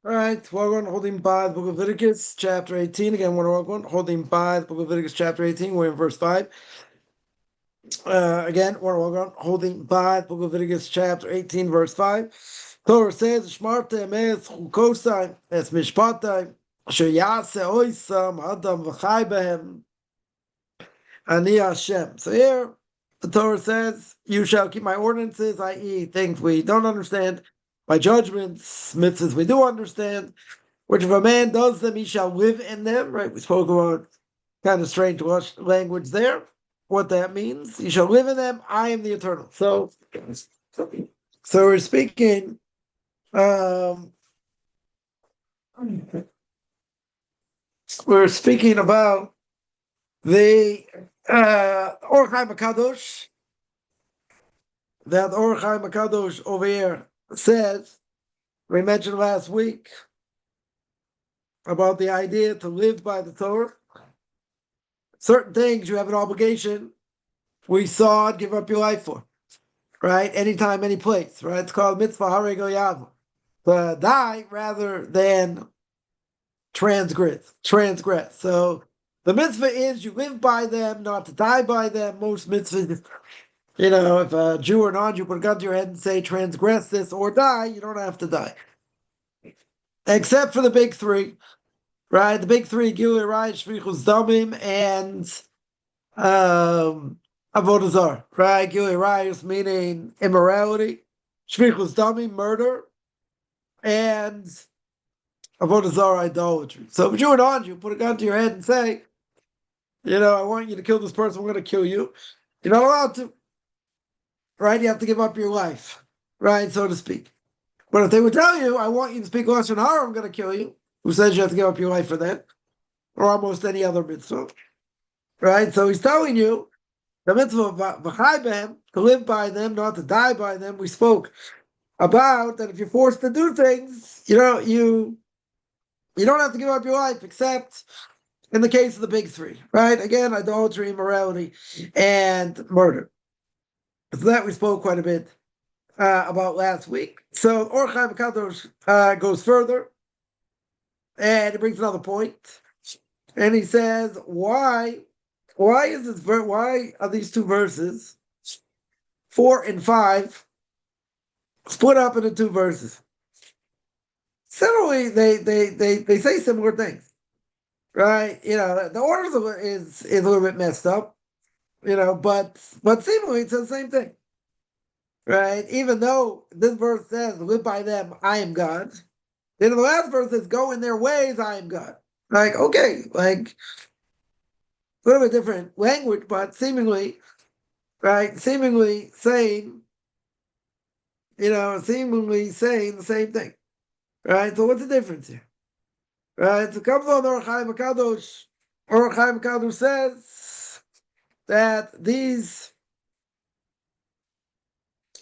All right, welcome holding by the book of Leviticus chapter 18. Again, we're welcome holding by the book of Leviticus chapter 18. We're in verse 5. Again, we're welcome holding by the book of Leviticus chapter 18, verse 5. Torah says, Shmartem es chukosai es mishpatai asher yase oisam adam v'chai behem ani Hashem. So here, the Torah says, you shall keep my ordinances, i.e. things we don't understand, my judgments, mitzvahs we do understand, which if a man does them, he shall live in them, right? We spoke about kind of strange language there. What that means, you shall live in them, I am the eternal. So we're speaking, about the Or Chaim HaKadosh, that Or Chaim HaKadosh over here says, we mentioned last week, about the idea to live by the Torah. Certain things you have an obligation, we saw it, give up your life for, right? Anytime, any place, right? It's called mitzvah harego yavu. To die rather than transgress. So the mitzvah is you live by them, not to die by them. Most mitzvahs, if a Jew or non-Jew put a gun to your head and say transgress this or die, you don't have to die. Except for the big three. Right, the big three: Gilui Arai, Shvichus Damim, and Avodah Zarah. Right, Gilui Arai is meaning immorality, Shvichus Damim, murder, and Avodah Zarah, idolatry. So if Jew or non-Jew put a gun to your head and say, I want you to kill this person, I'm going to kill you, you're not allowed to. Right, you have to give up your life, right, so to speak. But if they would tell you, I want you to speak Lashon Hara, I'm going to kill you. Who says you have to give up your life for that? Or almost any other mitzvah. Right? So he's telling you the mitzvah of v'chai behem, to live by them, not to die by them. We spoke about that if you're forced to do things, you don't have to give up your life, except in the case of the big three. Right? Again, idolatry, immorality, and murder. So that we spoke quite a bit about last week. So Or Chaim HaKadosh goes further. And he brings another point, and he says, "Why is this? Why are these two verses, 4 and 5, split up into two verses? Similarly, they say similar things, right? The order is a little bit messed up, but seemingly it says the same thing, right? Even though this verse says, 'Live by them, I am God.' Then the last verse says, 'Go in their ways, I am God.' Okay, a little bit different language, but seemingly saying, the same thing, right? So what's the difference here, right? So comes on Or Chaim HaKadosh. Or Chaim HaKadosh says that these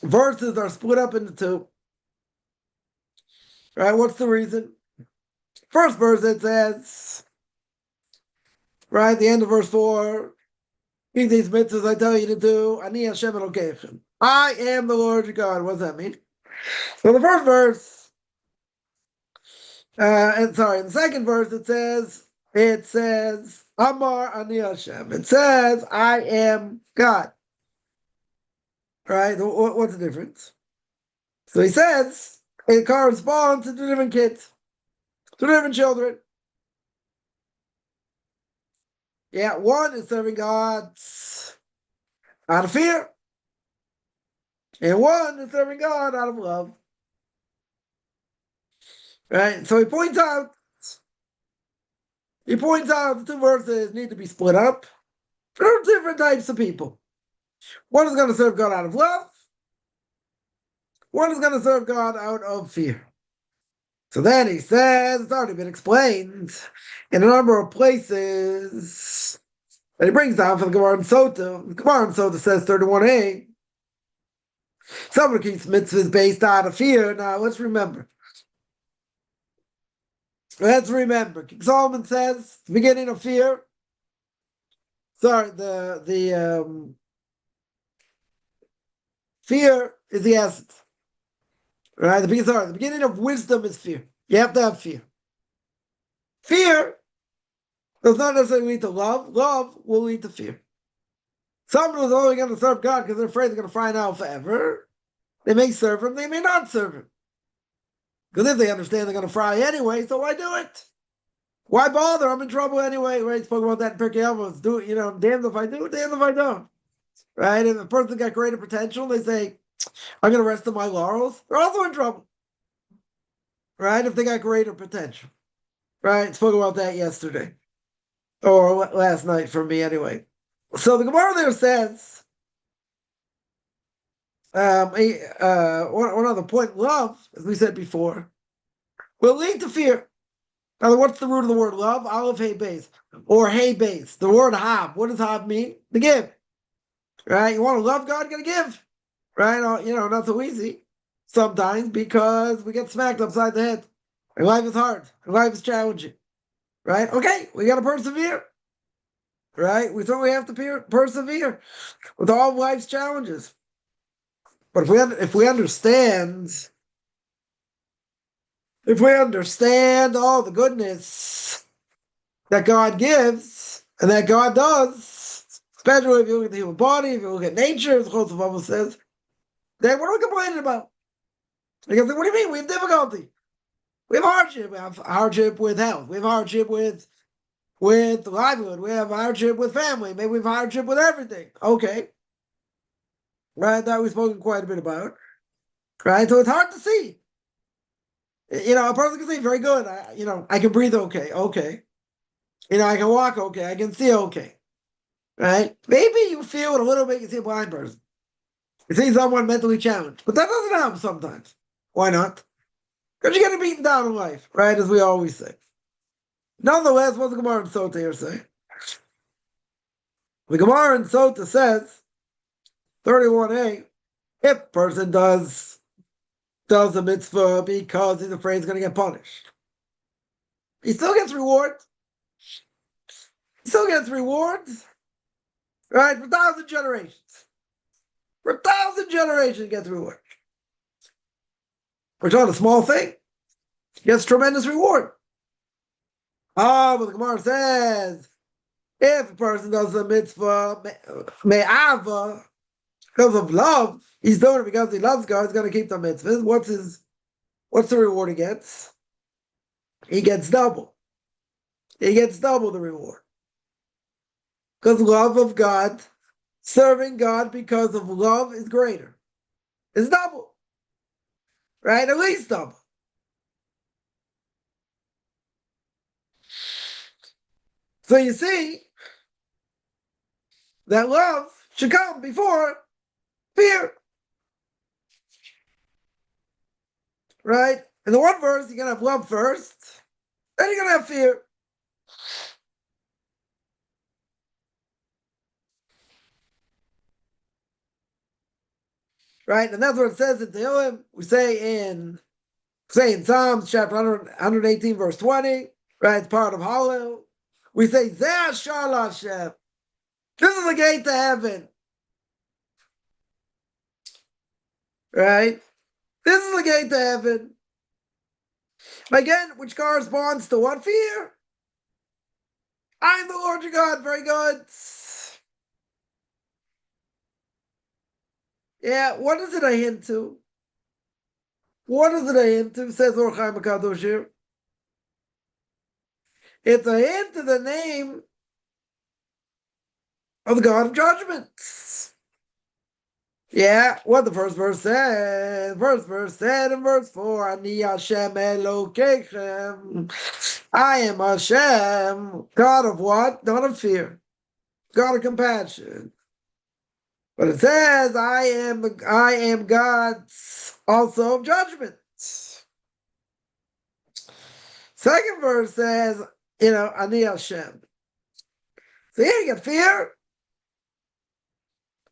verses are split up into two. Right? What's the reason? First verse it says, right, the end of verse 4, keep these mitzvahs I tell you to do. Ani Hashem Elokeichem. I am the Lord your God. What does that mean? So the first verse, in the second verse it says, Amar Ani Hashem. It says, I am God. Right? What's the difference? So he says, it corresponds to two different kids, two different children. Yeah, one is serving God out of fear, and one is serving God out of love. Right? So he points out the two verses need to be split up for different types of people. One is going to serve God out of love. One is going to serve God out of fear. So then he says, it's already been explained in a number of places that he brings down from the Gemara in Sota. The Gemara in Sota says 31a. Someone keeps mitzvahs based out of fear. Now let's remember. Solomon says the beginning of fear. The fear is the essence. Right? The beginning of wisdom is fear. You have to have fear. Fear does not necessarily lead to love. Love will lead to fear. Someone who's only going to serve God because they're afraid they're going to fry in hell forever. They may serve him, they may not serve him. Because if they understand they're going to fry anyway, so why do it? Why bother? I'm in trouble anyway. Right? Spoke about that in Pirkei Avos. Do it, damned if I do, damned if I don't. Right? If a person got greater potential, they say, I'm going to rest on my laurels. They're also in trouble. Right? If they got greater potential. Right? Spoke about that yesterday. Or last night for me anyway. So the Gemara there says, one other point, love, as we said before, will lead to fear. Now, what's the root of the word love? Aleph, hey, base. Or hey, base. The word hab. What does hab mean? To give. Right? You want to love God, you got to give. Right? Not so easy sometimes because we get smacked upside the head. And life is hard. And life is challenging. Right? Okay, we got to persevere. Right? We certainly have to persevere with all of life's challenges. But if we understand all the goodness that God gives and that God does, especially if you look at the human body, if you look at nature, as Chosef almost says, then what are we complaining about? Because what do you mean? We have difficulty. We have hardship. We have hardship with health. We have hardship with livelihood. We have hardship with family. Maybe we have hardship with everything. Okay. Right? That we've spoken quite a bit about. Right? So it's hard to see. A person can say, very good. I can breathe okay. Okay. I can walk okay. I can see okay. Right? Maybe you feel it a little bit, you see a blind person. You see someone mentally challenged. But that doesn't happen sometimes. Why not? Because you're getting beaten down in life, right? As we always say. Nonetheless, what's the Gemara in Sota here say? The Gemara in Sota says, 31a, if a person does a mitzvah because he's afraid he's going to get punished, he still gets reward. He still gets rewards, right? For 1,000 generations. For 1,000 generations gets reward. Which on a small thing gets tremendous reward. But the Gemara says, if a person does a mitzvah, me'ava, because of love, he's doing it because he loves God, he's going to keep the mitzvahs. What's the reward he gets? He gets double. He gets double the reward. Because love of God, serving God because of love is greater. It's double. Right? At least double. So you see that love should come before fear. Right? In the one verse, you're going to have love first, then you're going to have fear. Right? And that's what it says in Tehillim. We say in Psalms chapter 118, verse 20, right? It's part of Hallel. We say, Zeh Ashar L'Hashem. This is the gate to heaven. Right? This is the gate to heaven. Again, which corresponds to what fear? I'm the Lord your God. Very good. Yeah, what is it a hint to? What is it a hint to? Says Or Chaim HaKadosh here. It's a hint to the name of the God of judgment. Yeah, what the first verse said. First verse said in verse 4, Ani Hashem Elokeichem. I am Hashem, God of what? God of fear. God of compassion. But it says, I am God also of judgment. Second verse says, Ani Hashem. So here you get fear.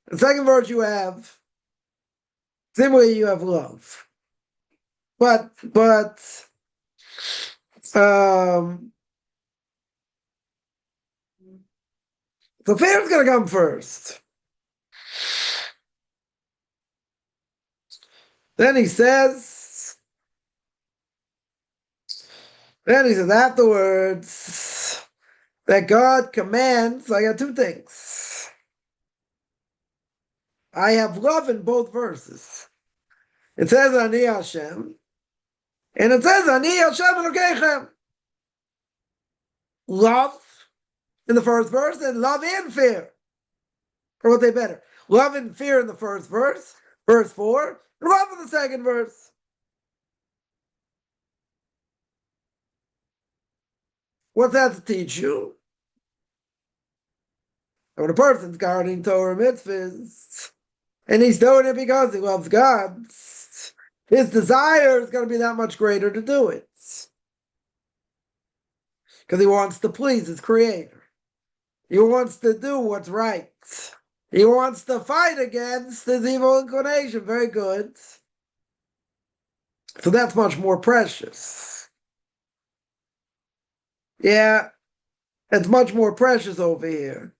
The second verse you have, similarly you have love. But so fear is going to come first. Then he says, Then he says afterwards that God commands, I got two things. I have love in both verses. It says Ani Hashem, and it says Ani Hashem Elokeichem. Love in the first verse, and love and fear. Or what they better? Love and fear in the first verse, verse 4, and love in the second verse. What's that to teach you? When a person's guarding Torah mitzvahs, and he's doing it because he loves God, his desire is going to be that much greater to do it. Because he wants to please his Creator. He wants to do what's right. He wants to fight against his evil inclination. Very good. So that's much more precious. Yeah, it's much more precious over here.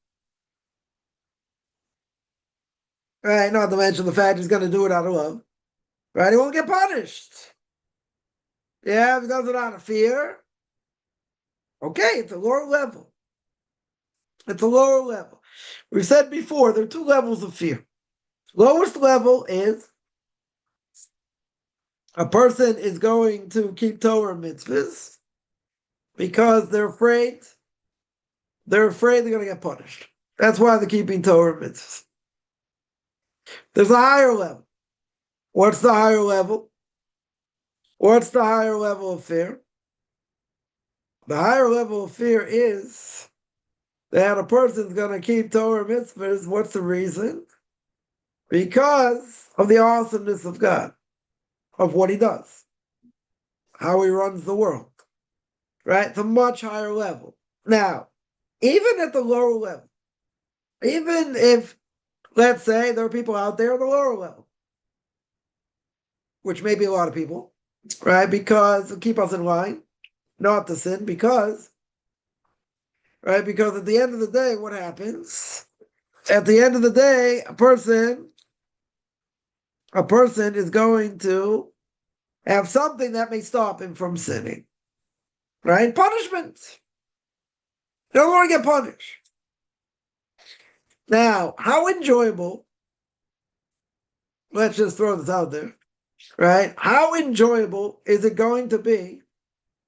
Right, not to mention the fact he's going to do it out of love. Right, he won't get punished. Yeah, if he does it out of fear. Okay, it's a lower level. It's a lower level. We've said before, there are two levels of fear. Lowest level is a person is going to keep Torah mitzvahs because they're afraid they're going to get punished. That's why they're keeping Torah mitzvahs. There's a higher level. What's the higher level? What's the higher level of fear? The higher level of fear is that a person's going to keep Torah mitzvahs. What's the reason? Because of the awesomeness of God, of what he does, how he runs the world. Right? It's a much higher level. Now, even at the lower level, even if, let's say, there are people out there at the lower level, which may be a lot of people, right? Because keep us in line, not to sin, because, right? Because at the end of the day, what happens? At the end of the day, a person is going to have something that may stop him from sinning. Right? Punishment. You don't want to get punished. Now, how enjoyable, let's just throw this out there, right? How enjoyable is it going to be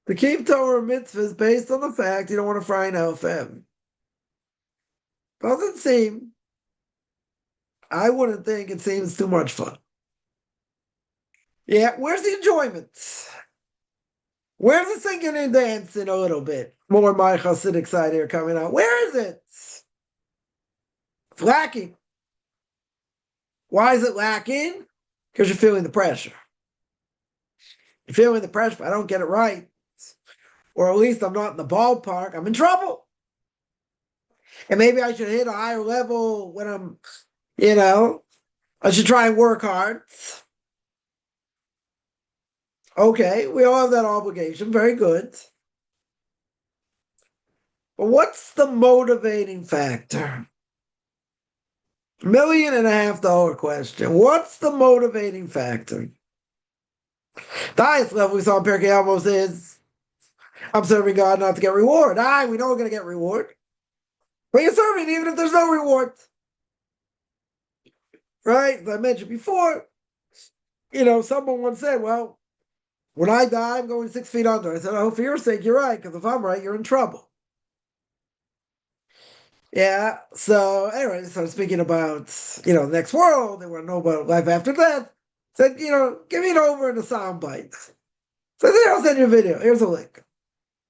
to keep Torah mitzvahs based on the fact you don't want to fry an elephant? Doesn't seem, I wouldn't think it seems too much fun. Yeah, where's the enjoyment? Where's the singing and dancing a little bit? More of my Hasidic side here coming out. Where is it? It's lacking. Why is it lacking? Because you're feeling the pressure. You're feeling the pressure. If I don't get it right, or at least I'm not in the ballpark, I'm in trouble. And maybe I should hit a higher level when I'm, I should try and work hard. Okay, we all have that obligation. Very good. But what's the motivating factor? $1.5 million question. What's the motivating factor? The highest level we saw in Pirkei Avos is, I'm serving God not to get reward. We know we're going to get reward. But you're serving even if there's no reward. Right? As I mentioned before, someone once said, well, when I die, I'm going 6 feet under. I said, oh, for your sake, you're right, because if I'm right, you're in trouble. Yeah, so anyway, so speaking about, the next world, they want to know about life after death. Said, give me it over in a sound bite. So there, I'll send you a video. Here's a link.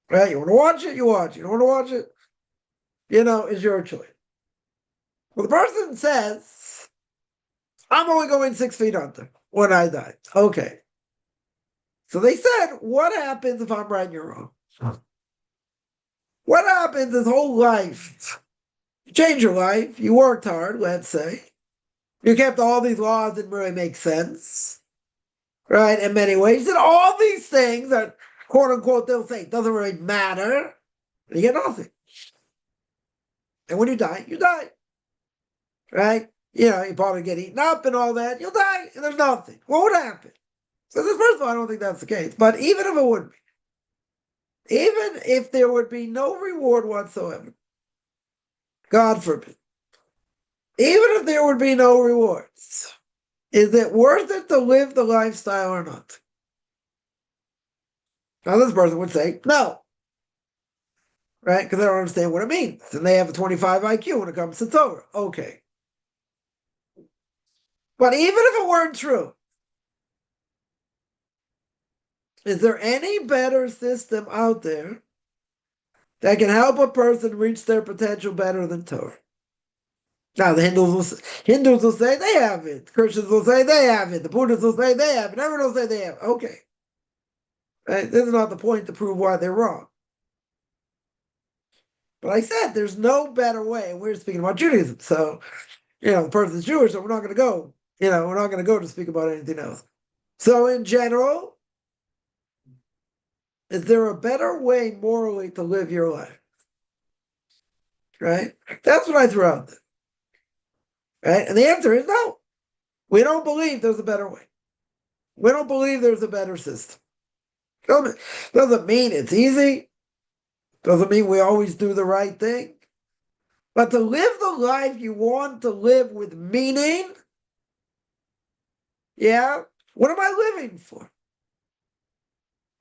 Right? You want to watch it? You watch it. You don't want to watch it? It's your choice. Well, the person says, I'm only going 6 feet under when I die. Okay. So they said, what happens if I'm right and you're wrong? What happens his whole life? You change your life. You worked hard, let's say. You kept all these laws that really make sense. Right? In many ways. And all these things that, quote unquote, they'll say, doesn't really matter. And you get nothing. And when you die, you die. Right? You probably get eaten up and all that. You'll die, and there's nothing. What would happen? So first of all, I don't think that's the case. But even if it would be, even if there would be no reward whatsoever, God forbid, even if there would be no rewards, is it worth it to live the lifestyle or not? Now, this person would say no, right? Because they don't understand what it means. And they have a 25 IQ when it comes to Torah. Okay. But even if it weren't true, is there any better system out there that can help a person reach their potential better than Torah? Now, the Hindus will say they have it. Christians will say they have it. The Buddhists will say they have it. Everyone will say they have it. Okay. Right? This is not the point to prove why they're wrong. But like I said, there's no better way. And we're speaking about Judaism. So, the person's Jewish, so we're not going to go. We're not going to go to speak about anything else. So in general, is there a better way morally to live your life? Right? That's what I threw out there. Right? And the answer is no. We don't believe there's a better way. We don't believe there's a better system. Doesn't mean it's easy. Doesn't mean we always do the right thing. But to live the life you want to live with meaning, what am I living for?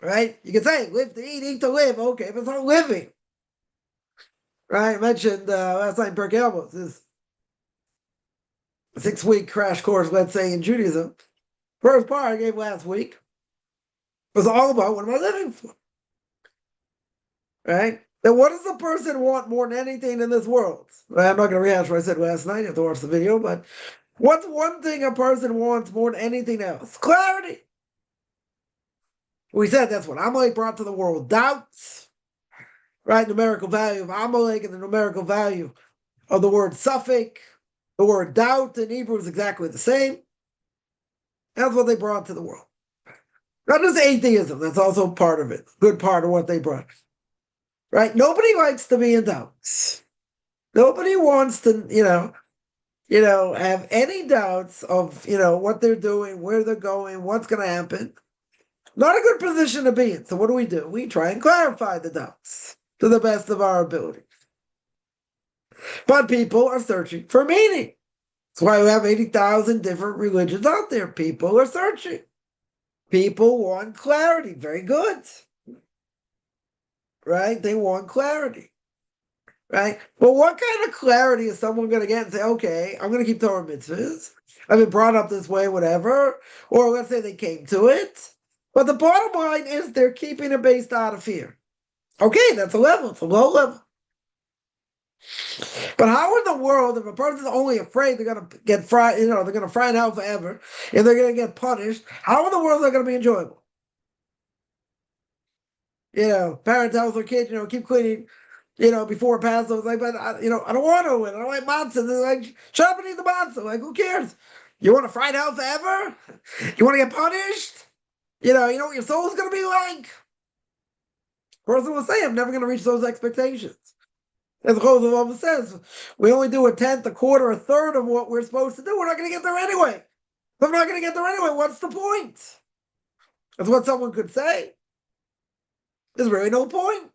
Right? You can say, live to eat to live. Okay, but it's not living. Right? I mentioned last night in Pirkei Avos, this 6-week crash course, let's say, in Judaism. First part I gave last week was all about what am I living for? Right? Then what does the person want more than anything in this world? Right? I'm not going to rehash what I said last night. You have to watch the video. But what's one thing a person wants more than anything else? Clarity. We said that's what Amalek brought to the world. Doubts. Right? Numerical value of Amalek and the numerical value of the word suffix. The word doubt in Hebrew is exactly the same. That's what they brought to the world. Not just atheism. That's also part of it. Good part of what they brought. Right? Nobody likes to be in doubts. Nobody wants to, have any doubts of, what they're doing, where they're going, what's going to happen. Not a good position to be in. So what do? We try and clarify the doubts to the best of our ability. But people are searching for meaning. That's why we have 80,000 different religions out there. People are searching. People want clarity. Very good. Right? They want clarity. Right? But what kind of clarity is someone going to get and say, okay, I'm going to keep Torah mitzvahs. I've been brought up this way, whatever. Or let's say they came to it. But the bottom line is they're keeping it based out of fear. Okay, that's a level. It's a low level. But how in the world, if a person's only afraid they're going to get fried, they're going to fry in hell forever, and they're going to get punished, how in the world are they going to be enjoyable? Parent tells their kid, keep cleaning, before Passover. Like, but I don't want to. I don't like matzah. They're like, shut up and eat the matzah. Like, who cares? You want to fry in hell forever? You want to get punished? You know what your soul's going to be like? Person will say, I'm never going to reach those expectations. As Chosov says, we only do a tenth, a quarter, a third of what we're supposed to do. We're not going to get there anyway. If I'm not going to get there anyway, what's the point? That's what someone could say. There's really no point.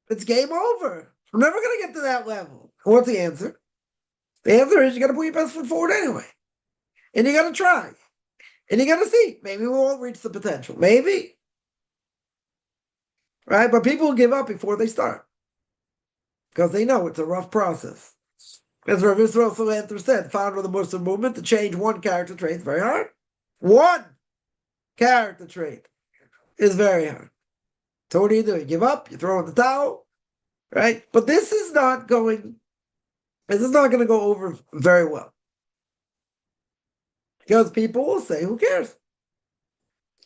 It's game over. I'm never going to get to that level. What's the answer? The answer is you got to put your best foot forward anyway. And you got to try. And you got to see. Maybe we won't reach the potential. Maybe. Right? But people give up before they start. Because they know it's a rough process. As Rav Yisrael Salanter said, founder of the Muslim movement, to change one character trait is very hard. One character trait is very hard. So what do? You give up, you throw in the towel, right? But this is not going to go over very well. Because people will say, who cares?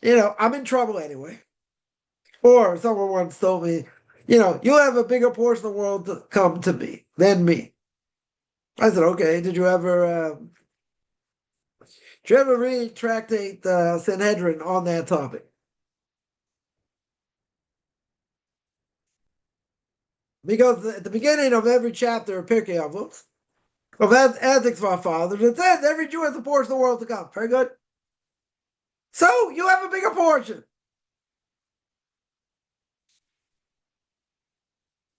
I'm in trouble anyway. Or someone once told me, you'll have a bigger portion of the world to come to me than me. I said, okay, did you ever read Tractate Sanhedrin on that topic? Because at the beginning of every chapter of Pirkei Avos, of Ethics of Our Fathers, it says every Jew has a portion of the world to come. Very good. So you have a bigger portion.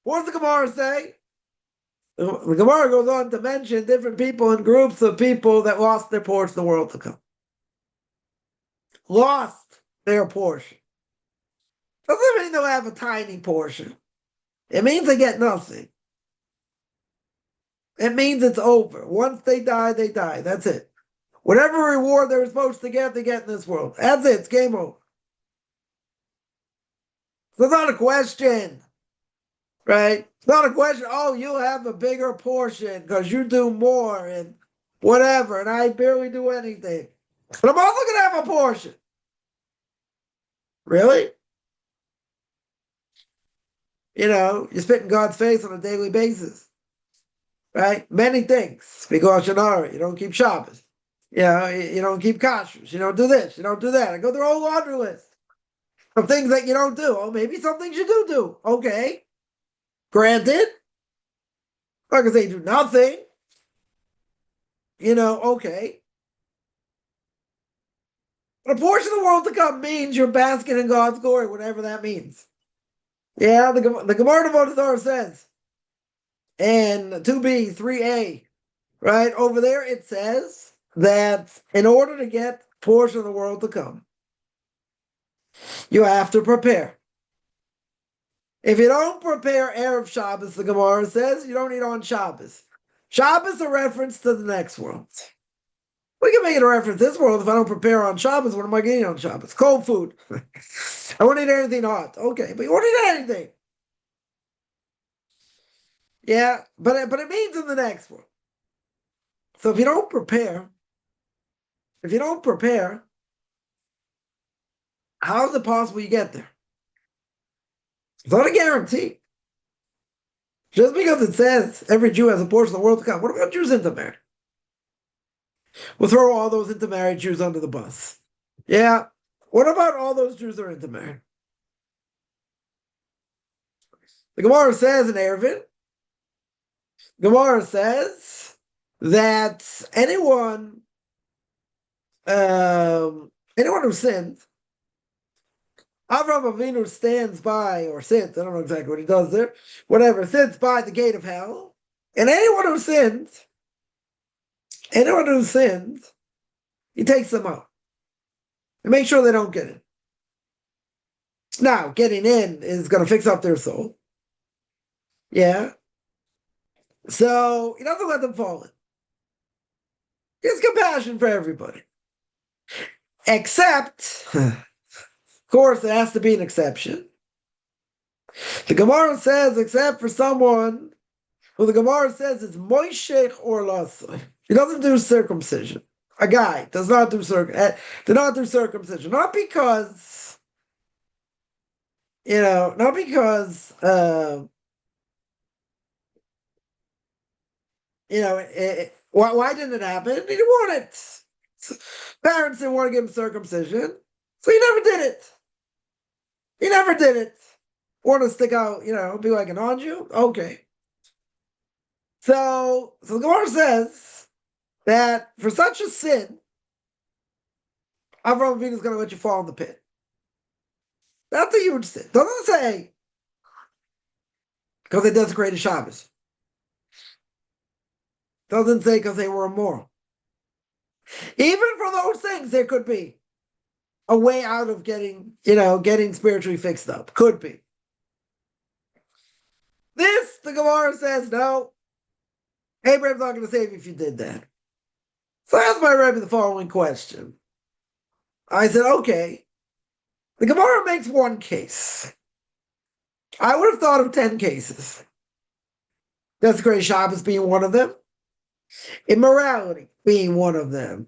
What does the Gemara say? The Gemara goes on to mention different people and groups of people that lost their portion in the world to come. Lost their portion. Doesn't mean they'll have a tiny portion. It means they get nothing. It means it's over. Once they die, they die. That's it. Whatever reward they were supposed to get, they get in this world. That's it. It's game over. So it's not a question, right? It's not a question, oh, you'll have a bigger portion because you do more and whatever, and I barely do anything. But I'm also going to have a portion. Really? You know, you spit in God's face on a daily basis, right? Many things. Because you don't keep Shabbos. You know, you don't keep kashrus. You don't do this. You don't do that. I go through a whole laundry list of things that you don't do. Oh, maybe some things you do. Okay. Granted. Not because they do nothing. You know, okay. But a portion of the world to come means you're basking in God's glory, whatever that means. Yeah, the Gemara of Torah says, and 2b, 3a, right? Over there it says that in order to get a portion of the world to come, you have to prepare. If you don't prepare Erev Shabbos, the Gemara says, you don't eat on Shabbos. Shabbos is a reference to the next world. We can make it a reference to this world. If I don't prepare on Shabbos, what am I getting on Shabbos? Cold food. I won't eat anything hot. Okay, but you won't eat anything. Yeah, but it means in the next world. So if you don't prepare, how is it possible you get there? It's not a guarantee. Just because it says every Jew has a portion of the world to come, what about Jews intermarried? We'll throw all those intermarried Jews under the bus. Yeah. What about all those Jews that are intermarried? The Gemara says in Eruvin, Gemara says that anyone who sins, Avraham Avinu stands by, or sits, I don't know exactly what he does there, whatever, sits by the gate of hell, and anyone who sins, he takes them out and makes sure they don't get in. Now, getting in is going to fix up their soul. Yeah. So he doesn't let them fall in. He has compassion for everybody. Except, of course, there has to be an exception. The Gemara says, except for someone who the Gemara says is moishech or lasai. He doesn't do circumcision. A guy does not do circumcision. Not because, why didn't it happen? He didn't want it. Parents didn't want to give him circumcision, so he never did it. Want to stick out, be like an non-Jew? Okay. So the Gemara says that for such a sin, Avraham Avinu is going to let you fall in the pit. That's a huge sin. Doesn't say because they desecrated Shabbos. Doesn't say because they were immoral. Even for those things, there could be a way out of getting spiritually fixed up. Could be. This, the Gemara says, no. Abraham's not going to save you if you did that. So I asked my Rebbe the following question. I said, okay, the Gemara makes one case. I would have thought of 10 cases. Desecrated Shabbos being one of them. Immorality being one of them.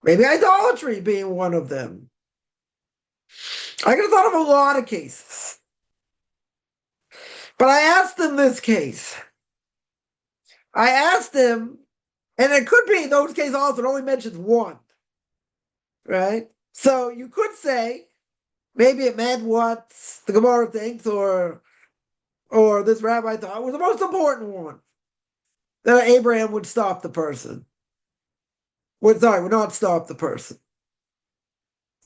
Maybe idolatry being one of them. I could have thought of a lot of cases. But I asked him this case. I asked him, and it could be in those cases also, it only mentions one. Right? So you could say, maybe it meant what the Gemara thinks, or this rabbi thought was the most important one. That Abraham would stop the person. Would not stop the person.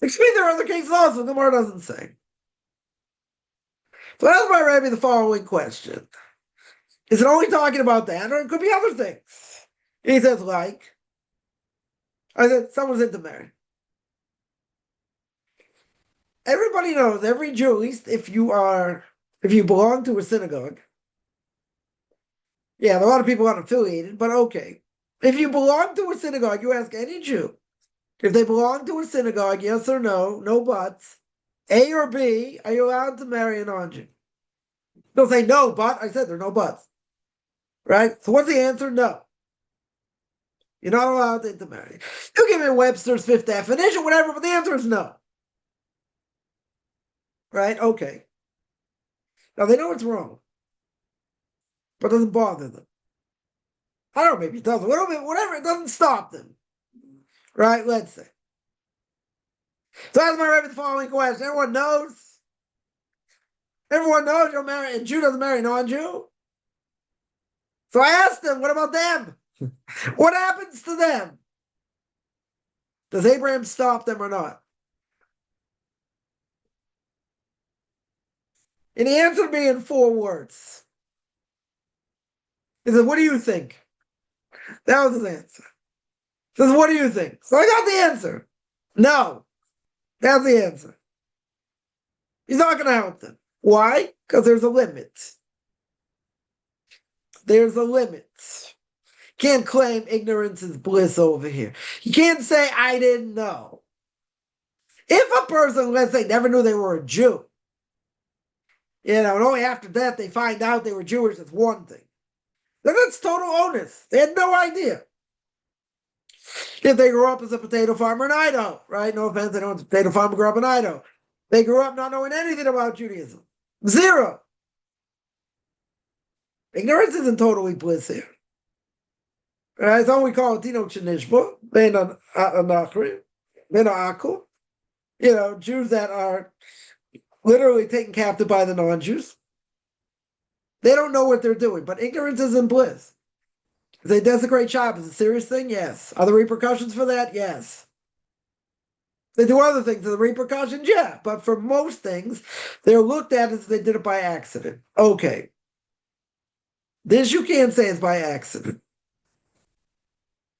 Excuse me, there are other cases also, the Gemara doesn't say. So I asked my Rebbe the following question. Is it only talking about that, or it could be other things? He says, like, I said, someone's intermarried. Everybody knows, every Jew, at least if you belong to a synagogue. Yeah, a lot of people aren't affiliated, but okay. If you belong to a synagogue, you ask any Jew, if they belong to a synagogue, yes or no, no buts, A or B, are you allowed to marry a non-Jew? They'll say no, but I said there are no buts. Right? So what's the answer? No. You're not allowed to intermarry. You give me Webster's fifth definition, whatever, but the answer is no. Right? Okay. Now they know it's wrong, but it doesn't bother them. I don't know, maybe it doesn't. Whatever, it doesn't stop them. Right? Let's say. So that's my right the following question. Everyone knows you'll marry, and Jew doesn't marry non-Jew. So I asked them, what about them? What happens to them? Does Abraham stop them or not? And he answered me in 4 words. He said, what do you think? That was his answer. He says, what do you think? So I got the answer. No. That's the answer. He's not going to help them. Why? Because there's a limit. There's a limit. Can't claim ignorance is bliss over here. You can't say, I didn't know. If a person, let's say, never knew they were a Jew, and only after that they find out they were Jewish, it's one thing. Then that's total onus. They had no idea. If they grew up as a potato farmer in Idaho, right? No offense, I know it's a potato farmer grew up in Idaho. They grew up not knowing anything about Judaism. Zero. Ignorance isn't totally bliss here. Right? It's all we call it Tino Chinishba, Ben Anachri, Ben Aku. Jews that are literally taken captive by the non-Jews. They don't know what they're doing, but ignorance isn't bliss. If they desecrate Shabbos, is a serious thing? Yes. Are there repercussions for that? Yes. They do other things, are the repercussions? Yeah. But for most things, they're looked at as they did it by accident. Okay. This you can't say is by accident.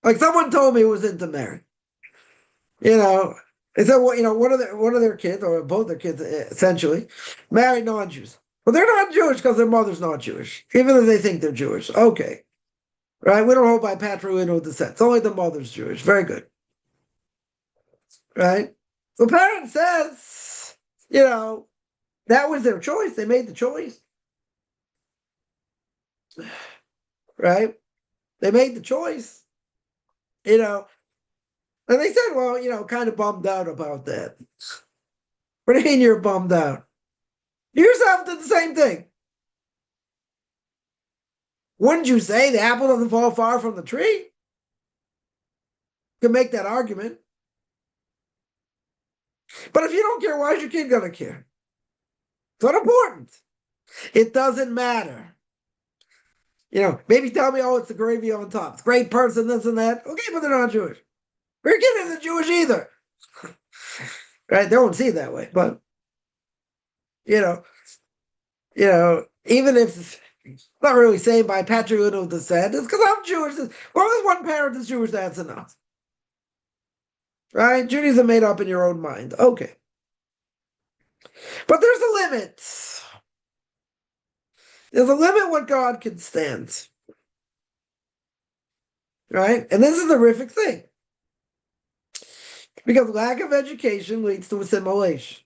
Like someone told me who was into marriage. They said, well, one of their kids, or both their kids, essentially, married non-Jews. Well, they're not Jewish because their mother's not Jewish, even if they think they're Jewish. Okay. Right? We don't hold by patrilineal descent. It's only the mother's Jewish. Very good. Right? The parent says, that was their choice. They made the choice. Right? They made the choice. And they said, well, kind of bummed out about that. What do you mean you're bummed out? You yourself did the same thing. Wouldn't you say the apple doesn't fall far from the tree? You can make that argument. But if you don't care, why is your kid going to care? It's not important. It doesn't matter. Maybe tell me, it's the gravy on top. It's a great person, this and that. Okay, but they're not Jewish. Your kid isn't Jewish either. Right? They won't see it that way. But, even if it's not really saying by patrilineal descent, it's because I'm Jewish. Well, as one parent is Jewish, that's enough. Right? Judaism made up in your own mind. Okay. But there's a limit. There's a limit what God can stand. Right? And this is the horrific thing. Because lack of education leads to assimilation.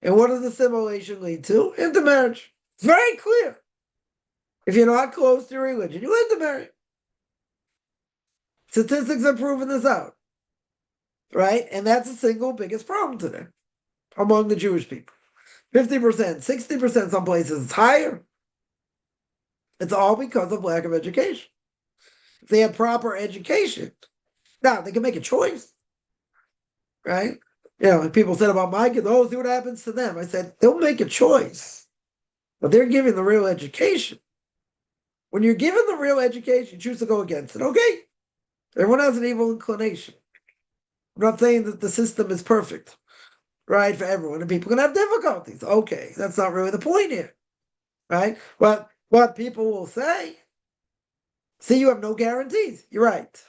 And what does assimilation lead to? Intermarriage. It's very clear. If you're not close to your religion, you intermarry. Statistics have proven this out. Right? And that's the single biggest problem today among the Jewish people. 50%, 60%, some places it's higher. It's all because of lack of education. If they had proper education, now they can make a choice. Right? People said about my kids, see what happens to them. I said, they'll make a choice. But they're given the real education. When you're given the real education, you choose to go against it. Okay. Everyone has an evil inclination. I'm not saying that the system is perfect, right, for everyone, and people can have difficulties. Okay, that's not really the point here, right? But But people will say, see, you have no guarantees. You're right.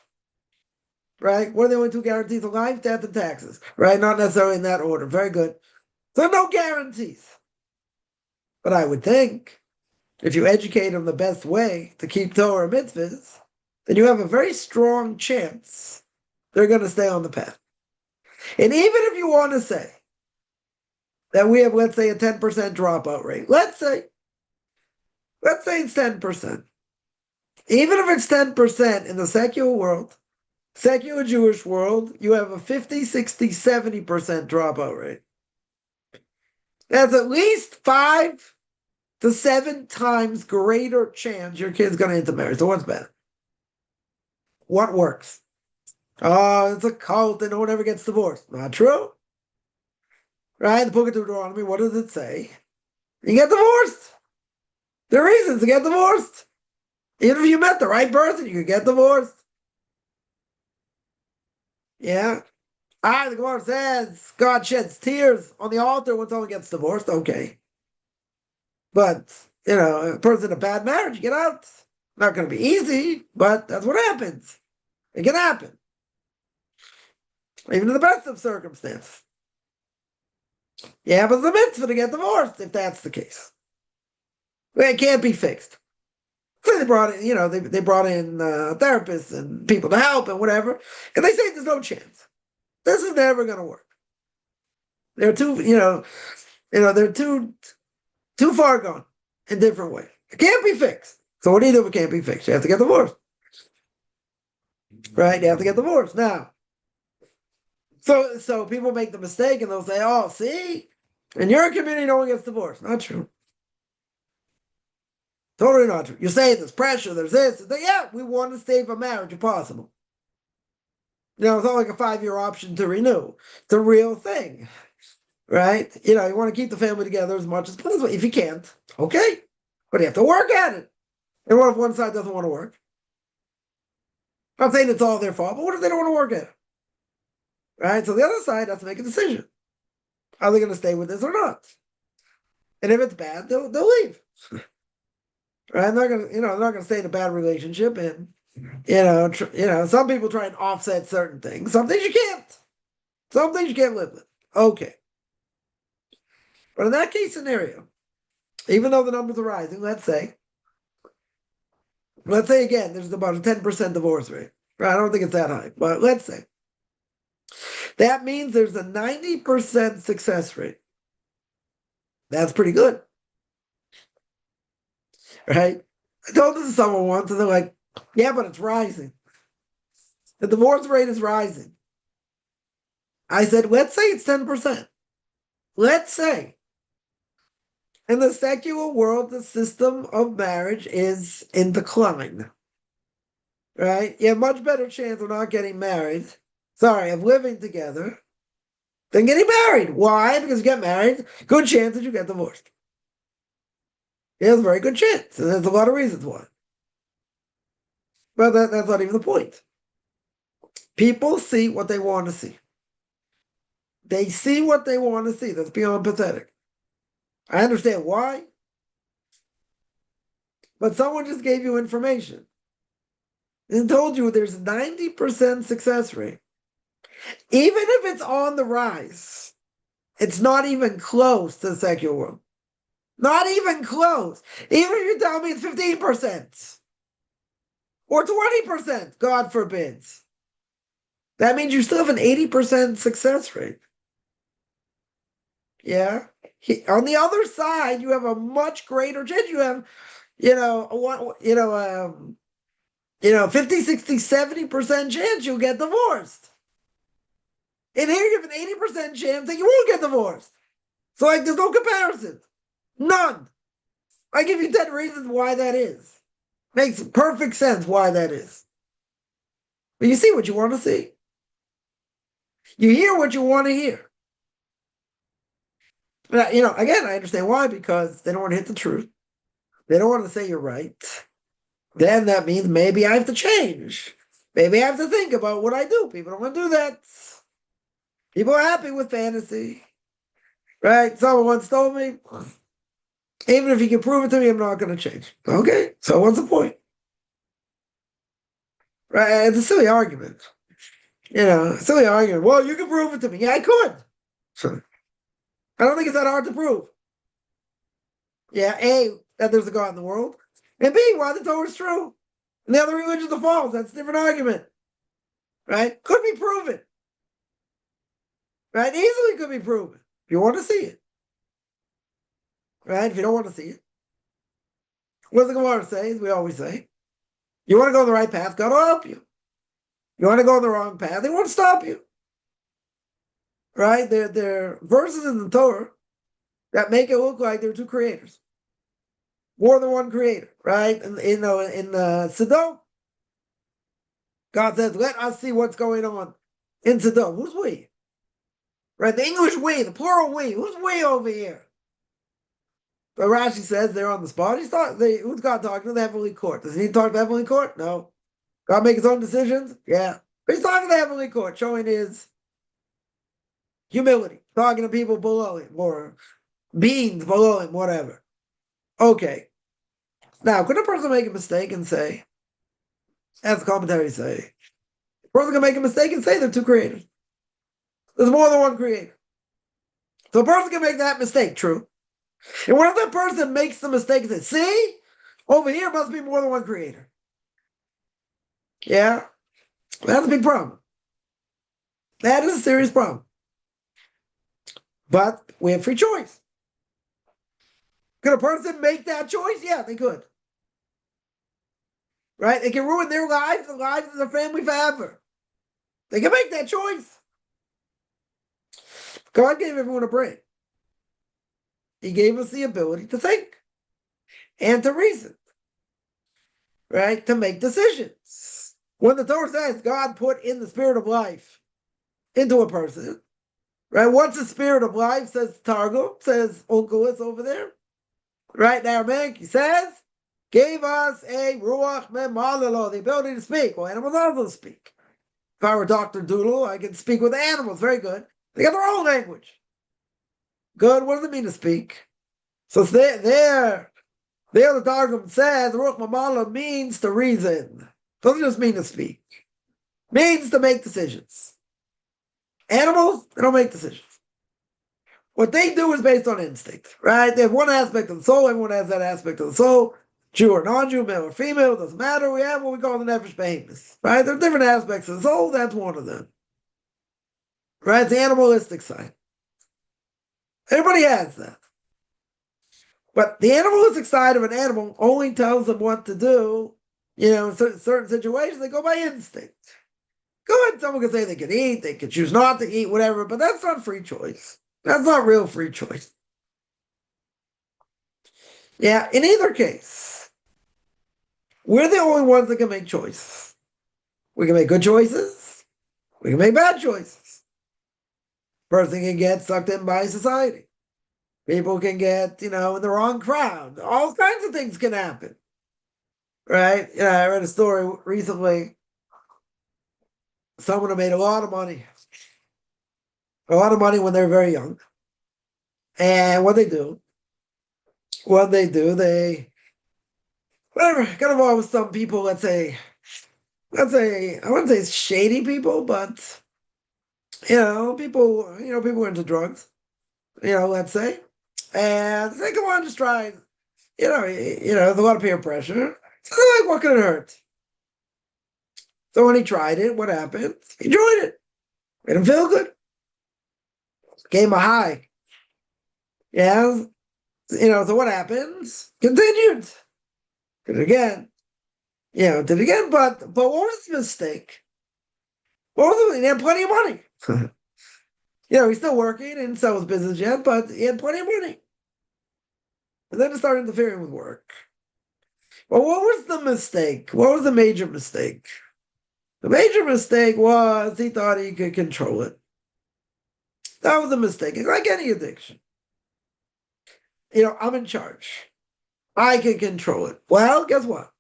Right? What are the only two guarantees of life? Death and taxes. Right? Not necessarily in that order. Very good. So no guarantees. But I would think if you educate them the best way to keep Torah mitzvahs, then you have a very strong chance they're going to stay on the path. And even if you want to say that we have, let's say, a 10% dropout rate, let's say it's 10%. Even if it's 10% in the secular world, secular Jewish world, you have a 50, 60, 70% dropout rate. That's at least 5 to 7 times greater chance your kid's going to intermarry. So what's better? What works? Oh, it's a cult and no one ever gets divorced. Not true. Right? The book of Deuteronomy, what does it say? You get divorced. There are reasons to get divorced. Even if you met the right person, you could get divorced. Yeah. The Gemara says God sheds tears on the altar when someone gets divorced. Okay. But, a person in a bad marriage, you get out. Not going to be easy, but that's what happens. It can happen. Even in the best of circumstances. Yeah, but it's a mitzvah to get divorced if that's the case. It can't be fixed. So they brought in, they brought in therapists and people to help and whatever, and they say there's no chance. This is never going to work. They're they're too far gone in different ways. It can't be fixed. So what do you do if it can't be fixed? You have to get divorced. Right? You have to get divorced. Now, so people make the mistake and they'll say, oh, see, in your community, no one gets divorced. Not true. Totally not true. You're saying there's pressure, there's this. Yeah, we want to save a marriage if possible. It's not like a 5-year option to renew. It's a real thing. Right? You want to keep the family together as much as possible. If you can't, okay. But you have to work at it. And what if one side doesn't want to work? I'm not saying it's all their fault, but what if they don't want to work at it? Right? So the other side has to make a decision. Are they going to stay with this or not? And if it's bad, they'll leave. Right? They're not going to stay in a bad relationship. And some people try and offset certain things. Some things you can't. Some things you can't live with. Okay. But in that case scenario, even though the numbers are rising, let's say again, there's about a 10% divorce rate. Right? I don't think it's that high, but let's say. That means there's a 90% success rate. That's pretty good. Right? I told this to someone once, and they're like, yeah, but it's rising. The divorce rate is rising. I said, let's say it's 10%. Let's say. In the secular world, the system of marriage is in decline. Right? You have much better chance of not getting married. Of living together than getting married. Why? Because you get married, good chance that you get divorced. There's a very good chance. And there's a lot of reasons why. But that's not even the point. People see what they want to see. They see what they want to see. That's beyond pathetic. I understand why. But someone just gave you information and told you there's a 90% success rate. Even if it's on the rise, it's not even close to the secular world. Not even close. Even if you tell me it's 15% or 20%, God forbids. That means you still have an 80% success rate. Yeah. On the other side, you have a much greater chance. You have, 50, 60, 70% chance you'll get divorced. And here you have an 80% chance that you won't get divorced. So there's no comparison. None. I give you 10 reasons why that is. Makes perfect sense why that is. But you see what you want to see. You hear what you want to hear. Again, I understand why, because they don't want to hit the truth. They don't want to say you're right. Then that means maybe I have to change. Maybe I have to think about what I do. People don't want to do that. People are happy with fantasy. Right? Someone once told me, Even if you can prove it to me, I'm not going to change. Okay, so what's the point? Right? It's a silly argument. Silly argument. Well, you can prove it to me. Yeah, I could. So, I don't think it's that hard to prove. Yeah, A, that there's a God in the world. And B, why the Torah is true. And the other religions are false. That's a different argument. Right? Could be proven. Right? Easily could be proven. If you want to see it. Right? If you don't want to see it. What does the Gemara say? As we always say. You want to go on the right path, God will help you. You want to go on the wrong path, He won't stop you. Right? There are verses in the Torah that make it look like there are two creators. More than one creator, right? In Sodom, God says, let us see what's going on in Sodom. Who's we? Right? The English we, the plural we. Who's we over here? But Rashi says they're on the spot. Who's God talking to? The heavenly court. Does he talk to the heavenly court? No. God make his own decisions? Yeah. But he's talking to the heavenly court, showing his humility, talking to people below him, or beings below him, whatever. Okay. Now, could a person make a mistake and say, as the commentaries say, a person can make a mistake and say there are two creators. There's more than one creator. So a person can make that mistake, true. And what if that person makes the mistake and says, see, over here must be more than one creator? Yeah, that's a big problem. That is a serious problem. But we have free choice. Could a person make that choice? Yeah, they could. Right? They can ruin their lives, the lives of their family forever. They can make that choice. God gave everyone a brain. He gave us the ability to think and to reason, right? To make decisions. When the Torah says God put in the spirit of life into a person, right? What's the spirit of life? Says Targum, says Onkelos over there, right? In Aramaic, he says, gave us a ruach memalelo, the ability to speak. Well, animals also speak. If I were Dr. Doodle, I could speak with animals. Very good. They got their own language. Good. What does it mean to speak? So there the Targum says ruach mamala means to reason. Doesn't just mean to speak. Means to make decisions. Animals, they don't make decisions. What they do is based on instinct, right? They have one aspect of the soul. Everyone has that aspect of the soul. Jew or non-Jew, male or female, doesn't matter. We have what we call the nefesh behemoth, right? There are different aspects of the soul. That's one of them, right? It's the animalistic side. Everybody has that. But the animalistic side of an animal only tells them what to do, in certain situations. They go by instinct. Good. Someone can say they can eat, they can choose not to eat, whatever, but that's not free choice. That's not real free choice. Yeah, in either case, we're the only ones that can make choices. We can make good choices. We can make bad choices. Person can get sucked in by society. People can get, in the wrong crowd. All kinds of things can happen. Right? I read a story recently. Someone who made a lot of money. A lot of money when they're very young. And what they do, they whatever, got involved with some people, let's say, I wouldn't say shady people, but people who are into drugs, let's say. And they come on, just try, there's a lot of peer pressure. So they're like, what could it hurt? So when he tried it, what happened? He enjoyed it. Made him feel good. Gave him a high. Yeah. So what happens? Continued. Did it again. Did it again. But what was the mistake? What was it? He had plenty of money. He's still working and sell his business yet, but he had plenty of money. And then it started interfering with work. Well, what was the mistake? What was the major mistake? The major mistake was he thought he could control it. That was a mistake. It's like any addiction. I'm in charge. I can control it. Well, guess what?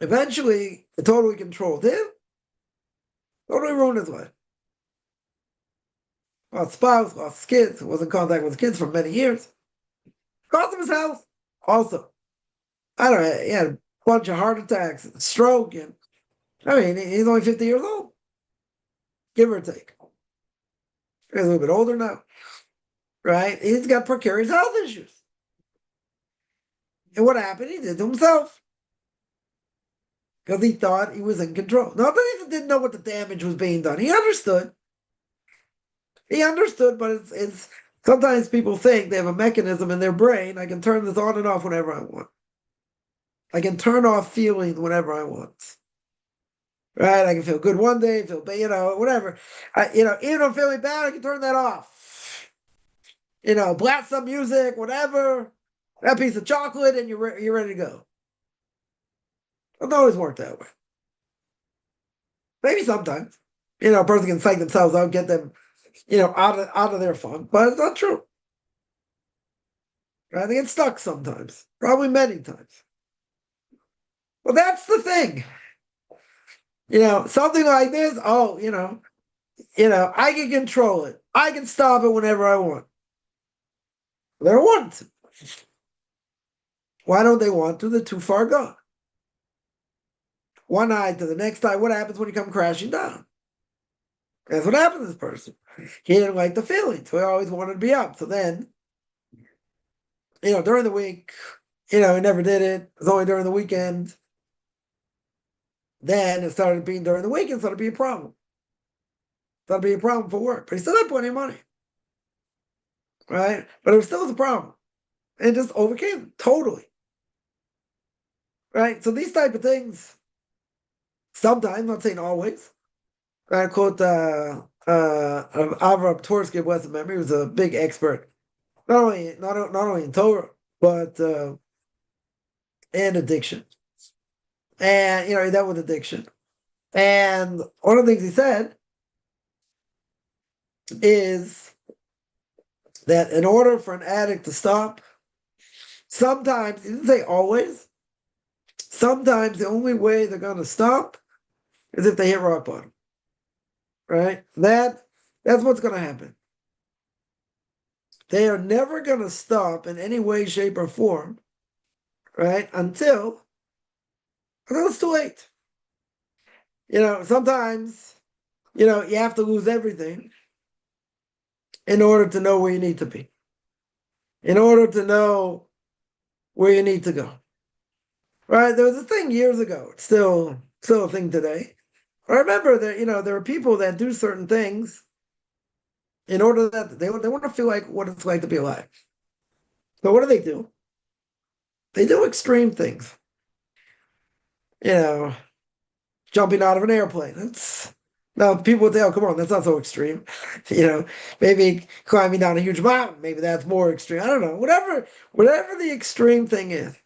Eventually, it totally controlled him. Totally ruined his life. Lost spouse, lost kids, was in contact with kids for many years. Cost him his health. Also, I don't know. He had a bunch of heart attacks, and stroke, and I mean, he's only 50 years old, give or take. He's a little bit older now, right? He's got precarious health issues. And what happened? He did to himself because he thought he was in control. Not that he didn't know what the damage was being done. He understood. He understood, but it's sometimes people think they have a mechanism in their brain. I can turn this on and off whenever I want. I can turn off feeling whenever I want. Right? I can feel good one day, feel bad, whatever. Even if I'm feeling bad, I can turn that off. Blast some music, whatever. That piece of chocolate, and you're ready to go. It doesn't always work that way. Maybe sometimes. A person can psych themselves out, get them, out of their fun, but it's not true. Right? They get stuck sometimes, probably many times. Well, that's the thing. Something like this, I can control it. I can stop it whenever I want. They don't want to. Why don't they want to? They're too far gone. One eye to the next eye. What happens when you come crashing down? That's what happened to this person. He didn't like the feeling, so he always wanted to be up. So then, during the week, he never did it. It was only during the weekend. Then it started being during the weekend, started being a problem. Started being a problem for work. But he still had plenty of money. Right? But it was still a problem. And it just overcame it, totally. Right? So these type of things, sometimes, I'm not saying always. I quote Avram Torsky of Western Memory, who was a big expert, not only in Torah, but in addiction. And he dealt with addiction. And one of the things he said is that in order for an addict to stop, sometimes, he didn't say always, sometimes the only way they're going to stop is if they hit rock bottom. Right? That's what's going to happen. They are never going to stop in any way, shape, or form, right? Until it's too late. Sometimes, you have to lose everything in order to know where you need to be, in order to know where you need to go. Right? There was a thing years ago. It's still a thing today. I remember that, there are people that do certain things in order that they want to feel like what it's like to be alive. So what do? They do extreme things. Jumping out of an airplane. Now people would say, "Oh, come on, that's not so extreme." Maybe climbing down a huge mountain. Maybe that's more extreme. I don't know. Whatever the extreme thing is.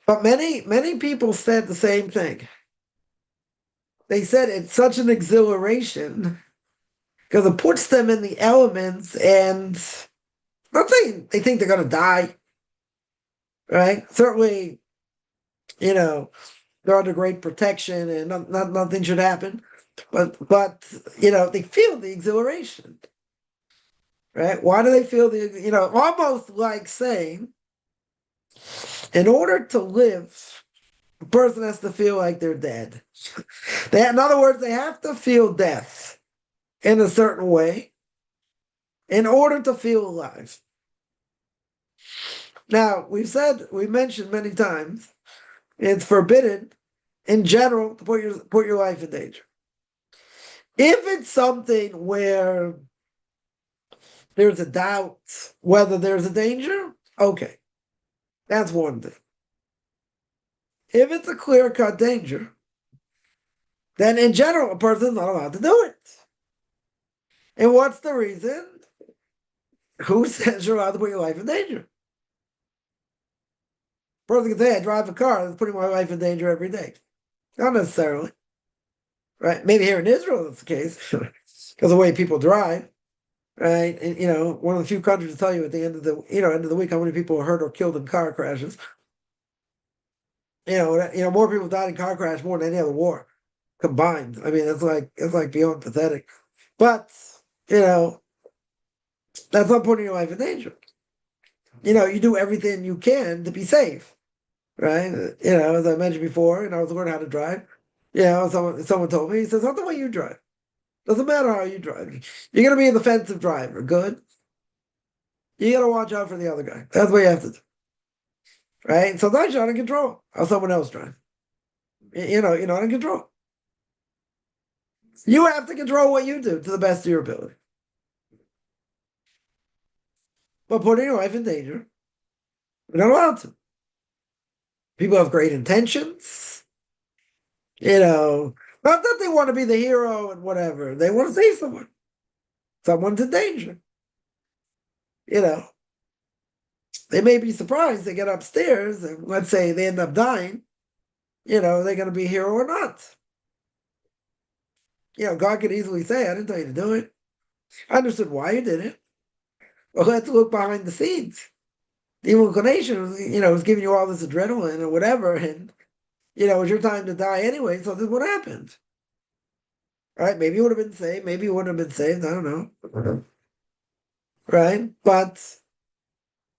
But many people said the same thing. They said it's such an exhilaration because it puts them in the elements, and I'm not saying they think they're going to die, right? Certainly, they're under great protection and nothing should happen, but they feel the exhilaration, right? Why do they feel almost like saying, in order to live, a person has to feel like they're dead. In other words, they have to feel death in a certain way in order to feel alive. Now, we mentioned many times, it's forbidden in general to put your life in danger. If it's something where there's a doubt whether there's a danger, okay, that's one thing. If it's a clear-cut danger, then in general, a person's not allowed to do it. And what's the reason? Who says you're allowed to put your life in danger? A person can say, I drive a car that's putting my life in danger every day. Not necessarily. Right? Maybe here in Israel that's the case, because of the way people drive. Right? And, one of the few countries to tell you at the end of the week how many people were hurt or killed in car crashes. More people died in car crash more than any other war combined. I mean, it's like beyond pathetic. But, that's That's not putting your life in danger. You do everything you can to be safe, right? As I mentioned before, I was learning how to drive. Someone told me, he says, not the way you drive. Doesn't matter how you drive. You're going to be a defensive driver. Good. You got to watch out for the other guy. That's what you have to do. Right? Sometimes you're not in control how someone else drives. You're not in control. You have to control what you do to the best of your ability. But putting your life in danger, we're not allowed to. People have great intentions. Not that they want to be the hero and whatever. They want to save someone. Someone's in danger. They may be surprised. They get upstairs, and let's say they end up dying. They're going to be a hero or not. God could easily say, I didn't tell you to do it. I understood why you did it. Well, let's look behind the scenes. The evil inclination was giving you all this adrenaline or whatever, and, it was your time to die anyway, so this is what happened. All right, maybe you would have been saved, maybe you wouldn't have been saved, I don't know. Right? But,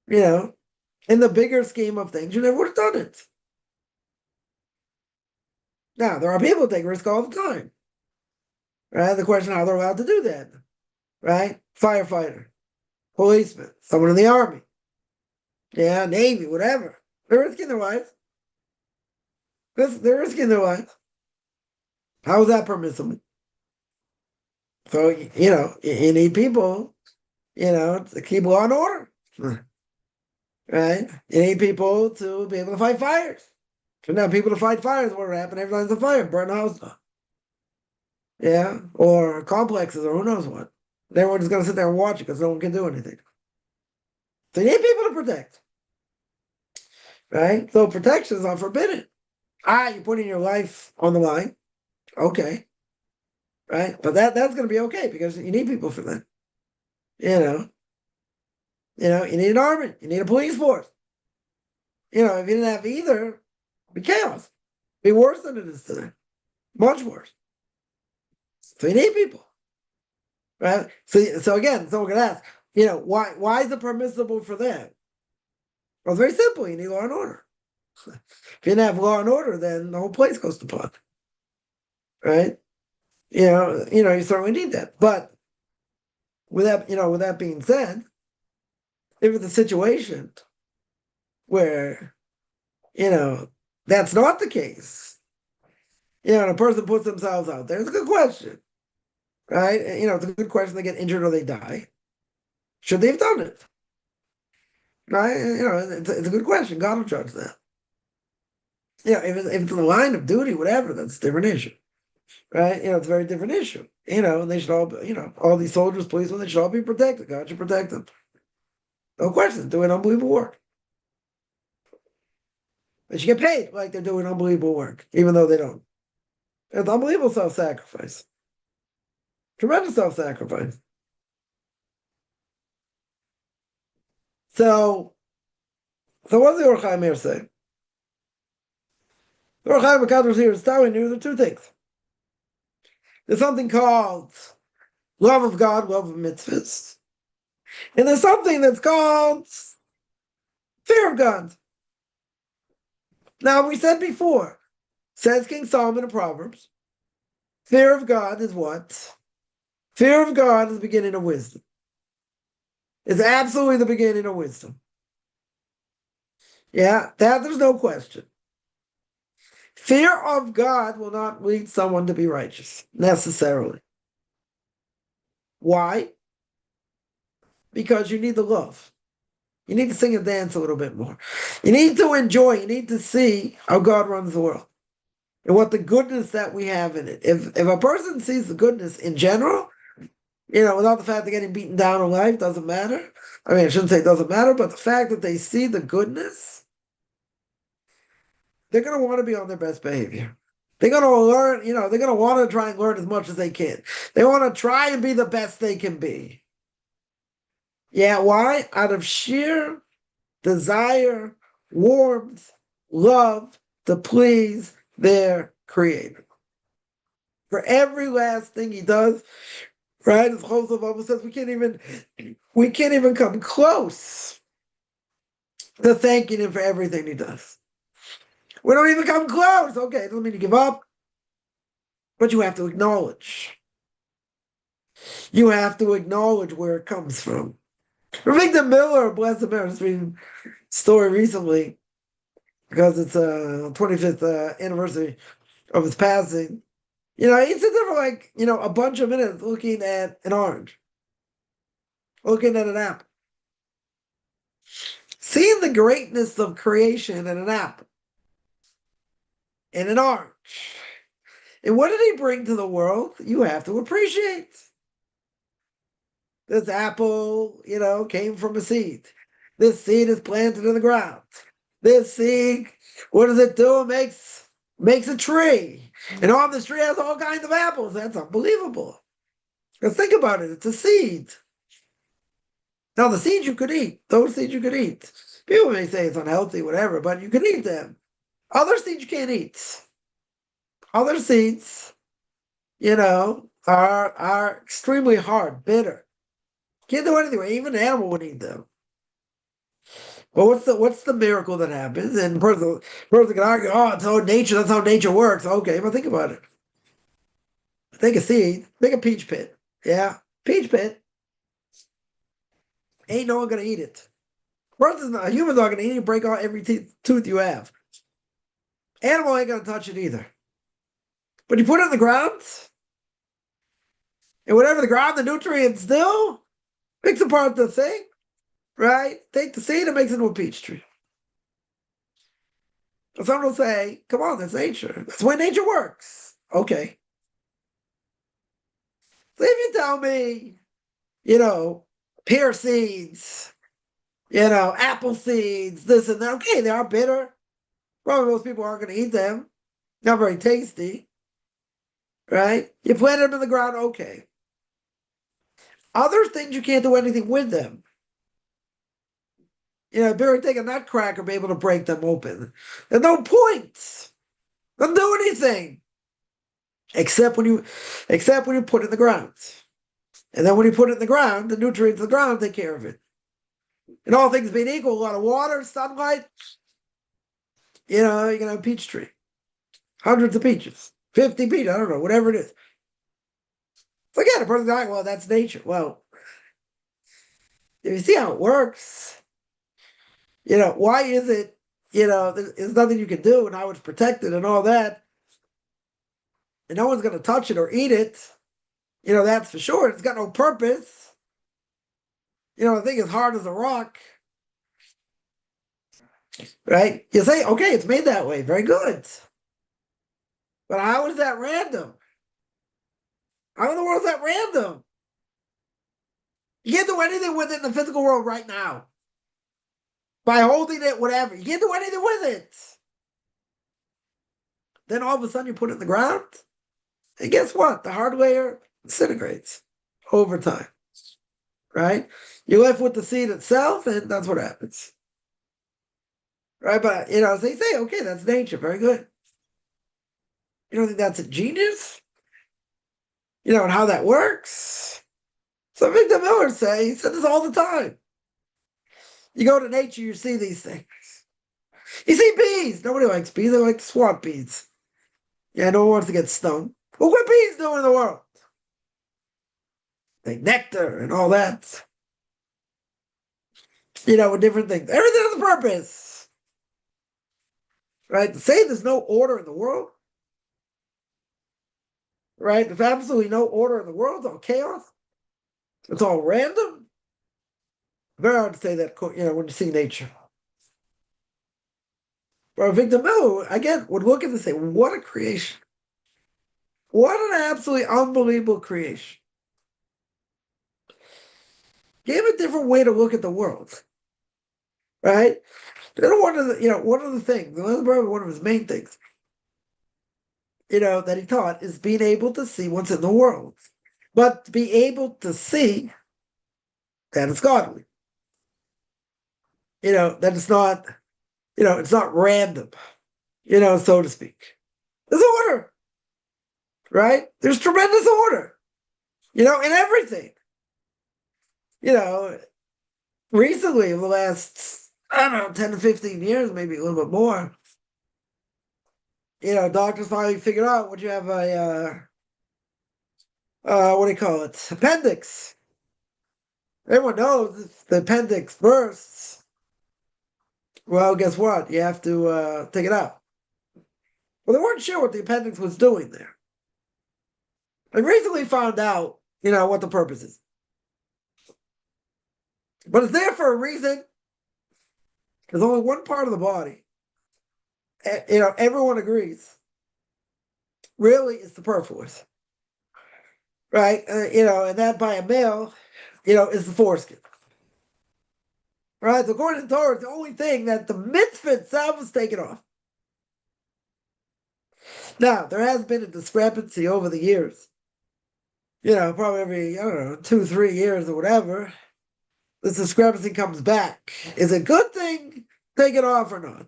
in the bigger scheme of things, you never would have done it. Now, there are people who take risk all the time. Right? The question how they're allowed to do that. Right? Firefighter, policeman, someone in the army. Yeah, Navy, whatever. They're risking their lives. They're risking their lives. How is that permissible? So, you need people, to keep law and order. Right? You need people to be able to fight fires. Shouldn't have people to fight fires. What would happen every time there's a fire? Burn the house down. Yeah? Or complexes or who knows what. And everyone's just going to sit there and watch it because no one can do anything. So you need people to protect. Right? So protections are forbidden. You're putting your life on the line. Okay. Right? But that's going to be okay because you need people for that. You need an army. You need a police force. If you didn't have either, it'd be chaos. It'd be worse than it is today. Much worse. So you need people. Right? So again, someone could ask, why is it permissible for them? Well, it's very simple. You need law and order. If you didn't have law and order, then the whole place goes to pot. Right? You certainly need that. But with that being said, if it's a situation where, that's not the case, and a person puts themselves out there, it's a good question. Right? It's a good question. They get injured or they die. Should they have done it? Right? It's a good question. God will judge that. If it's in the line of duty, whatever, that's a different issue. Right? It's a very different issue. And they should all, all these soldiers, policemen, they should all be protected. God should protect them. No question. Doing unbelievable work. They should get paid like they're doing unbelievable work, even though they don't. It's unbelievable self-sacrifice. Tremendous self-sacrifice. So what does the Or Chaim here say? The Or Chaim Akadosh here is telling you there are two things. There's something called love of God, love of mitzvahs. And there's something that's called fear of God. Now, we said before, says King Solomon in Proverbs, fear of God is what? Fear of God is the beginning of wisdom. It's absolutely the beginning of wisdom. Yeah, that there's no question. Fear of God will not lead someone to be righteous, necessarily. Why? Because you need the love. You need to sing and dance a little bit more. You need to enjoy. You need to see how God runs the world and what the goodness that we have in it. If a person sees the goodness in general, without the fact they're getting beaten down in life, doesn't matter. I mean, I shouldn't say it doesn't matter, but the fact that they see the goodness, they're going to want to be on their best behavior. They're going to learn, they're going to want to try and learn as much as they can. They want to try and be the best they can be. Yeah, why? Out of sheer desire, warmth, love to please their Creator. For every last thing he does, right? As Joseph almost says, we can't even come close to thanking him for everything he does. We don't even come close. Okay, it doesn't mean to give up, but you have to acknowledge. You have to acknowledge where it comes from. Victor Miller, bless him, I was reading a story recently because it's a 25th anniversary of his passing. He sits there for like, a bunch of minutes looking at an orange, looking at an apple, seeing the greatness of creation in an apple, in an orange. And what did he bring to the world? You have to appreciate. This apple, came from a seed. This seed is planted in the ground. This seed, what does it do? It makes a tree. And on this tree has all kinds of apples. That's unbelievable. Because think about it, it's a seed. Now, the seeds you could eat, those seeds you could eat. People may say it's unhealthy, whatever, but you can eat them. Other seeds you can't eat. Other seeds, are extremely hard, bitter. Can't do anything. Even an animal would eat them. Well, what's the miracle that happens? And person can argue, oh, it's how nature. That's how nature works. Okay, but think about it. Take a seed. Take a peach pit. Yeah, peach pit. Ain't no one gonna eat it. A human's not gonna eat it. Break out every tooth you have. Animal ain't gonna touch it either. But you put it in the ground, and whatever the ground, the nutrients do, picks apart the thing, right? Take the seed and makes it into a peach tree. Someone will say, come on, that's nature. That's the way nature works. Okay. So if you tell me, pear seeds, apple seeds, this and that, okay, they are bitter. Probably most people aren't going to eat them. Not very tasty, right? You plant them in the ground, okay. Other things, you can't do anything with them. Barely take a nutcracker, be able to break them open. There's no point. Don't do anything. Except when you put it in the ground. And then when you put it in the ground, the nutrients of the ground take care of it. And all things being equal, a lot of water, sunlight, you're going to have a peach tree. Hundreds of peaches. 50 peaches, I don't know, whatever it is. Forget it. Person's like, well, that's nature. Well, if you see how it works, why is it, there's nothing you can do and how it's protected and all that. And no one's going to touch it or eat it. That's for sure. It's got no purpose. The thing is hard as a rock. Right? You say, okay, it's made that way. Very good. But how is that random? How in the world is that random? You can't do anything with it in the physical world right now. By holding it, whatever. You can't do anything with it. Then all of a sudden you put it in the ground. And guess what? The hard layer disintegrates over time. Right? You're left with the seed itself, and that's what happens. Right? But, so you say, okay, that's nature. Very good. You don't think that's a genius? And how that works? So Victor Miller he said this all the time. You go to nature, you see these things. You see bees. Nobody likes bees. They like swamp bees. Yeah, no one wants to get stung. Well, what bees do in the world? They nectar and all that. With different things. Everything has a purpose. Right? To say there's no order in the world. Right? There's absolutely no order in the world. It's all chaos. It's all random. Very hard to say that, when you see nature. But Victor Miller, again, would look at this and say, what a creation. What an absolutely unbelievable creation. Gave a different way to look at the world. Right? One of the things, one of his main things, that he taught is being able to see what's in the world. But to be able to see that it's godly. That it's not, it's not random, so to speak. There's order, right? There's tremendous order. in everything. Recently, in the last, I don't know, 10 to 15 years, maybe a little bit more, doctors finally figured out what you have what do you call it? Appendix. Everyone knows if the appendix bursts, well, guess what? You have to take it out. Well, they weren't sure what the appendix was doing there. They recently found out, what the purpose is. But it's there for a reason. There's only one part of the body. Everyone agrees. Really, it's the superfluous. Right? And that by a male, is the foreskin. Right? So according to the Torah, it's the only thing that the mitzvah itself is taken off. Now, there has been a discrepancy over the years. Probably every, 2, 3 years or whatever, this discrepancy comes back. Is it a good thing? Take it off or not?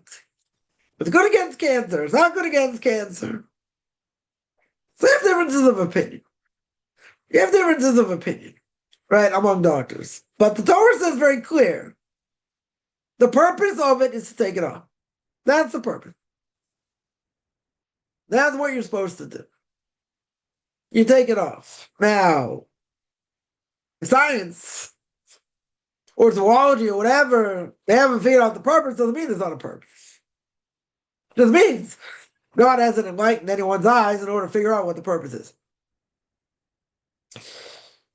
It's good against cancer. It's not good against cancer. So you have differences of opinion. Right, among doctors. But the Torah says very clear. The purpose of it is to take it off. That's the purpose. That's what you're supposed to do. You take it off. Now, science or zoology or whatever, they haven't figured out the purpose, doesn't mean there's not a purpose. It just means God hasn't enlightened anyone's eyes in order to figure out what the purpose is.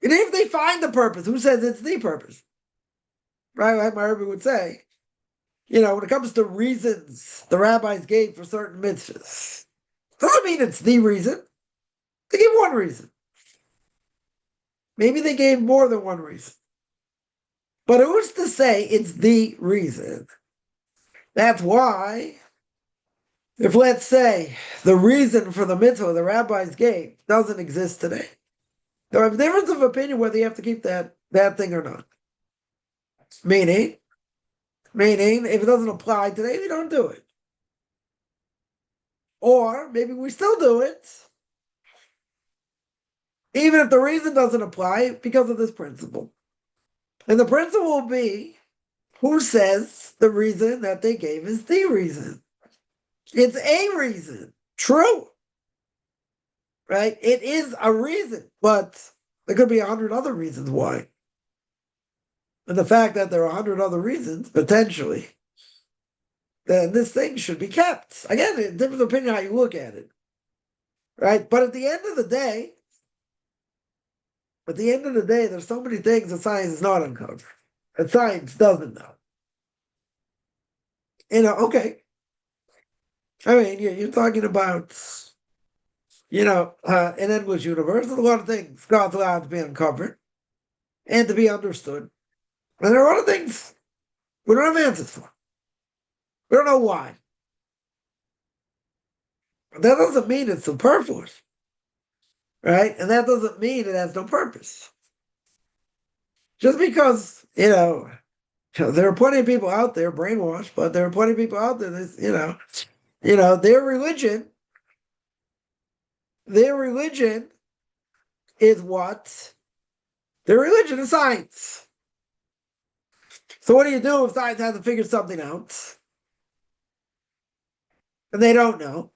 And if they find the purpose, who says it's the purpose? Right, like my Rebbe would say, when it comes to reasons the rabbis gave for certain mitzvahs, doesn't mean it's the reason. They gave one reason. Maybe they gave more than one reason. But who's to say it's the reason? That's why, if let's say the reason for the mitzvah the rabbis gave doesn't exist today, there are difference of opinion whether you have to keep that thing or not. Meaning, if it doesn't apply today, we don't do it. Or maybe we still do it, even if the reason doesn't apply because of this principle. And the principle will be, who says the reason that they gave is the reason? It's a reason. True. Right? It is a reason, but there could be 100 other reasons why. And the fact that there are 100 other reasons, potentially, then this thing should be kept. Again, different opinion how you look at it. Right? But at the end of the day, there's so many things that science has not uncovered. That science doesn't know. Okay. I mean, you're talking about, an endless universe. There's a lot of things God's allowed to be uncovered and to be understood. And there are a lot of things we don't have answers for. We don't know why. But that doesn't mean it's superfluous. Right? And that doesn't mean it has no purpose. Just because, there are plenty of people out there brainwashed, but there are plenty of people out there that, their religion is what? Their religion is science. So what do you do if science hasn't figured something out? And they don't know.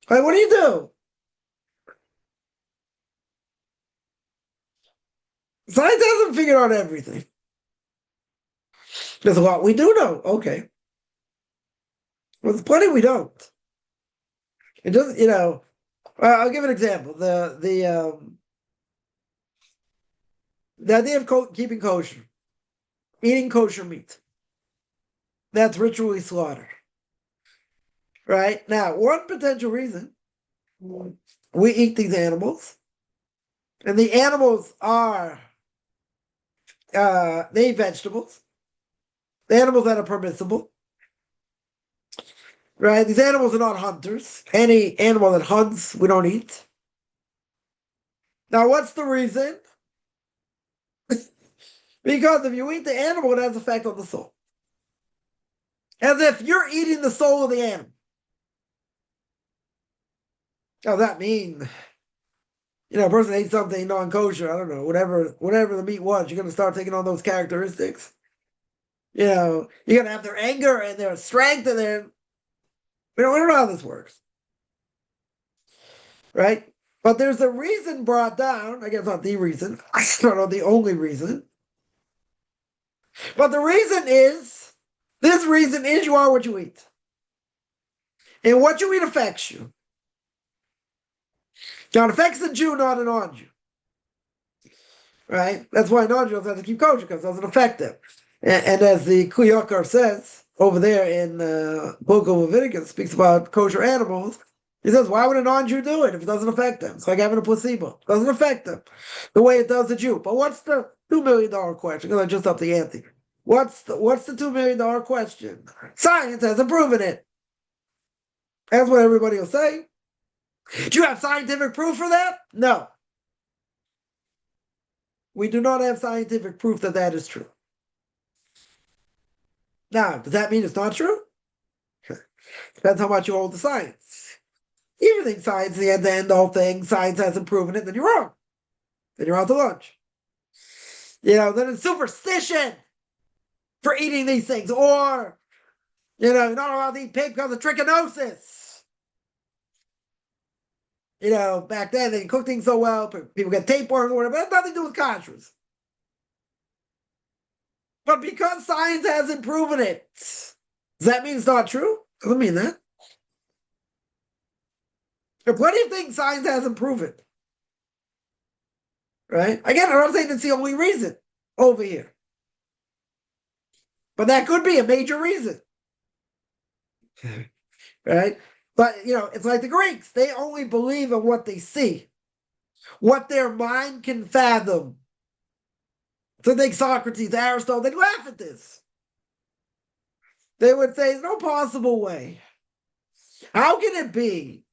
Like, what do you do? Science hasn't figured out everything. There's a lot we do know. Okay. Well, there's plenty we don't. It doesn't, I'll give an example. The idea of keeping kosher, eating kosher meat, that's ritually slaughtered. Right? Now, one potential reason we eat these animals, and the animals are, they eat vegetables, the animals that are permissible. Right? These animals are not hunters. Any animal that hunts, we don't eat. Now, what's the reason? Because if you eat the animal, it has effect on the soul. As if you're eating the soul of the animal. Now, does that mean a person ate something non-kosher, I don't know, whatever the meat was, you're going to start taking on those characteristics. You're going to have their anger and their strength and we don't know how this works. Right? But there's a reason brought down, I guess not the reason, I don't know the only reason. But the reason is, this reason is you are what you eat. And what you eat affects you. Now, it affects the Jew, not a non-Jew. Right? That's why non-Jews have to keep kosher, because it doesn't affect them. And as the Kuyakar says over there in the book of Leviticus, speaks about kosher animals, he says, why would a non-Jew do it if it doesn't affect them? It's like having a placebo. It doesn't affect them the way it does the Jew. But what's the $2 million question? Because I just upped the ante. What's the $2 million question? Science hasn't proven it. That's what everybody will say. Do you have scientific proof for that? No. We do not have scientific proof that that is true. Now, does that mean it's not true? Depends how much you hold to science. If you think science is the end-all thing, science hasn't proven it, then you're wrong. Then you're out to lunch. Then it's superstition for eating these things. Or, you're not allowed to eat pig because of trichinosis. Back then they cook things so well, people get tapeworm or whatever, but it has nothing to do with kashrus. But because science hasn't proven it, does that mean it's not true? Doesn't mean that. There are plenty of things science hasn't proven. Right? Again, I'm not saying it's the only reason over here. But that could be a major reason. Right? But, it's like the Greeks. They only believe in what they see, what their mind can fathom. So think Socrates, Aristotle, they'd laugh at this. They would say, there's no possible way. How can it be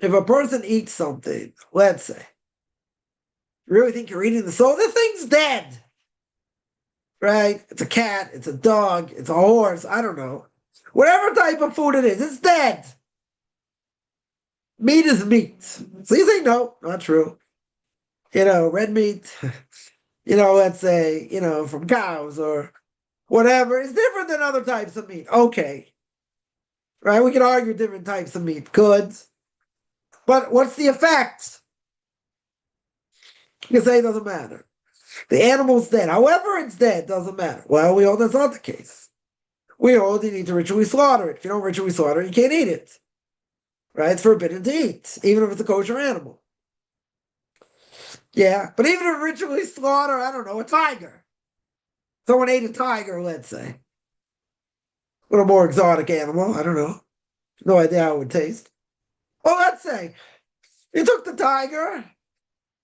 if a person eats something, let's say, you really think you're eating the soul? The thing's dead. Right? It's a cat, it's a dog, it's a horse, I don't know. Whatever type of food it is, it's dead. Meat is meat. So you say, no, not true. Red meat, let's say, from cows or whatever, is different than other types of meat. Okay. Right? We can argue different types of meat. Good. But what's the effect? You can say it doesn't matter. The animal's dead. However it's dead, doesn't matter. Well, we hold that's not the case. We hold you need to ritually slaughter it. If you don't ritually slaughter it, you can't eat it. Right? It's forbidden to eat, even if it's a kosher animal. Yeah, but even if ritually slaughter, I don't know, a tiger. Someone ate a tiger, let's say. A little more exotic animal, I don't know. No idea how it would taste. Well, let's say you took the tiger,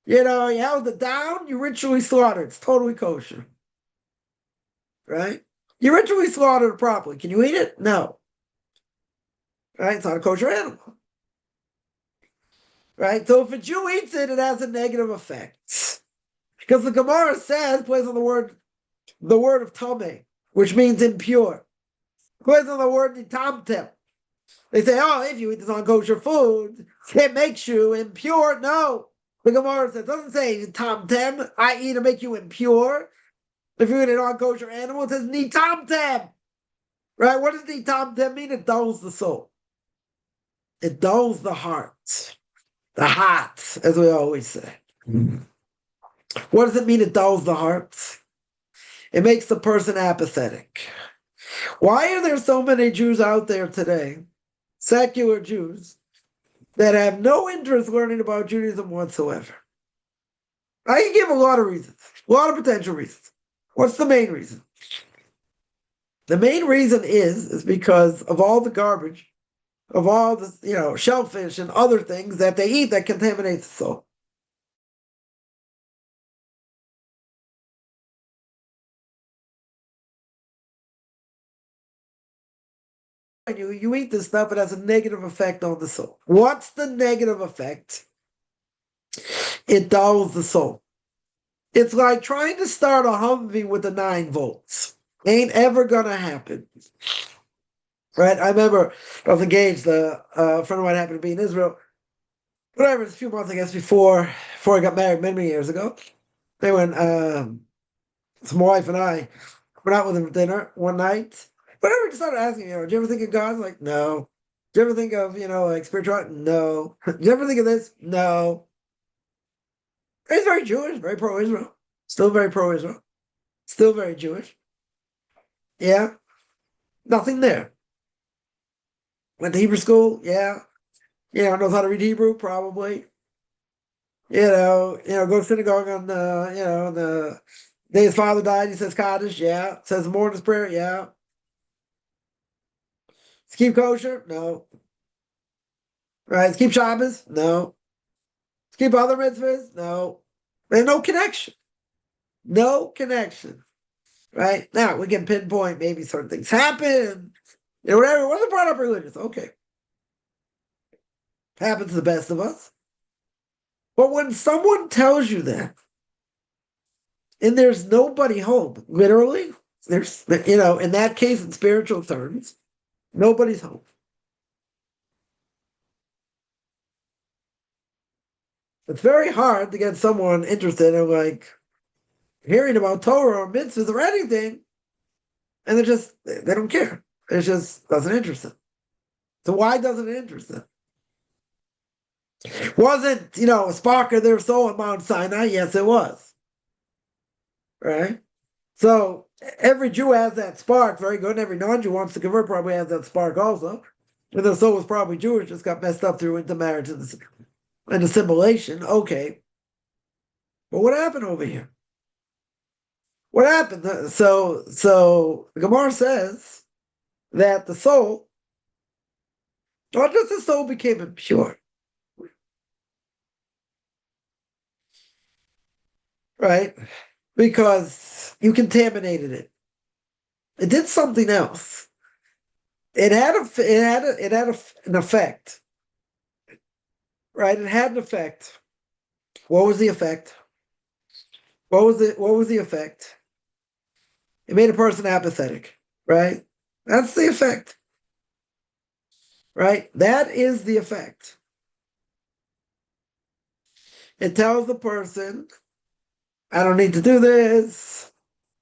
you held it down, you ritually slaughtered. It's totally kosher. Right? You ritually slaughtered it properly. Can you eat it? No. Right? It's not a kosher animal. Right? So if a Jew eats it, it has a negative effect. Because the Gemara says, plays on the word of tameh, which means impure. Plays on the word nitamtem. They say, if you eat this non-kosher food, it makes you impure. No. The Gemara says, it doesn't say nitamtem, i.e. to make you impure. If you eat a non-kosher animal, it says nitamtem. Right? What does nitamtem mean? It dulls the soul. It dulls the heart. The heart, as we always say. What does it mean it dulls the heart? It makes the person apathetic. Why are there so many Jews out there today, secular Jews, that have no interest learning about Judaism whatsoever? I can give a lot of reasons, a lot of potential reasons. What's the main reason? The main reason is because of all the garbage, of all the shellfish and other things that they eat that contaminate the soul. And you eat this stuff, it has a negative effect on the soul. What's the negative effect? It dulls the soul. It's like trying to start a Humvee with the 9 volts. Ain't ever gonna happen. Right? I remember I was engaged, a friend of mine happened to be in Israel, whatever, it's a few months, I guess, before I got married many years ago. They went, so my wife and I went out with them for dinner one night. Whatever, just started asking, do you ever think of God? I'm like, no. Do you ever think of, like spirituality? No. Do you ever think of this? No. He's very Jewish, very pro-Israel. Still very pro-Israel. Still very Jewish. Yeah. Nothing there. Went to Hebrew school, yeah. Knows how to read Hebrew, probably. Go to synagogue on the day his father died, he says Kaddish, yeah. Says the morning's prayer, yeah. Keep kosher? No. Right? Keep Shabbos? No. Keep other mitzvahs? No. There's no connection. No connection. Right? Now, we can pinpoint maybe certain things happen. Whatever. Wasn't brought up religious. Okay. Happens to the best of us. But when someone tells you that, and there's nobody home, literally, there's, in that case, in spiritual terms, nobody's home. It's very hard to get someone interested in hearing about Torah or mitzvahs or anything, and they don't care. It just doesn't interest them. So why doesn't it interest them? Wasn't, a spark of their soul on Mount Sinai? Yes, it was. Right? So every Jew has that spark, very good, and every non-Jew wants to convert probably has that spark also. And their soul was probably Jewish, just got messed up through intermarriage and assimilation. Okay. But what happened over here? What happened? So the Gemara says that the soul, not just the soul became impure, right? Because you contaminated it. It did something else. It had an effect, right? It had an effect. What was the effect? What was the effect? It made a person apathetic, right? That's the effect, right? That is the effect. It tells the person, I don't need to do this.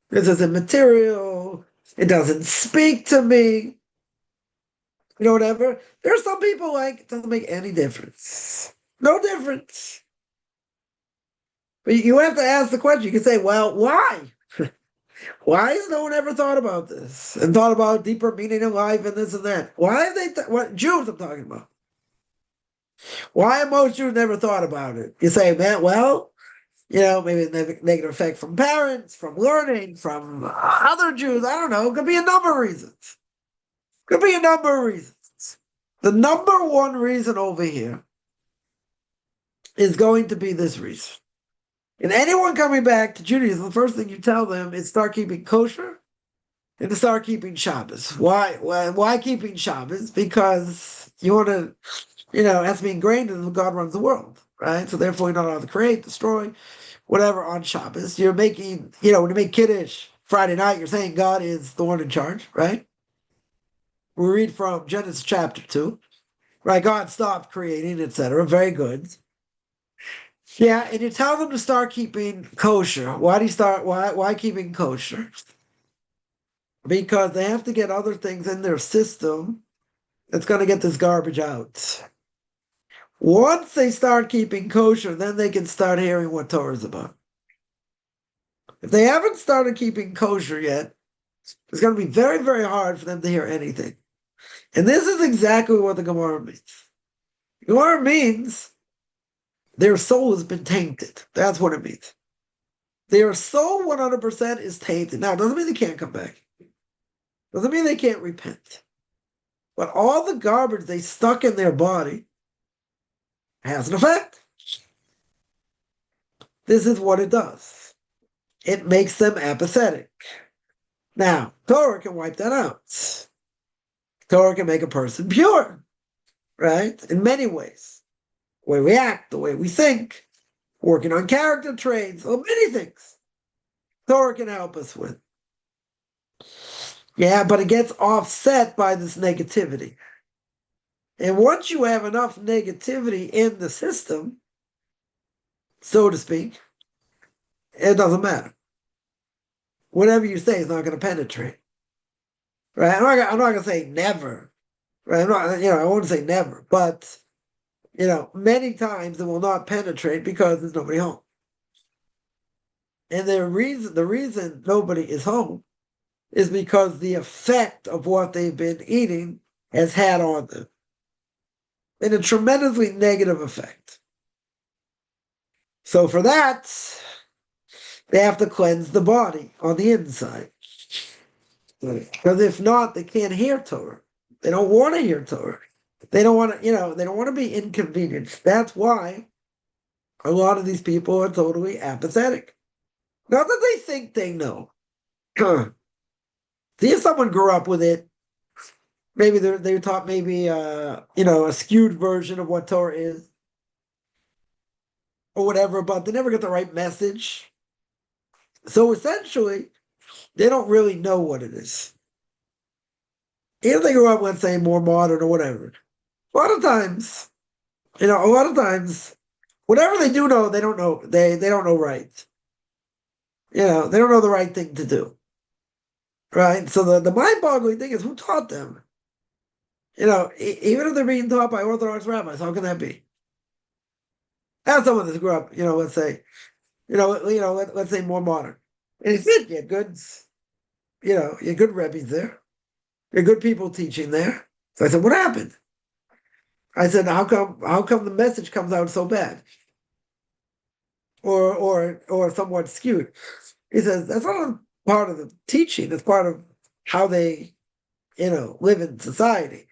This isn't material. It doesn't speak to me. Whatever. There's some people it doesn't make any difference. No difference. But you have to ask the question. You can say, well, why? Why has no one ever thought about this and thought about deeper meaning in life and this and that? Why have they, what Jews I'm talking about? Why have most Jews never thought about it? You say, man, well, maybe negative effect from parents, from learning, from other Jews. I don't know. It could be a number of reasons. Could be a number of reasons. The number one reason over here is going to be this reason. And anyone coming back to Judaism, the first thing you tell them is start keeping kosher and to start keeping Shabbos. Why keeping Shabbos? Because you want to, it has to be ingrained in God runs the world, right? So therefore you're not allowed to create, destroy, whatever on Shabbos. You're making, when you make Kiddush Friday night, you're saying God is the one in charge, right? We read from Genesis Chapter 2, right? God stopped creating, etc. Very good. Yeah, and you tell them to start keeping kosher. Why keeping kosher? Because they have to get other things in their system that's going to get this garbage out. Once they start keeping kosher, then they can start hearing what Torah is about. If they haven't started keeping kosher yet, it's going to be very, very hard for them to hear anything. And this is exactly what the Gemara means. The Gemara means their soul has been tainted. That's what it means. Their soul 100% is tainted. Now, it doesn't mean they can't come back. Doesn't mean they can't repent. But all the garbage they stuck in their body has an effect. This is what it does. It makes them apathetic. Now, Torah can wipe that out. Torah can make a person pure, right? In many ways. The way we act, the way we think, working on character traits, so many things Torah can help us with. Yeah, but it gets offset by this negativity. And once you have enough negativity in the system, so to speak, it doesn't matter. Whatever you say is not going to penetrate, right? I'm not going to say never, right? I'm not, I won't say never, but many times it will not penetrate because there's nobody home. And the reason nobody is home is because the effect of what they've been eating has had on them, and a tremendously negative effect. So for that, they have to cleanse the body on the inside. Because if not, they can't hear Torah. They don't want to hear Torah. They don't want to, they don't want to be inconvenienced. That's why a lot of these people are totally apathetic. Not that they think they know. See, if someone grew up with it, maybe they taught maybe a skewed version of what Torah is, or whatever, but they never get the right message. So essentially, they don't really know what it is. Even if they grew up, let's say, more modern or whatever. A lot of times, whatever they do know, they don't know. They don't know right. They don't know the right thing to do. Right? So the mind-boggling thing is who taught them? Even if they're being taught by Orthodox rabbis, how can that be? As someone that grew up, let's say, let's say more modern. And he said, you had good, you had good rabbis there. You had good people teaching there. So I said, what happened? I said, how come the message comes out so bad? Or somewhat skewed? He says, that's not part of the teaching, it's part of how they, live in society.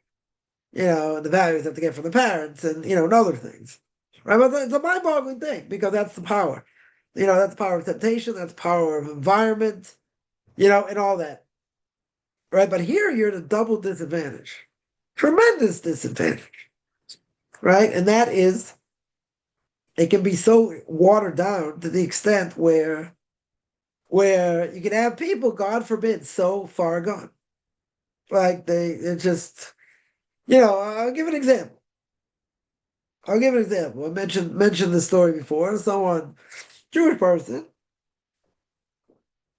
The values that they get from the parents and and other things. Right? But it's a mind-boggling thing because that's the power. That's the power of temptation, that's the power of environment, and all that. Right? But here you're at a double disadvantage. Tremendous disadvantage. Right? And that is it can be so watered down to the extent where you can have people, God forbid, so far gone. Like it just I'll give an example. I mentioned this story before. Someone, Jewish person,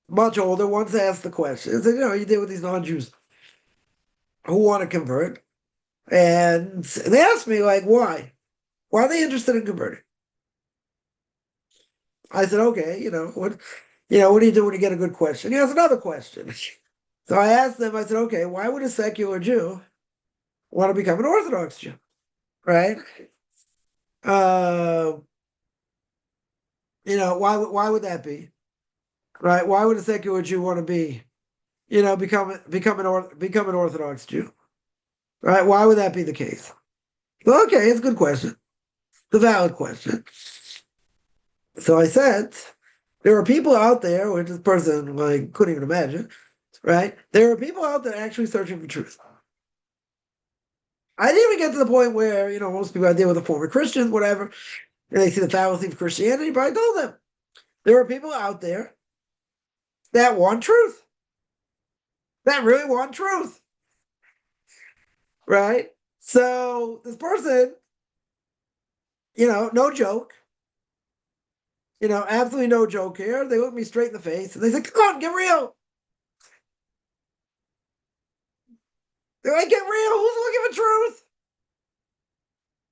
much older, once asked the question. Said, you deal with these non-Jews who want to convert, and they asked me like, why? Why are they interested in converting? I said, okay, what do you do when you get a good question? He has another question. So I asked them. I said, okay, why would a secular Jew want to become an Orthodox Jew? Right? Uh, why would that be? Right? Why would a secular Jew want to be, become an Orthodox Jew? Right? Why would that be the case? Well, okay, it's a good question. It's a valid question. So I said, there are people out there, which this person like couldn't even imagine, right? There are people out there actually searching for truth. I didn't even get to the point where, most people I deal with are former Christians, whatever, and they see the fallacy of Christianity, but I told them there are people out there that want truth, that really want truth, right? So this person, no joke, absolutely no joke here. They look me straight in the face and they say, come on, get real. They're like, get real. Who's looking for truth?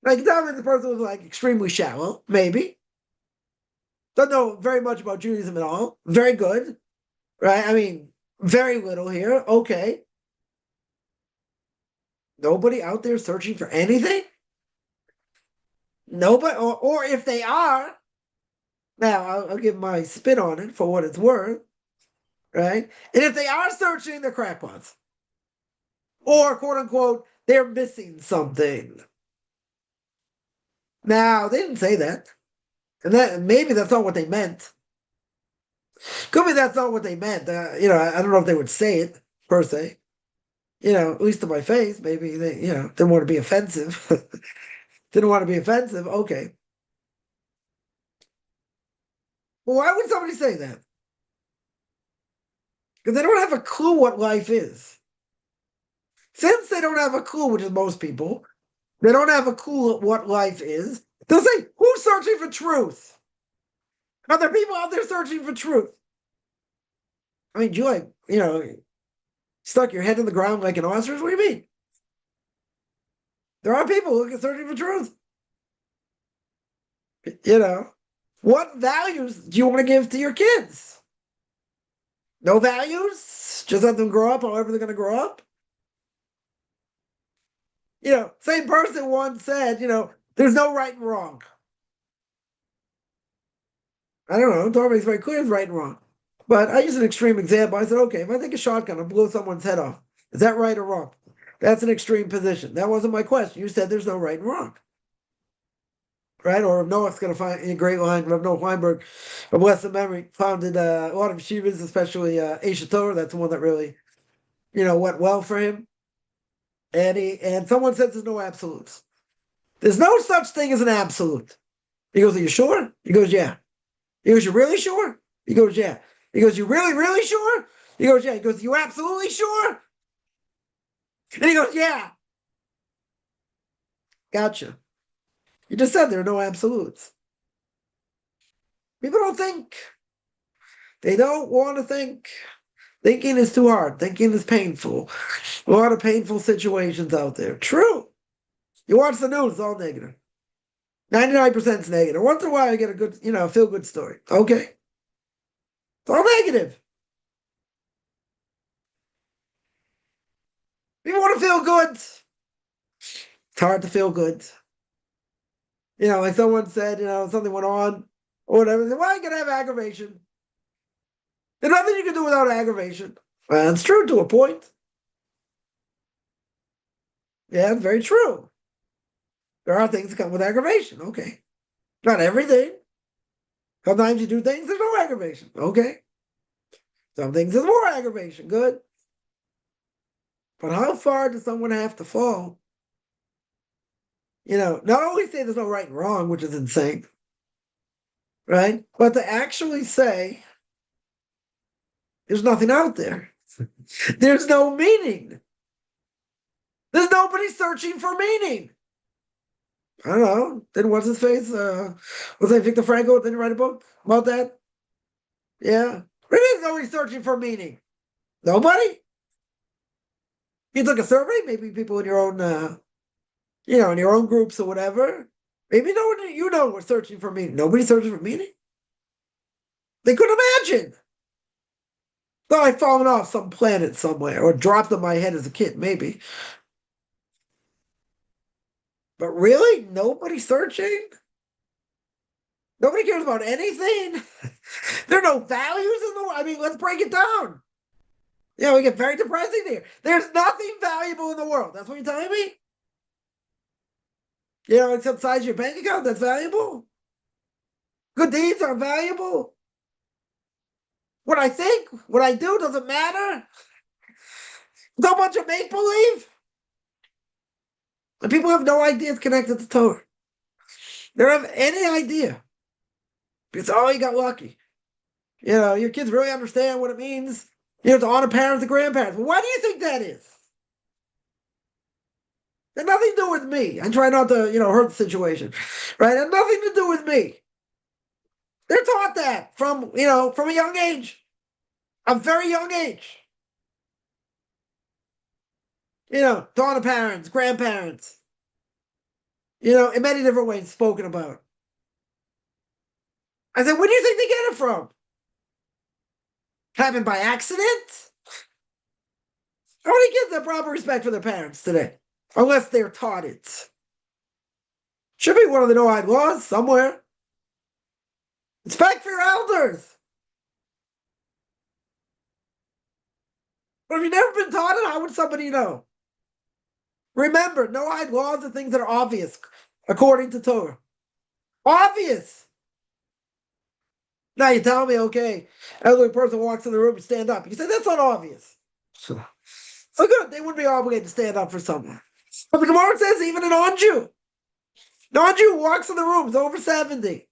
I can tell me the person was like extremely shallow, maybe. Don't know very much about Judaism at all. Very good, right? I mean, very little here. Okay. Nobody out there searching for anything? Nobody, or if they are, now I'll give my spin on it for what it's worth, right? And if they are searching, they're crackpots. Or, quote unquote, they're missing something. Now, they didn't say that. And maybe that's not what they meant. Could be that's not what they meant. I don't know if they would say it per se. At least to my face, maybe they, didn't want to be offensive. Didn't want to be offensive. Okay. Well, why would somebody say that? Because they don't have a clue what life is. Since they don't have a clue, which is most people, They don't have a clue at what life is. They'll say, who's searching for truth? Are there people out there searching for truth? I mean, stuck your head in the ground like an ostrich? What do you mean? There are people who are searching for truth. What values do you want to give to your kids? No values? Just let them grow up however they're going to grow up? Same person once said, there's no right and wrong. I don't know. Torah makes very clear it's right and wrong. But I use an extreme example. I said, okay, if I take a shotgun and blow someone's head off, is that right or wrong? That's an extreme position. That wasn't my question. You said there's no right and wrong. Right? Or if Noah's going to find a great line from Noah Weinberg, of blessed memory, founded a lot of yeshivas, especially Aish Torah. That's the one that really, went well for him. And someone says there's no absolutes. There's no such thing as an absolute. He goes, are you sure? He goes, yeah. He goes, you really sure? He goes, yeah. He goes, you really, really sure? He goes, yeah. He goes, you absolutely sure? And he goes, yeah. Gotcha. You just said there are no absolutes. People don't think. They don't want to think. Thinking is too hard. Thinking is painful. A lot of painful situations out there. True. You watch the news, it's all negative. 99% is negative. Once in a while, you get a good, feel-good story. Okay. It's all negative. People want to feel good. It's hard to feel good. Like someone said, something went on or whatever. They said, well, you can have aggravation. There's nothing you can do without aggravation. Well, it's true to a point. Yeah, it's very true. There are things that come with aggravation. Okay. Not everything. Sometimes you do things, there's no aggravation. Okay. Some things there's more aggravation. Good. But how far does someone have to fall? Not only say there's no right and wrong, which is insane, right? But to actually say there's nothing out there. There's no meaning. There's nobody searching for meaning. I don't know. Then what's his face? Was that Victor Franco? Didn't he write a book about that? Yeah. What do you mean nobody's searching for meaning? Nobody? You took a survey, maybe people in your own, in your own groups or whatever. Maybe no one was searching for meaning. Nobody's searching for meaning? They couldn't imagine. Thought I'd fallen off some planet somewhere or dropped on my head as a kid, maybe. But really? Nobody's searching? Nobody cares about anything? There are no values in the world. I mean, let's break it down. We get very depressing here. There's nothing valuable in the world. That's what you're telling me? Except size of your bank account, that's valuable. Good deeds are valuable. What I think, what I do doesn't matter. It's a bunch of make-believe. And people have no idea it's connected to Torah. They don't have any idea. Because, you got lucky. Your kids really understand what it means, to honor parents and grandparents. Well, why do you think that is? It had nothing to do with me. I try not to, hurt the situation. Right? It had nothing to do with me. They're taught that from a young age. A very young age. To honor parents, grandparents. In many different ways spoken about. I said, where do you think they get it from? Happened by accident? How many kids have proper respect for their parents today? Unless they're taught it. Should be one of the no-hide laws somewhere. Respect for your elders. But if you've never been taught it, how would somebody know? Remember, no-hide laws are things that are obvious, according to Torah. Obvious. Now you tell me, okay, elderly person walks in the room and stand up. You say, that's not obvious. So good, they wouldn't be obligated to stand up for someone. But the Gemara says even a non-Jew. Non-Jew walks in the room, is over 70.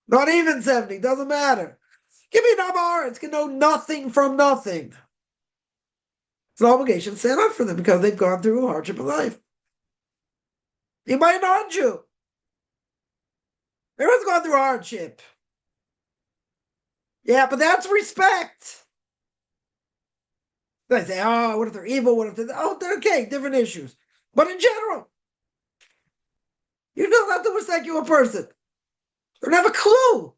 Not even 70, doesn't matter. Give me a number, it's going to know nothing from nothing. It's an obligation to stand up for them because they've gone through a hardship of life. He might be a non-Jew. Everyone's going through hardship. Yeah, but that's respect. They say, oh, what if they're evil? What if they're, oh, they're okay, different issues. But in general, you don't have to respect you a person. They don't have a clue.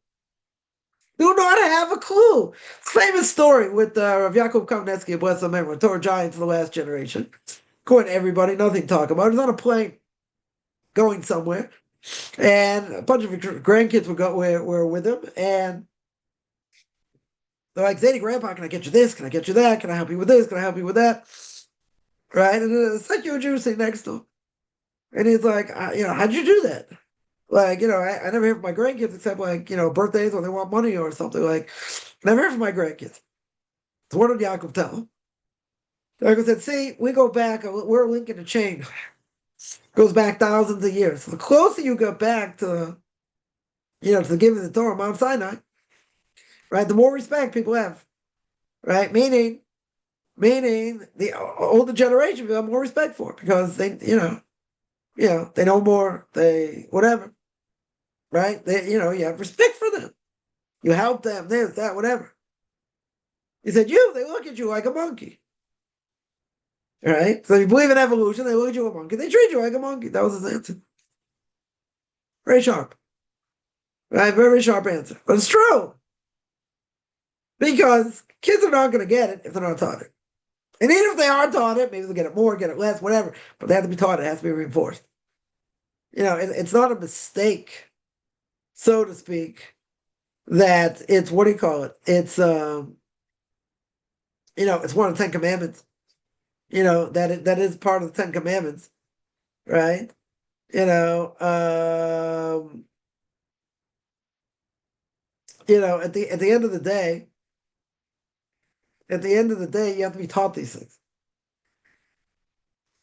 Do not have a clue. Famous story with Rav Yaakov Kamenetsky, bless him memory, Torah giant for the last generation. According to everybody, nothing to talk about. He's on a plane going somewhere, and a bunch of grandkids were with him, and they're like, Zadie, Grandpa, can I get you this? Can I get you that? Can I help you with this? Can I help you with that? Right? And it's like you Jew sitting next to him. And he's like, how'd you do that? Like, I never hear from my grandkids except like, birthdays or they want money or something. Like, never hear from my grandkids. So what did Yaakov tell him? Yaakov said, see, we go back, we're linking a chain. Goes back thousands of years. So the closer you go back to, to the giving of the Torah, Mount Sinai, right, the more respect people have, right? Meaning the older generation will have more respect for it because they, they know more, they, whatever, right? They, you have respect for them. You help them, this, that, whatever. He said, they look at you like a monkey. Right? So if you believe in evolution, they look at you like a monkey. They treat you like a monkey. That was his answer. Very sharp. Right? Very sharp answer. But it's true. Because kids are not going to get it if they're not taught it. And even if they are taught it, maybe they'll get it more, get it less, whatever. But they have to be taught it. It has to be reinforced. It's not a mistake, so to speak, that it's, what do you call it? It's, it's one of the 10 Commandments. That is part of the 10 Commandments, right? At the end of the day, you have to be taught these things.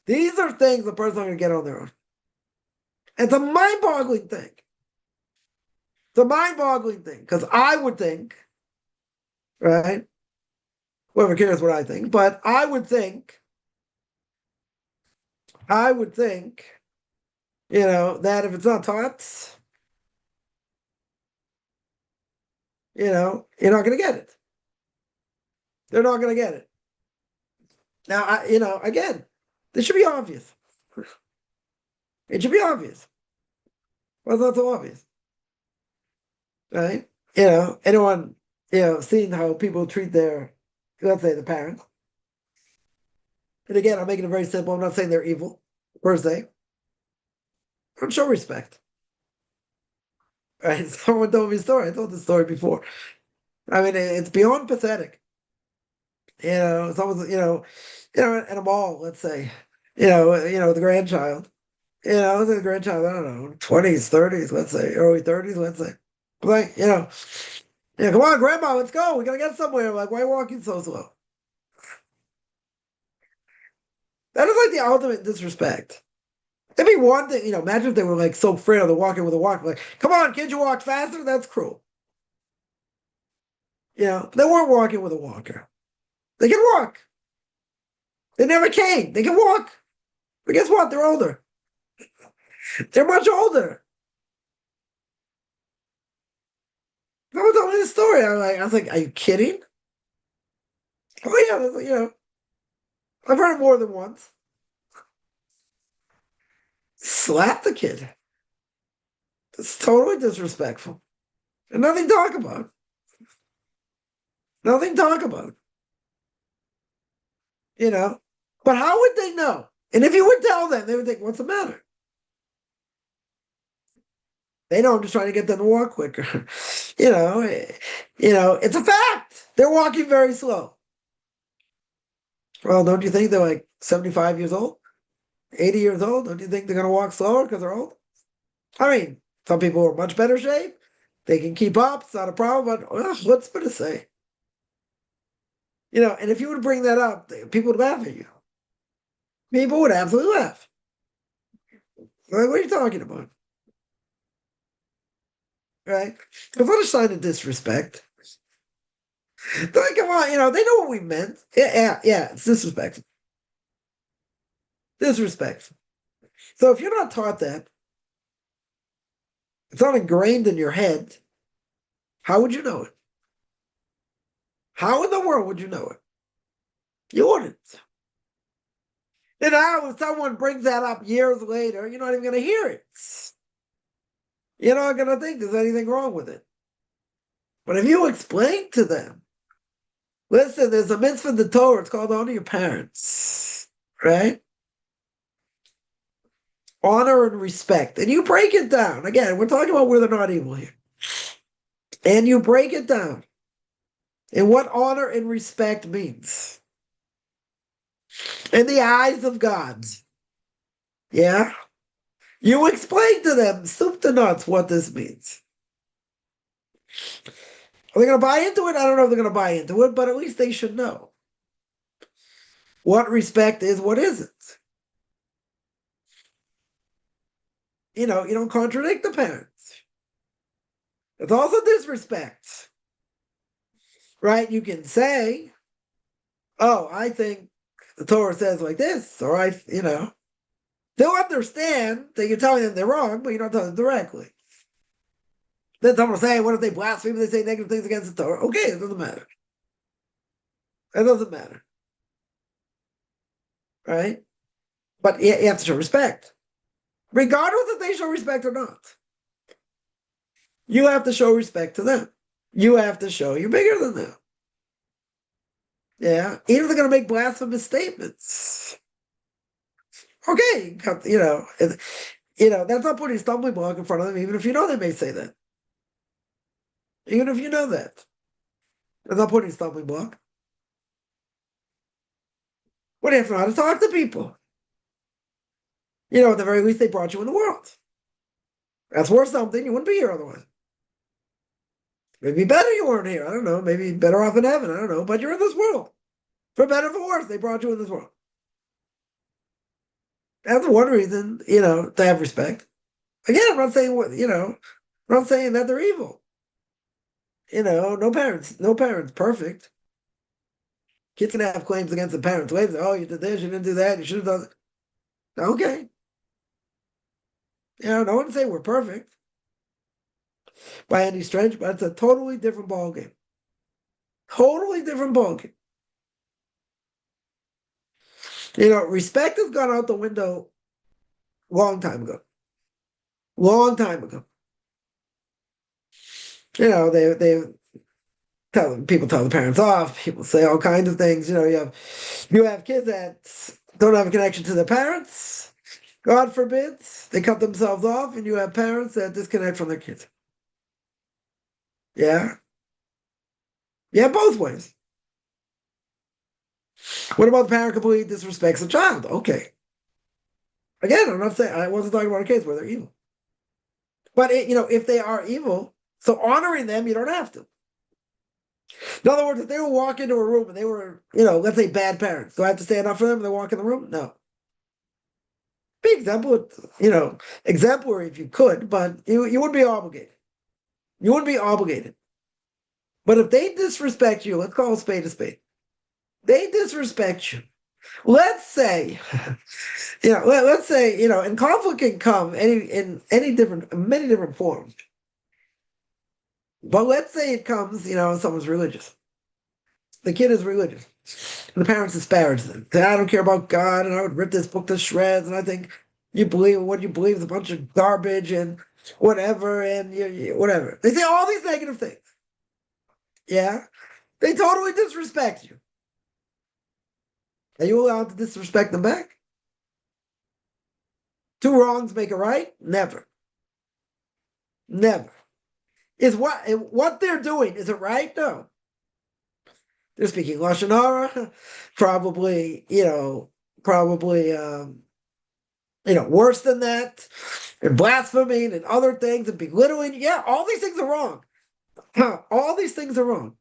These are things the person's not going to get on their own. It's a mind-boggling thing. It's a mind-boggling thing because I would think, right? Whoever cares what I think, but I would think, that if it's not taught, you're not going to get it. They're not going to get it. Now, again, this should be obvious. It should be obvious. Well, it's not so obvious. Right? Anyone, seeing how people treat their, let's say, the parents. And again, I'm making it very simple. I'm not saying they're evil, per se. Don't show respect. Right? Someone told me a story. I told this story before. I mean, it's beyond pathetic. Someone's, at a mall, let's say, the grandchild, the grandchild, I don't know, 20s, 30s, let's say, early 30s, let's say. Like, come on, Grandma, let's go. We gotta get somewhere. Like, why are you walking so slow? That is like the ultimate disrespect. It'd be one thing, imagine if they were like so frail, they're walking with a walker. Like, come on, kid, you walk faster? That's cruel. They weren't walking with a walker. They can walk. They never came. They can walk. But guess what? They're older. They're much older. Someone told me this story. I was like, are you kidding? Oh yeah, I've heard it more than once. Slap the kid. It's totally disrespectful. And nothing to talk about. Nothing to talk about. But how would they know? And if you would tell them, they would think, what's the matter? They know I'm just trying to get them to walk quicker. It's a fact. They're walking very slow. Well, don't you think they're like 75 years old? 80 years old? Don't you think they're going to walk slower because they're old? I mean, some people are in much better shape. They can keep up. It's not a problem. But what's going to say? And if you were to bring that up, people would laugh at you. People would absolutely laugh. Like, what are you talking about? Right? It's not a sign of disrespect. Like, come on, they know what we meant. Yeah, it's disrespectful. Disrespectful. So if you're not taught that, it's not ingrained in your head, how would you know it? How in the world would you know it? You wouldn't. And now if someone brings that up years later, you're not even going to hear it. You're not going to think there's anything wrong with it. But if you explain to them, listen, there's a mitzvah in the Torah, it's called honor your parents, right? Honor and respect. And you break it down. Again, we're talking about where they're not evil here. And you break it down and what honor and respect means in the eyes of God. Yeah? You explain to them, soup to nuts, what this means. Are they going to buy into it? I don't know if they're going to buy into it, but at least they should know what respect is, what isn't. You know, you don't contradict the parents. It's also disrespect, right? You can say, oh, I think the Torah says like this, or they'll understand that you're telling them they're wrong, but you're not telling them directly. Then someone will say, what if they blaspheme? They say negative things against the Torah. Okay, it doesn't matter. It doesn't matter. Right? But you have to show respect. Regardless if they show respect or not. You have to show respect to them. You have to show you're bigger than them. Yeah? Even if they're going to make blasphemous statements. Okay, that's not putting a stumbling block in front of them, even if you know they may say that. Even if you know that. That's not putting a stumbling block. What do you have to know how to talk to people? At the very least, they brought you in the world. That's worth something. You wouldn't be here otherwise. Maybe better you weren't here. I don't know. Maybe better off in heaven. I don't know. But you're in this world. For better or for worse, they brought you in this world. That's one reason, to have respect. Again, I'm not saying I'm not saying that they're evil. No parents perfect. Kids can have claims against the parents. Oh, you did this, you didn't do that, you should have done it. Okay. No one say we're perfect by any stretch, but it's a totally different ballgame. Totally different ballgame. Respect has gone out the window long time ago. Long time ago. They people tell the parents off. People say all kinds of things. You have kids that don't have a connection to their parents. God forbid they cut themselves off, and you have parents that disconnect from their kids. Yeah, both ways. What about the parent completely disrespects the child? Okay. Again, I'm not saying I wasn't talking about a case where they're evil, but if they are evil, so honoring them, you don't have to. In other words, if they would walk into a room and they were, let's say bad parents, do I have to stand up for them when they walk in the room? No. Be exemplary if you could, but you wouldn't be obligated. You wouldn't be obligated. But if they disrespect you, let's call a spade a spade. They disrespect you. Let's say, and conflict can come in many different forms. But let's say it comes, someone's religious. The kid is religious. And the parents disparage them. Say, I don't care about God, and I would rip this book to shreds, and I think you believe what you believe is a bunch of garbage and whatever, and whatever. They say all these negative things. Yeah? They totally disrespect you. Are you allowed to disrespect them back? Two wrongs make a right? Never. Never. Is what they're doing, is it right? No. They're speaking Lashon Hara, probably worse than that, and blaspheming and other things and belittling. Yeah, all these things are wrong. All these things are wrong.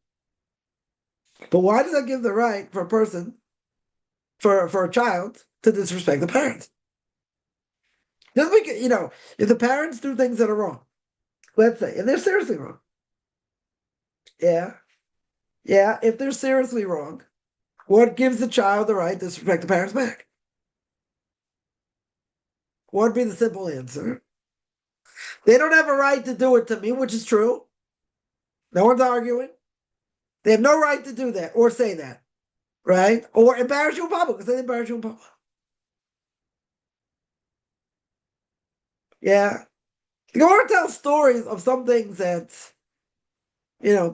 But why does that give the right for a person, for a child, to disrespect the parents? Just because, if the parents do things that are wrong, let's say, and they're seriously wrong. Yeah. Yeah, if they're seriously wrong, what gives the child the right to disrespect the parents back? What would be the simple answer? They don't have a right to do it to me, which is true. No one's arguing. They have no right to do that or say that, right? Or embarrass you in public because they embarrass you in public. Yeah. The Gemara tells stories of some things that,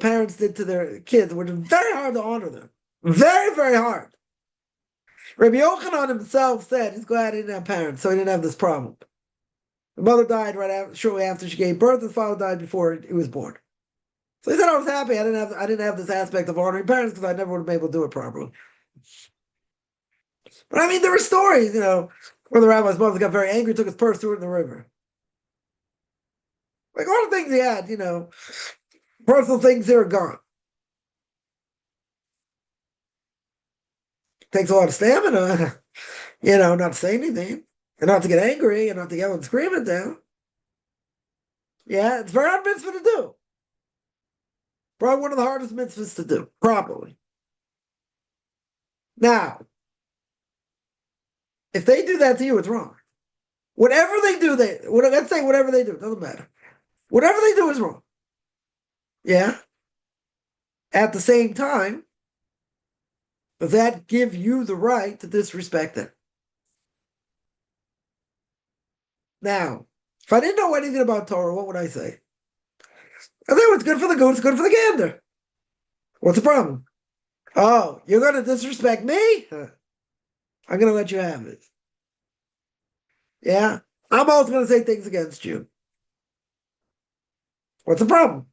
parents did to their kids, which is very hard to honor them. Very, very hard. Rabbi Yochanan himself said he's glad he didn't have parents, so he didn't have this problem. The mother died shortly after she gave birth. His father died before he was born. So he said, I was happy. I didn't have this aspect of honoring parents because I never would have been able to do it properly. But I mean, there were stories, where the rabbi's mother got very angry, took his purse, threw it in the river. Like all the things he had, personal things that are gone. Takes a lot of stamina, not to say anything, and not to get angry, and not to yell and scream it down. Yeah, it's very hard mitzvah to do. Probably one of the hardest mitzvahs to do properly. Now, if they do that to you, it's wrong. Whatever they do, let's say whatever they do, it doesn't matter. Whatever they do is wrong. Yeah? At the same time, does that give you the right to disrespect it? Now, if I didn't know anything about Torah, what would I say? I say what's good for the goose, it's good for the gander. What's the problem? Oh, you're going to disrespect me? I'm going to let you have it. Yeah? I'm also going to say things against you. What's the problem?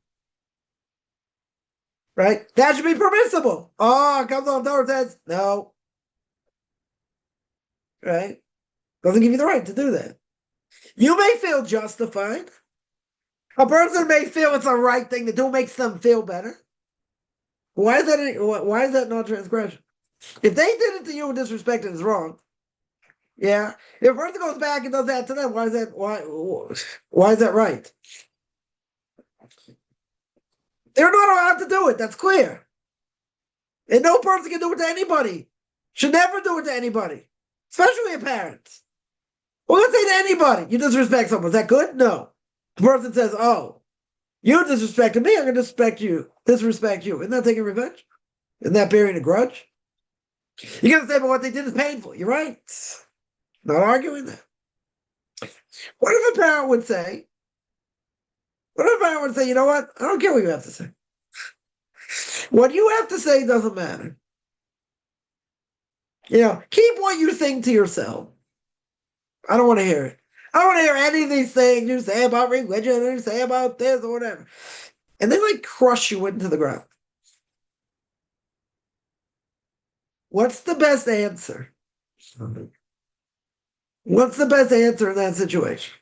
Right? That should be permissible. Oh, it comes on Torah says, no. Right? Doesn't give you the right to do that. You may feel justified. A person may feel it's the right thing to do, makes them feel better. Why is that not transgression? If they did it to you and disrespected, it's wrong. Yeah. If a person goes back and does that to them, why is that right? They're not allowed to do it. That's clear. And no person can do it to anybody. Should never do it to anybody, especially a parent. Well, let's say to anybody, you disrespect someone. Is that good? No. The person says, oh, you disrespected me, I'm going to disrespect you. Isn't that taking revenge? Isn't that bearing a grudge? You're going to say, but what they did is painful. You're right. Not arguing that. What if a parent would say, you know what? I don't care what you have to say. What you have to say doesn't matter. Keep what you think to yourself. I don't want to hear it. I don't want to hear any of these things you say about religion or you say about this or whatever. And they crush you into the ground. What's the best answer? What's the best answer in that situation?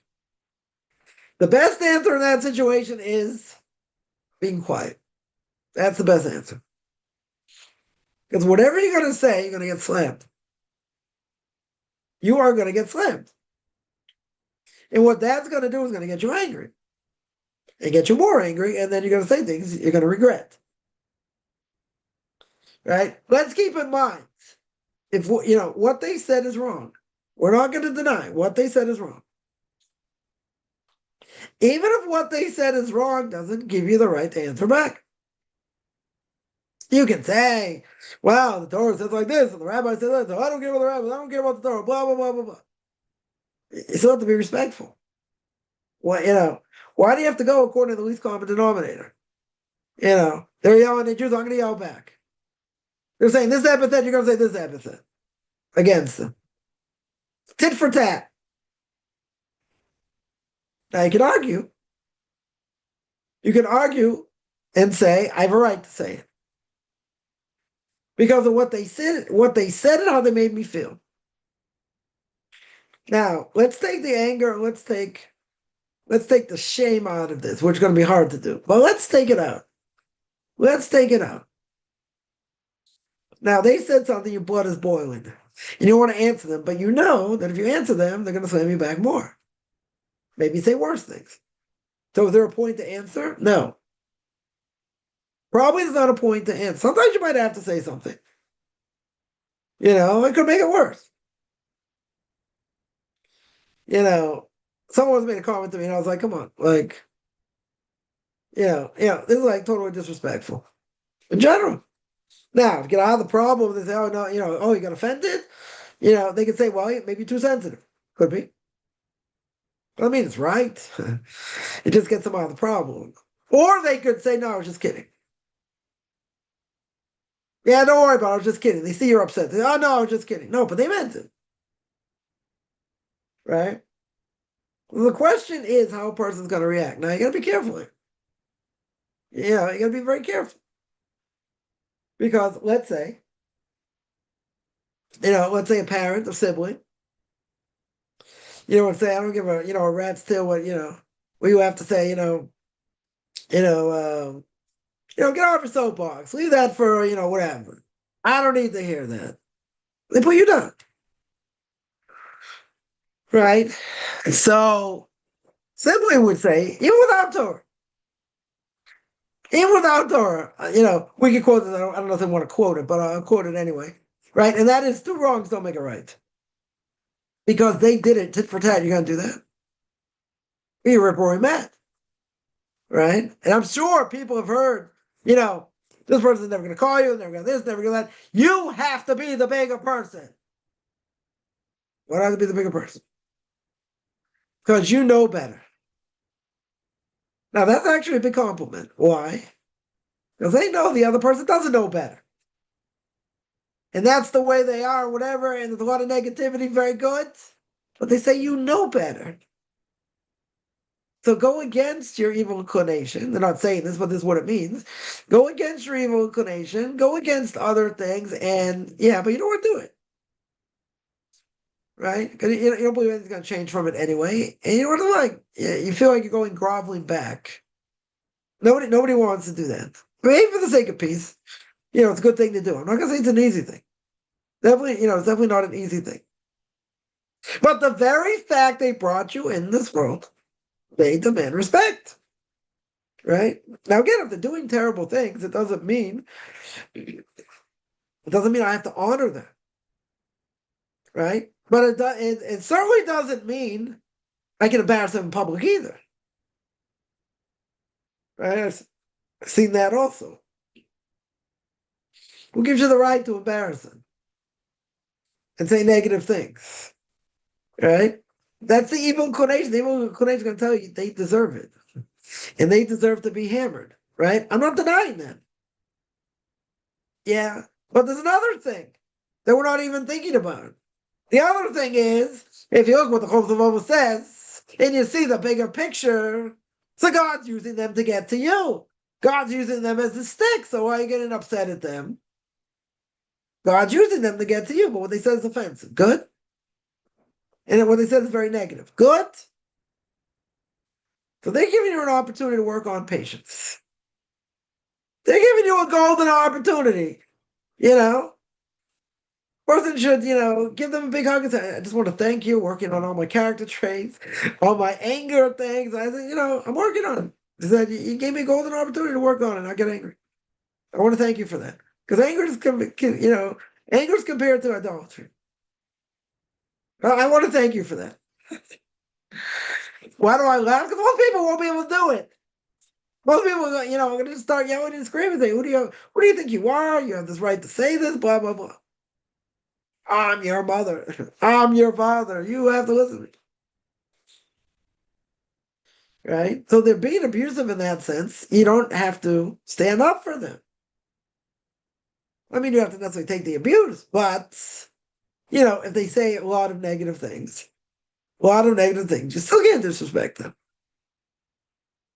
The best answer in that situation is being quiet. That's the best answer. Because whatever you're going to say, you're going to get slammed. You are going to get slammed. And what that's going to do is going to get you angry. And get you more angry, and then you're going to say things you're going to regret. Right? Let's keep in mind, if what they said is wrong. We're not going to deny what they said is wrong. Even if what they said is wrong doesn't give you the right to answer back. You can say, well, the Torah says like this, and the rabbi says that, so I don't care about the rabbi, I don't care about the Torah, blah, blah, blah, blah, blah. You still have to be respectful. Well, why do you have to go according to the least common denominator? They're yelling at you, so I'm going to yell back. They're saying this epithet, you're going to say this epithet against them. Tit for tat. Now you can argue. You can argue and say, I have a right to say it. Because of what they said and how they made me feel. Now, let's take the anger, let's take the shame out of this, which is going to be hard to do. But let's take it out. Now, they said something, your blood is boiling. And you want to answer them, but you know that if you answer them, they're going to slam you back more. Maybe say worse things. So is there a point to answer? No. Probably there's not a point to answer. Sometimes you might have to say something. It could make it worse. someone once made a comment to me, and I was like, come on, like, this is like totally disrespectful in general. Now, to get out of the problem, they say, oh, no, oh, you got offended? They could say, well, maybe you're too sensitive. Could be. I mean, it's right. It just gets them out of the problem. Or they could say, no, I was just kidding. Yeah, don't worry about it. I was just kidding. They see you're upset. They say, oh, no, I was just kidding. No, but they meant it. Right? Well, the question is how a person's going to react. Now, you got to be careful here. You got to be very careful. Because let's say a parent or sibling, would say, I don't give a rat's tail what you have to say, get off your soapbox. Leave that for, whatever. I don't need to hear that. They put you down. Right? So, sibling would say, even without Torah, we can quote this. I don't know if they want to quote it, but I'll quote it anyway. Right? And that is, two wrongs don't make it right. Because they did it tit for tat. You're going to do that? You rip roaring mad. Right? And I'm sure people have heard, this person's never going to call you, never going to this, never going to that. You have to be the bigger person. Why do I have to be the bigger person? Because you know better. Now, that's actually a big compliment. Why? Because they know the other person doesn't know better. And that's the way they are, whatever, and there's a lot of negativity, very good. But they say you know better. So go against your evil inclination. They're not saying this, but this is what it means. Go against your evil inclination. Go against other things, and but you don't want to do it. Right? Because you don't believe anything's going to change from it anyway. And you don't want to you feel like you're going groveling back. Nobody wants to do that. Maybe for the sake of peace, it's a good thing to do. I'm not going to say it's an easy thing. Definitely, it's definitely not an easy thing. But the very fact they brought you in this world, they demand respect. Right? Now, again, if they're doing terrible things, it doesn't mean I have to honor them. Right? But it certainly doesn't mean I can embarrass them in public either. Right? I've seen that also. Who gives you the right to embarrass them and say negative things? Right? That's the evil inclination. The evil inclination is going to tell you they deserve it. And they deserve to be hammered. Right? I'm not denying that. Yeah. But there's another thing that we're not even thinking about. The other thing is, if you look what the Chosavova says, and you see the bigger picture, so God's using them to get to you. God's using them as a stick, so why are you getting upset at them? God's using them to get to you, but what they say is offensive. Good? And what they said is very negative. Good? So they're giving you an opportunity to work on patience. They're giving you a golden opportunity. Person should, give them a big hug and say, I just want to thank you, working on all my character traits, all my anger things. I said, I'm working on it. He said, you gave me a golden opportunity to work on it, not get angry. I want to thank you for that. Because anger is compared to idolatry. I want to thank you for that. Why do I laugh? Because most people won't be able to do it. Most people, are going to start yelling and screaming, saying, who do you think you are? You have this right to say this, blah, blah, blah. I'm your mother. I'm your father. You have to listen to me. Right? So they're being abusive in that sense. You don't have to stand up for them. I mean, you have to necessarily take the abuse, but, if they say a lot of negative things, you still can't disrespect them.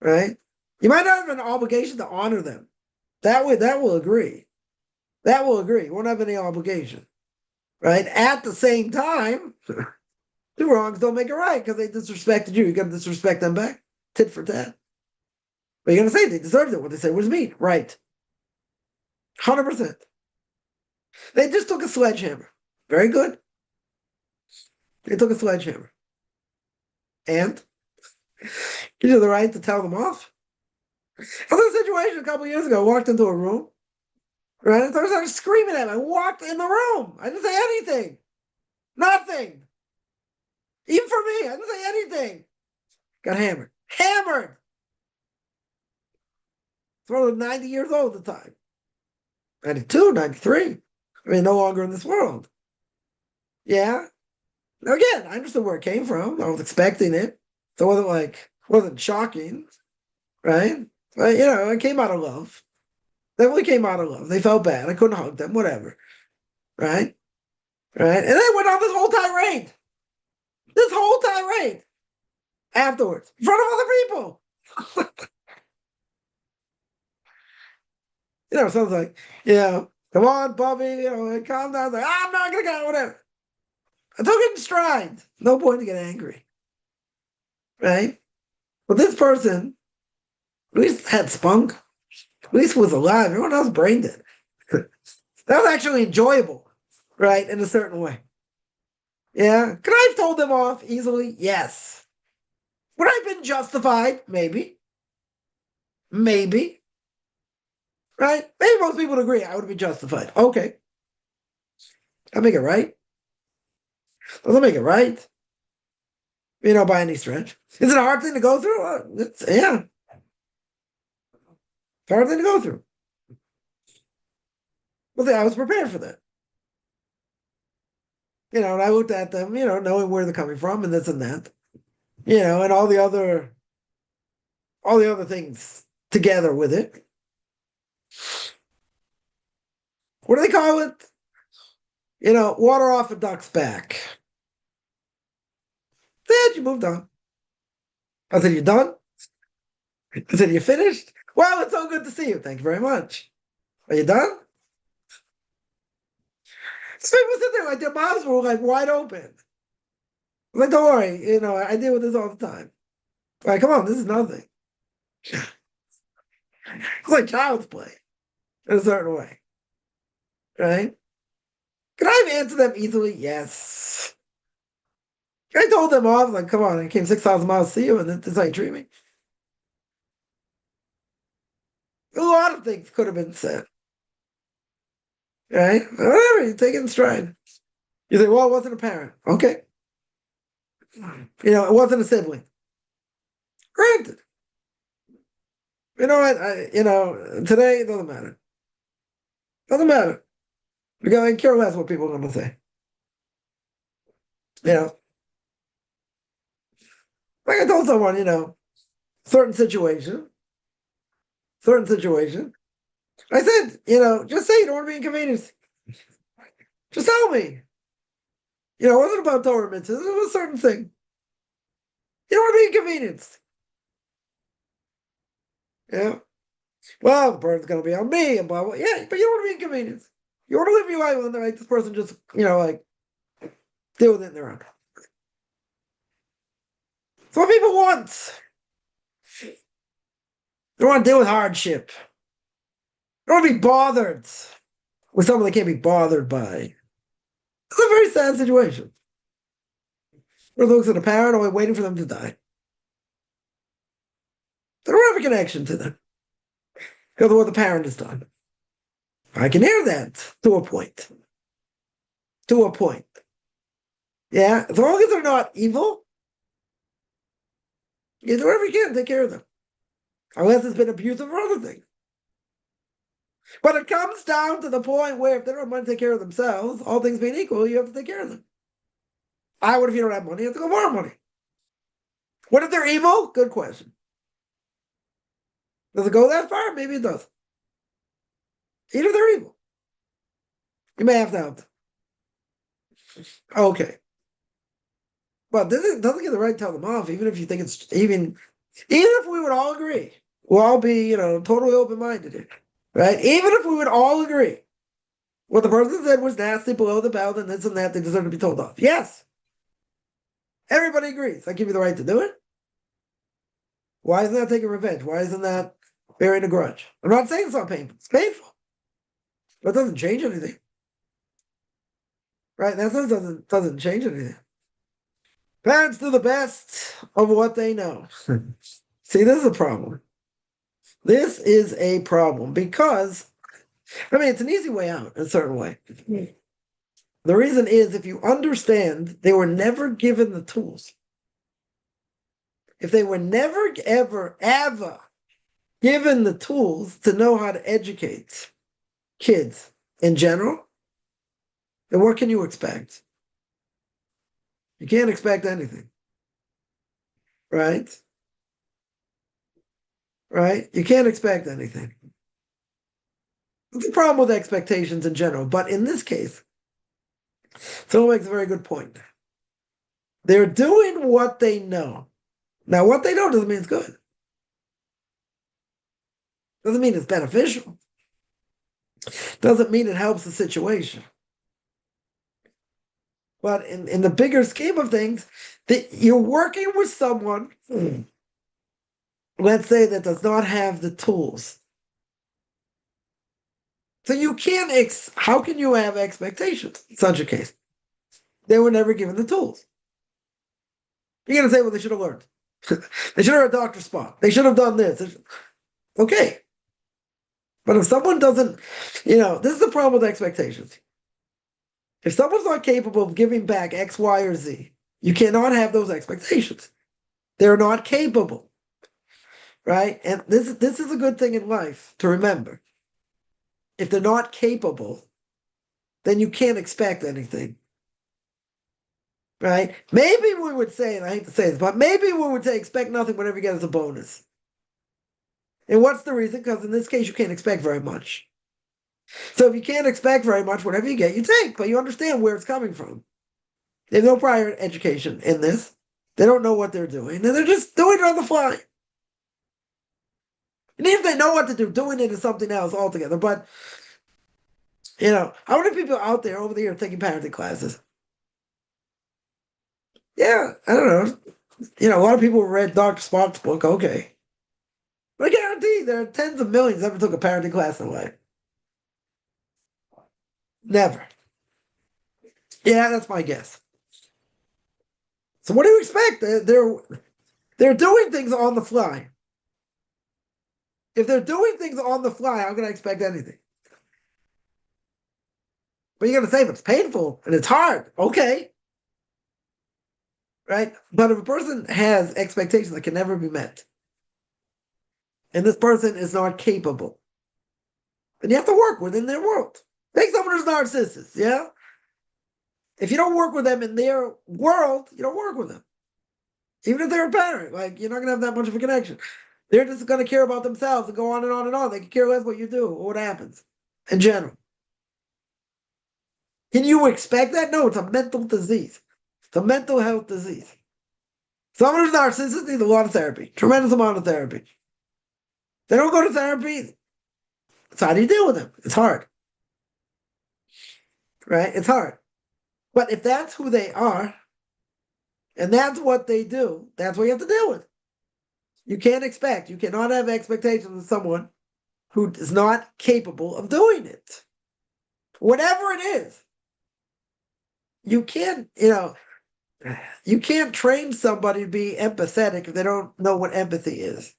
Right? You might not have an obligation to honor them. That will agree. That will agree. You won't have any obligation. Right? At the same time, two wrongs don't make it right because they disrespected you. You got to disrespect them back. Tit for tat. But you're going to say they deserved it. What they say was mean. Right. 100%. They just took a sledgehammer. Very good. They took a sledgehammer. And you have the right to tell them off. I was in a situation a couple of years ago. I walked into a room. Right? And I started screaming at him. I walked in the room. I didn't say anything. Nothing. Even for me, I didn't say anything. Got hammered. Hammered! Throw 90 years old at the time. 92, 93. I mean, no longer in this world. Yeah. Now again, I understood where it came from. I was expecting it. So it wasn't shocking, right? But, it came out of love. Definitely came out of love. They felt bad. I couldn't hug them, whatever. Right? Right? And then I went on this whole tirade. This whole tirade. Afterwards. In front of other people. So it's like, come on, Bobby, calm down. Like, I'm not going to go, whatever. I took it in stride. No point to get angry. Right? But this person at least had spunk. At least was alive. Everyone else brain dead. That was actually enjoyable, right? In a certain way. Yeah. Could I have told them off easily? Yes. Would I have been justified? Maybe. Maybe. Right? Maybe most people would agree I would be justified. Okay. I'll make it right. Doesn't make it right. By any stretch. Is it a hard thing to go through? Yeah. It's a hard thing to go through. But I was prepared for that. And I looked at them, knowing where they're coming from and this and that. And all the other things together with it. What do they call it? Water off a duck's back. Then you moved on. I said, you done? I said, you finished? Well, it's so good to see you. Thank you very much. Are you done? So people sit there like their mouths were like wide open. I'm like, don't worry, I deal with this all the time. Like, come on, this is nothing. It's like child's play in a certain way. Right? Can I have answered them easily? Yes. I told them off, like, come on, I came 6,000 miles to see you, and this is how you treat me. A lot of things could have been said. Right? Whatever, you take it in stride. You say, well, it wasn't a parent. Okay. It wasn't a sibling. Granted. You know what? Today it doesn't matter. Doesn't matter. Because I care less what people are going to say. Like I told someone, certain situation. I said, just say you don't want to be inconvenienced. Just tell me. It wasn't about Torah mitzvahs. It was a certain thing. You don't want to be inconvenienced. Yeah. Well, the burden's going to be on me and blah, blah. Yeah, but you don't want to be inconvenienced. You want to live your life and like this person just, deal with it in their own. It's what people want. They want to deal with hardship. They don't want to be bothered with something they can't be bothered by. It's a very sad situation. Where looks at a parent only waiting for them to die. They don't have a connection to them because of what the parent has done. I can hear that to a point. To a point. Yeah, as long as they're not evil, you do whatever you can to take care of them. Unless it's been abusive or other things. But it comes down to the point where if they don't have money to take care of themselves, all things being equal, you have to take care of them. What if you don't have money? You have to go borrow money. What if they're evil? Good question. Does it go that far? Maybe it does. Even if they're evil. You may have to help them. Okay. But this doesn't get the right to tell them off, even if you think it's even if we would all agree. We'll all be, totally open-minded here. Right? Even if we would all agree what the person said was nasty, below the belt, and this and that, they deserve to be told off. Yes. Everybody agrees. I give you the right to do it. Why isn't that taking revenge? Why isn't that bearing a grudge? I'm not saying it's not painful. It's painful. But it doesn't change anything. Right? That doesn't change anything. Parents do the best of what they know. See, this is a problem. This is a problem because, it's an easy way out in a certain way. The reason is if you understand they were never given the tools. If they were never, ever, ever given the tools to know how to educate kids in general, then what can you expect? You can't expect anything. Right? Right? You can't expect anything. It's a problem with expectations in general, but in this case, someone makes a very good point. They're doing what they know. Now, what they know doesn't mean it's good. Doesn't mean it's beneficial. Doesn't mean it helps the situation. But in the bigger scheme of things, you're working with someone, let's say, that does not have the tools. So you can't, how can you have expectations in such a case? They were never given the tools. You're going to say, well, they should have learned. They should have heard Dr. Spock. They should have done this. Okay. But if someone doesn't, this is the problem with expectations. If someone's not capable of giving back X, Y, or Z, you cannot have those expectations. They're not capable. Right? And this is a good thing in life to remember. If they're not capable, then you can't expect anything. Right? Maybe we would say, and I hate to say this, but maybe we would say expect nothing, whatever you get is a bonus. And what's the reason? Because in this case, you can't expect very much. So if you can't expect very much, whatever you get, you take, but you understand where it's coming from. They have no prior education in this. They don't know what they're doing, and they're just doing it on the fly. And even if they know what to do, doing it is something else altogether. But, how many people out there over the years taking parenting classes? Yeah, I don't know. A lot of people read Dr. Spock's book, okay. But I guarantee there are tens of millions that never took a parenting class in life. Never. Yeah, that's my guess. So what do you expect? They're doing things on the fly. If they're doing things on the fly, how can I expect anything? But you're going to say, but it's painful and it's hard. Okay. Right? But if a person has expectations that can never be met, and this person is not capable, then you have to work within their world. Take someone who's narcissist, yeah? If you don't work with them in their world, you don't work with them. Even if they're a parent, you're not going to have that much of a connection. They're just going to care about themselves and go on and on and on. They can care less what you do or what happens in general. Can you expect that? No, it's a mental disease. It's a mental health disease. Someone who's narcissistic needs a lot of therapy, tremendous amount of therapy. They don't go to therapy. So how do you deal with them? It's hard. Right? It's hard. But if that's who they are, and that's what they do, that's what you have to deal with. You cannot have expectations of someone who is not capable of doing it. Whatever it is. You can't train somebody to be empathetic if they don't know what empathy is.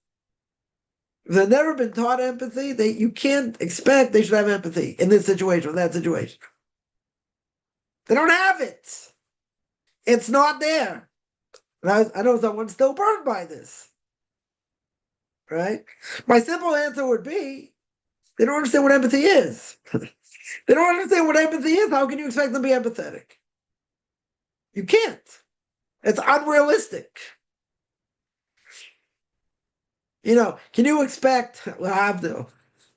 If they've never been taught empathy, you can't expect they should have empathy in this situation or that situation. They don't have it. It's not there. And I know someone's still burned by this. Right? My simple answer would be, they don't understand what empathy is. They don't understand what empathy is. How can you expect them to be empathetic? You can't. It's unrealistic. Can you expect, well, I have to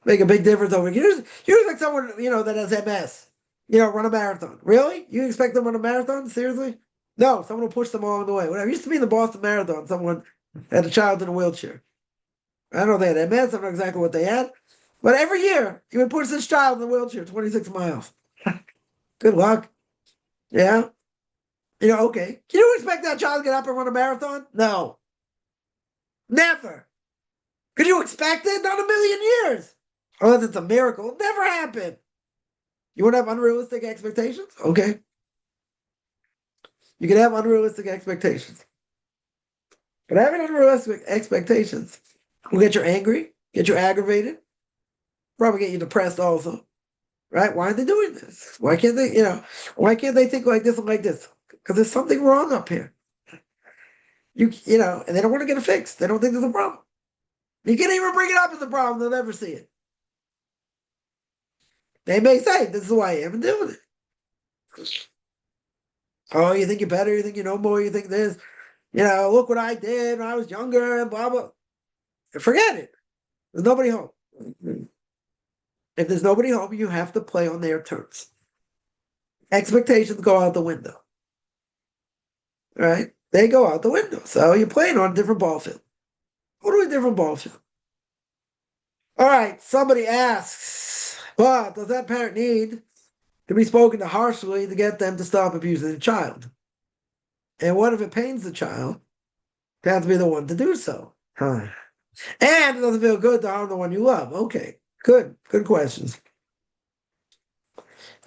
make a big difference over here. You expect someone, that has MS, run a marathon. Really? You expect them to run a marathon? Seriously? No, someone will push them along the way. When I used to be in the Boston Marathon, someone had a child in a wheelchair. I don't know if they had MS, I don't know exactly what they had. But every year, he would push this child in the wheelchair 26 miles. Good luck. Yeah? Okay. Can you expect that child to get up and run a marathon? No. Never. Could you expect it? Not a million years. Unless it's a miracle. It'll never happen. You want to have unrealistic expectations? Okay. You can have unrealistic expectations. But having unrealistic expectations will get you angry, get you aggravated, probably get you depressed also. right? Why are they doing this? Why can't they, why can't they think like this and like this? Because there's something wrong up here. And they don't want to get it fixed. They don't think there's a problem. You can't even bring it up as a problem. They'll never see it. They may say, this is who I am, and deal with it. Oh, you think you're better? You think you know more? You think this? Look what I did when I was younger, and blah, blah. Forget it. There's nobody home. If there's nobody home, you have to play on their terms. Expectations go out the window. Right? They go out the window. So you're playing on a different ball field. Totally different ball field. All right, somebody asks, but does that parent need to be spoken to harshly to get them to stop abusing the child? And what if it pains the child to have to be the one to do so? Huh. And it doesn't feel good to harm the one you love. Okay, good questions.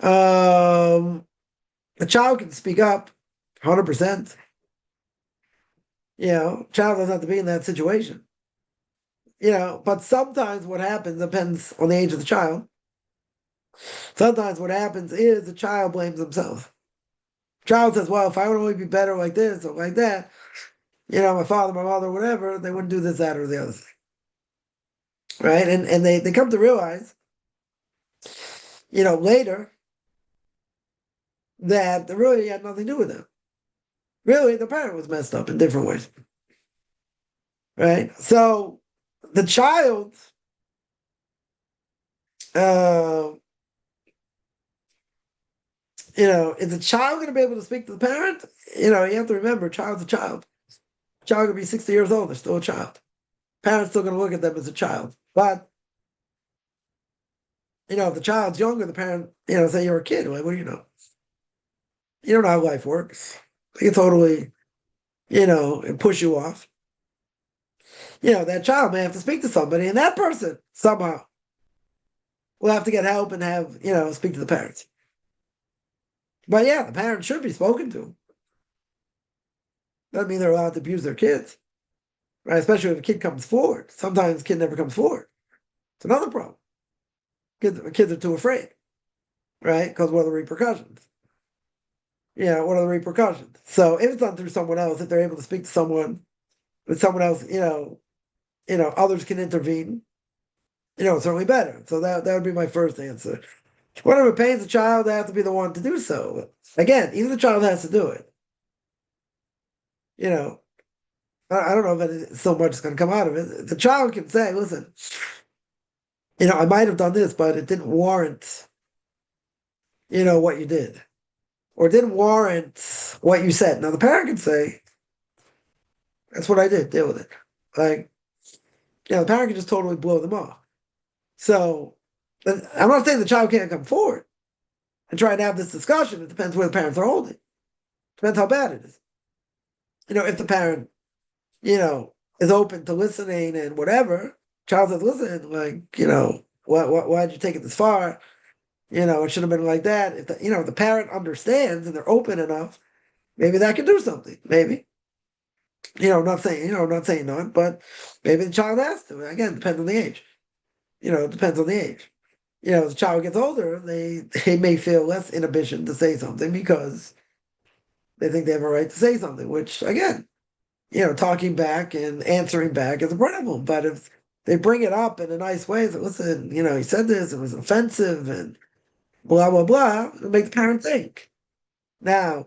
The child can speak up 100%. Child doesn't have to be in that situation. But sometimes what happens depends on the age of the child. Sometimes what happens is the child blames himself. Child says, well, if I would only be better like this or like that, my father, my mother, whatever, they wouldn't do this, that, or the other thing. Right? And they come to realize, later that it really had nothing to do with them. Really, the parent was messed up in different ways. Right? So the child is the child going to be able to speak to the parent? You have to remember, child's a child. Child could be 60 years old, they're still a child. Parents still going to look at them as a child. But, if the child's younger, the parent, say you're a kid, like, what do you know? You don't know how life works. They can totally, push you off. That child may have to speak to somebody, and that person somehow will have to get help and have, speak to the parents. But yeah, the parents should be spoken to. Doesn't mean they're allowed to abuse their kids, right? Especially if a kid comes forward. Sometimes the kid never comes forward. It's another problem. Kids are too afraid, right? Because what are the repercussions? What are the repercussions? So if it's done through someone else, if they're able to speak to someone, with someone else, others can intervene, it's certainly better. So that would be my first answer. Whatever it pains the child, they have to be the one to do so. Again, even the child has to do it. I don't know if so much is going to come out of it. The child can say, listen, I might have done this, but it didn't warrant, what you did. Or it didn't warrant what you said. Now, the parent can say, that's what I did, deal with it. Like, the parent can just totally blow them off. So, I'm not saying the child can't come forward and try to have this discussion. It depends where the parents are holding. Depends how bad it is. If the parent, is open to listening and whatever, child says, listen, like, why'd you take it this far? It should have been like that. If the parent understands and they're open enough, maybe that can do something. Maybe. Not saying none, but maybe the child has to. Again, depends on the age. It depends on the age. As the child gets older, they may feel less inhibition to say something because they think they have a right to say something, which again, talking back and answering back is a problem. But if they bring it up in a nice way, that listen, he said this, it was offensive and blah, blah, blah, it'll make the parent think. Now,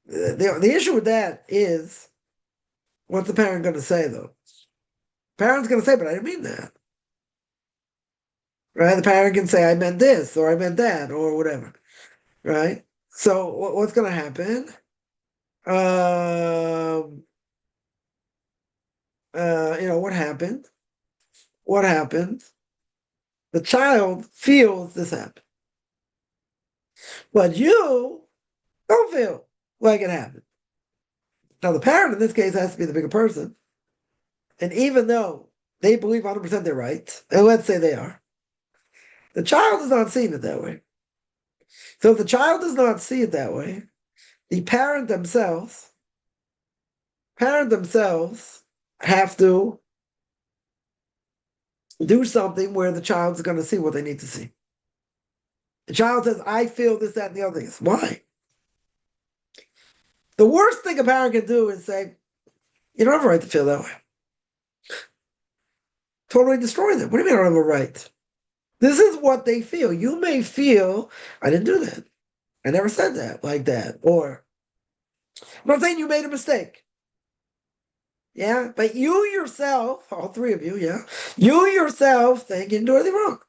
the issue with that is, what's the parent going to say, though? Parent's going to say, but I didn't mean that. Right? The parent can say, I meant this, or I meant that, or whatever. Right? So what's going to happen? What happened? What happened? The child feels this happened. But you don't feel like it happened. Now, the parent in this case has to be the bigger person. And even though they believe 100% they're right, and let's say they are, the child is not seeing it that way. So if the child does not see it that way, the parent themselves have to do something where the child is going to see what they need to see. The child says, I feel this, that, and the other things. Why? The worst thing a parent can do is say, you don't have a right to feel that way. Totally destroy them. What do you mean I don't have a right? This is what they feel. You may feel, I didn't do that. I never said that like that. Or, I'm not saying you made a mistake. Yeah, but you yourself, all three of you, yeah, you yourself think you didn't do anything wrong.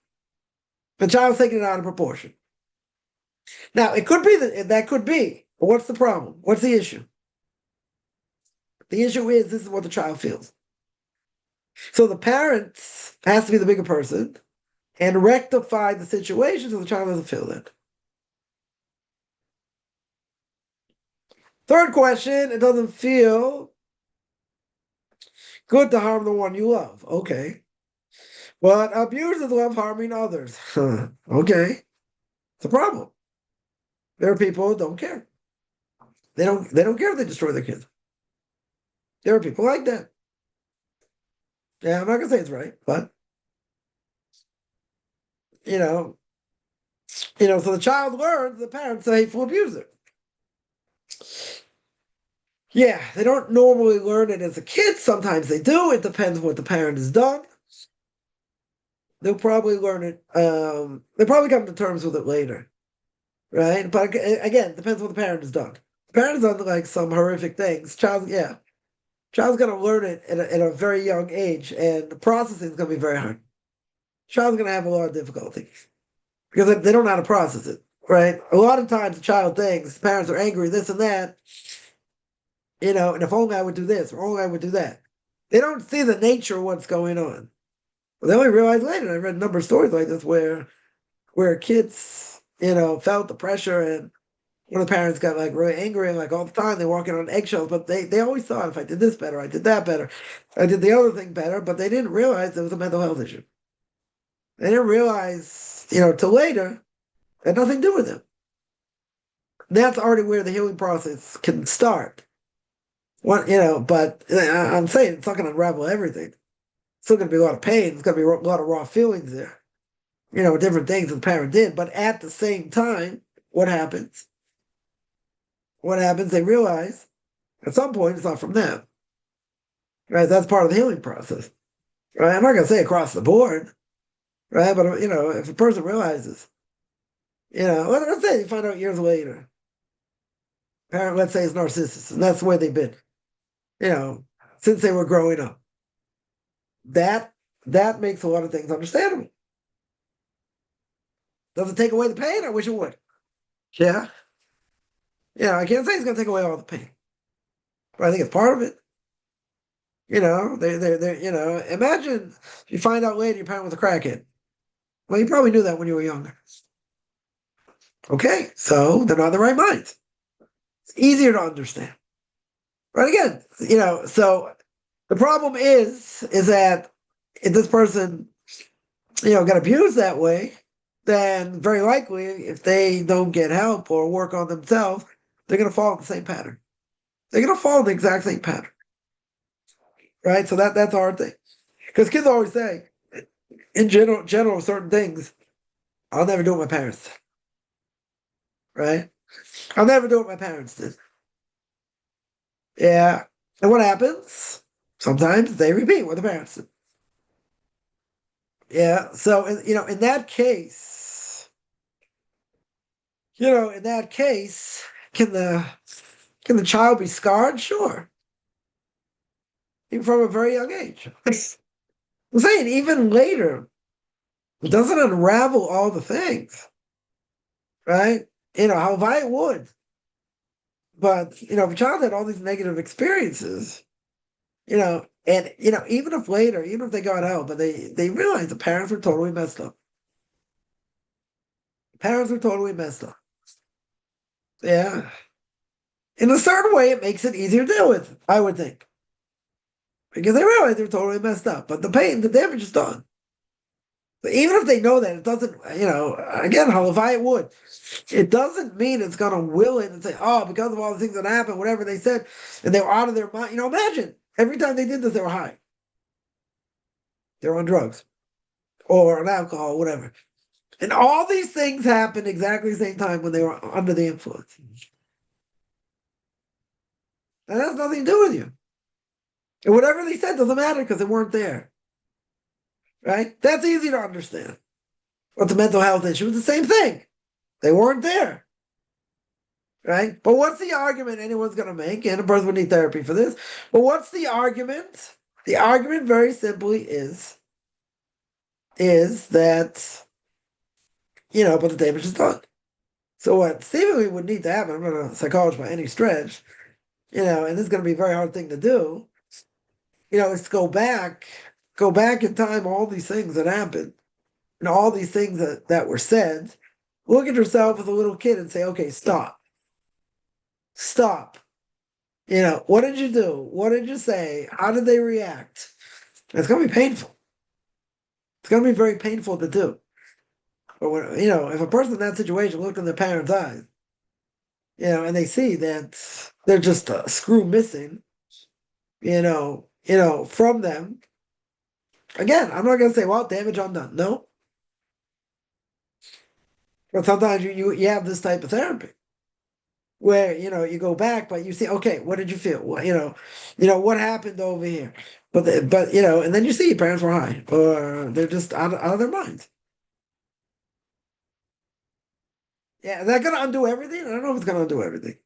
The child's taking it out of proportion. Now, it could be that could be, but what's the problem? What's the issue? The issue is this is what the child feels. So the parents has to be the bigger person and rectify the situation so the child doesn't feel that. Third question, it doesn't feel good to harm the one you love. Okay. But abusers love harming others. Okay. It's a problem. There are people who don't care. They don't care if they destroy their kids. There are people like that. Yeah, I'm not gonna say it's right, but you know, so the child learns the parents are hateful abuser. Yeah, they don't normally learn it as a kid. Sometimes they do. It depends what the parent has done. They'll probably learn it. They probably come to terms with it later, right? But again, it depends what the parent has done. The parent has done like some horrific things. Child's gonna learn it at a very young age, and the processing is gonna be very hard. Child's gonna have a lot of difficulty because they don't know how to process it, right? A lot of times, the child thinks parents are angry, this and that, and if only I would do this, or only I would do that. They don't see the nature of what's going on. Well, they only realize later. And I read a number of stories like this where kids, felt the pressure, and one of the parents got like really angry, and like all the time they're walking on eggshells, but they always thought, if I did this better, I did that better, I did the other thing better, but they didn't realize it was a mental health issue. They didn't realize, till later, it had nothing to do with them. That's already where the healing process can start. But I'm saying it's not going to unravel everything. It's still going to be a lot of pain. It's going to be a lot of raw feelings there. Different things that the parent did. But at the same time, what happens? What happens? They realize at some point it's not from them. Right? That's part of the healing process. Right? I'm not going to say across the board. Right? But, if a person realizes, let's say you find out years later, parent, let's say, is narcissist, and that's the way they've been, since they were growing up. That makes a lot of things understandable. Does it take away the pain? I wish it would. Yeah. I can't say it's going to take away all the pain, but I think it's part of it. Imagine if you find out later your parent was a crackhead. Well, you probably knew that when you were younger. Okay, so they're not in the right minds. It's easier to understand. But again, so the problem is that if this person, got abused that way, then very likely, if they don't get help or work on themselves, they're going to fall in the same pattern. They're going to fall in the exact same pattern. Right? So that's a hard thing. Because kids always say, in general, certain things, I'll never do what my parents did. Right? I'll never do what my parents did. Yeah. And what happens? Sometimes they repeat what the parents did. Yeah. So, in that case, can the child be scarred? Sure. Even from a very young age. I'm saying even later, it doesn't unravel all the things. Right? How it would. But, if a child had all these negative experiences, and, even if later, even if they got out, but they realized the parents were totally messed up. Parents were totally messed up. Yeah. In a certain way, it makes it easier to deal with, I would think. Because they realize they're totally messed up. But the pain, the damage is done. But even if they know that, it doesn't, again, how it would. It doesn't mean it's going to will it and say, oh, because of all the things that happened, whatever they said, and they were out of their mind. Imagine, every time they did this, they were high. They were on drugs or on alcohol, whatever. And all these things happened exactly the same time when they were under the influence. And that has nothing to do with you. And whatever they said doesn't matter because they weren't there. Right? That's easy to understand. What's a mental health issue? It's the same thing. They weren't there. Right? But what's the argument anyone's going to make? And a person would need therapy for this. But what's the argument? The argument very simply is that, but the damage is done. So what seemingly would need to happen, I'm not a psychologist by any stretch, and this is going to be a very hard thing to do, is to go back in time, all these things that happened, and all these things that were said, look at yourself as a little kid and say, okay, stop. What did you do? What did you say? How did they react? It's going to be painful. It's going to be very painful to do. But when, if a person in that situation looked in their parents' eyes, and they see that they're just a screw missing, from them. Again, I'm not going to say, well, damage undone. No. But sometimes you have this type of therapy where, you go back, but you see, okay, what did you feel? Well, what happened over here? But and then you see your parents were high or they're just out of their minds. Yeah, is that going to undo everything? I don't know if it's going to undo everything.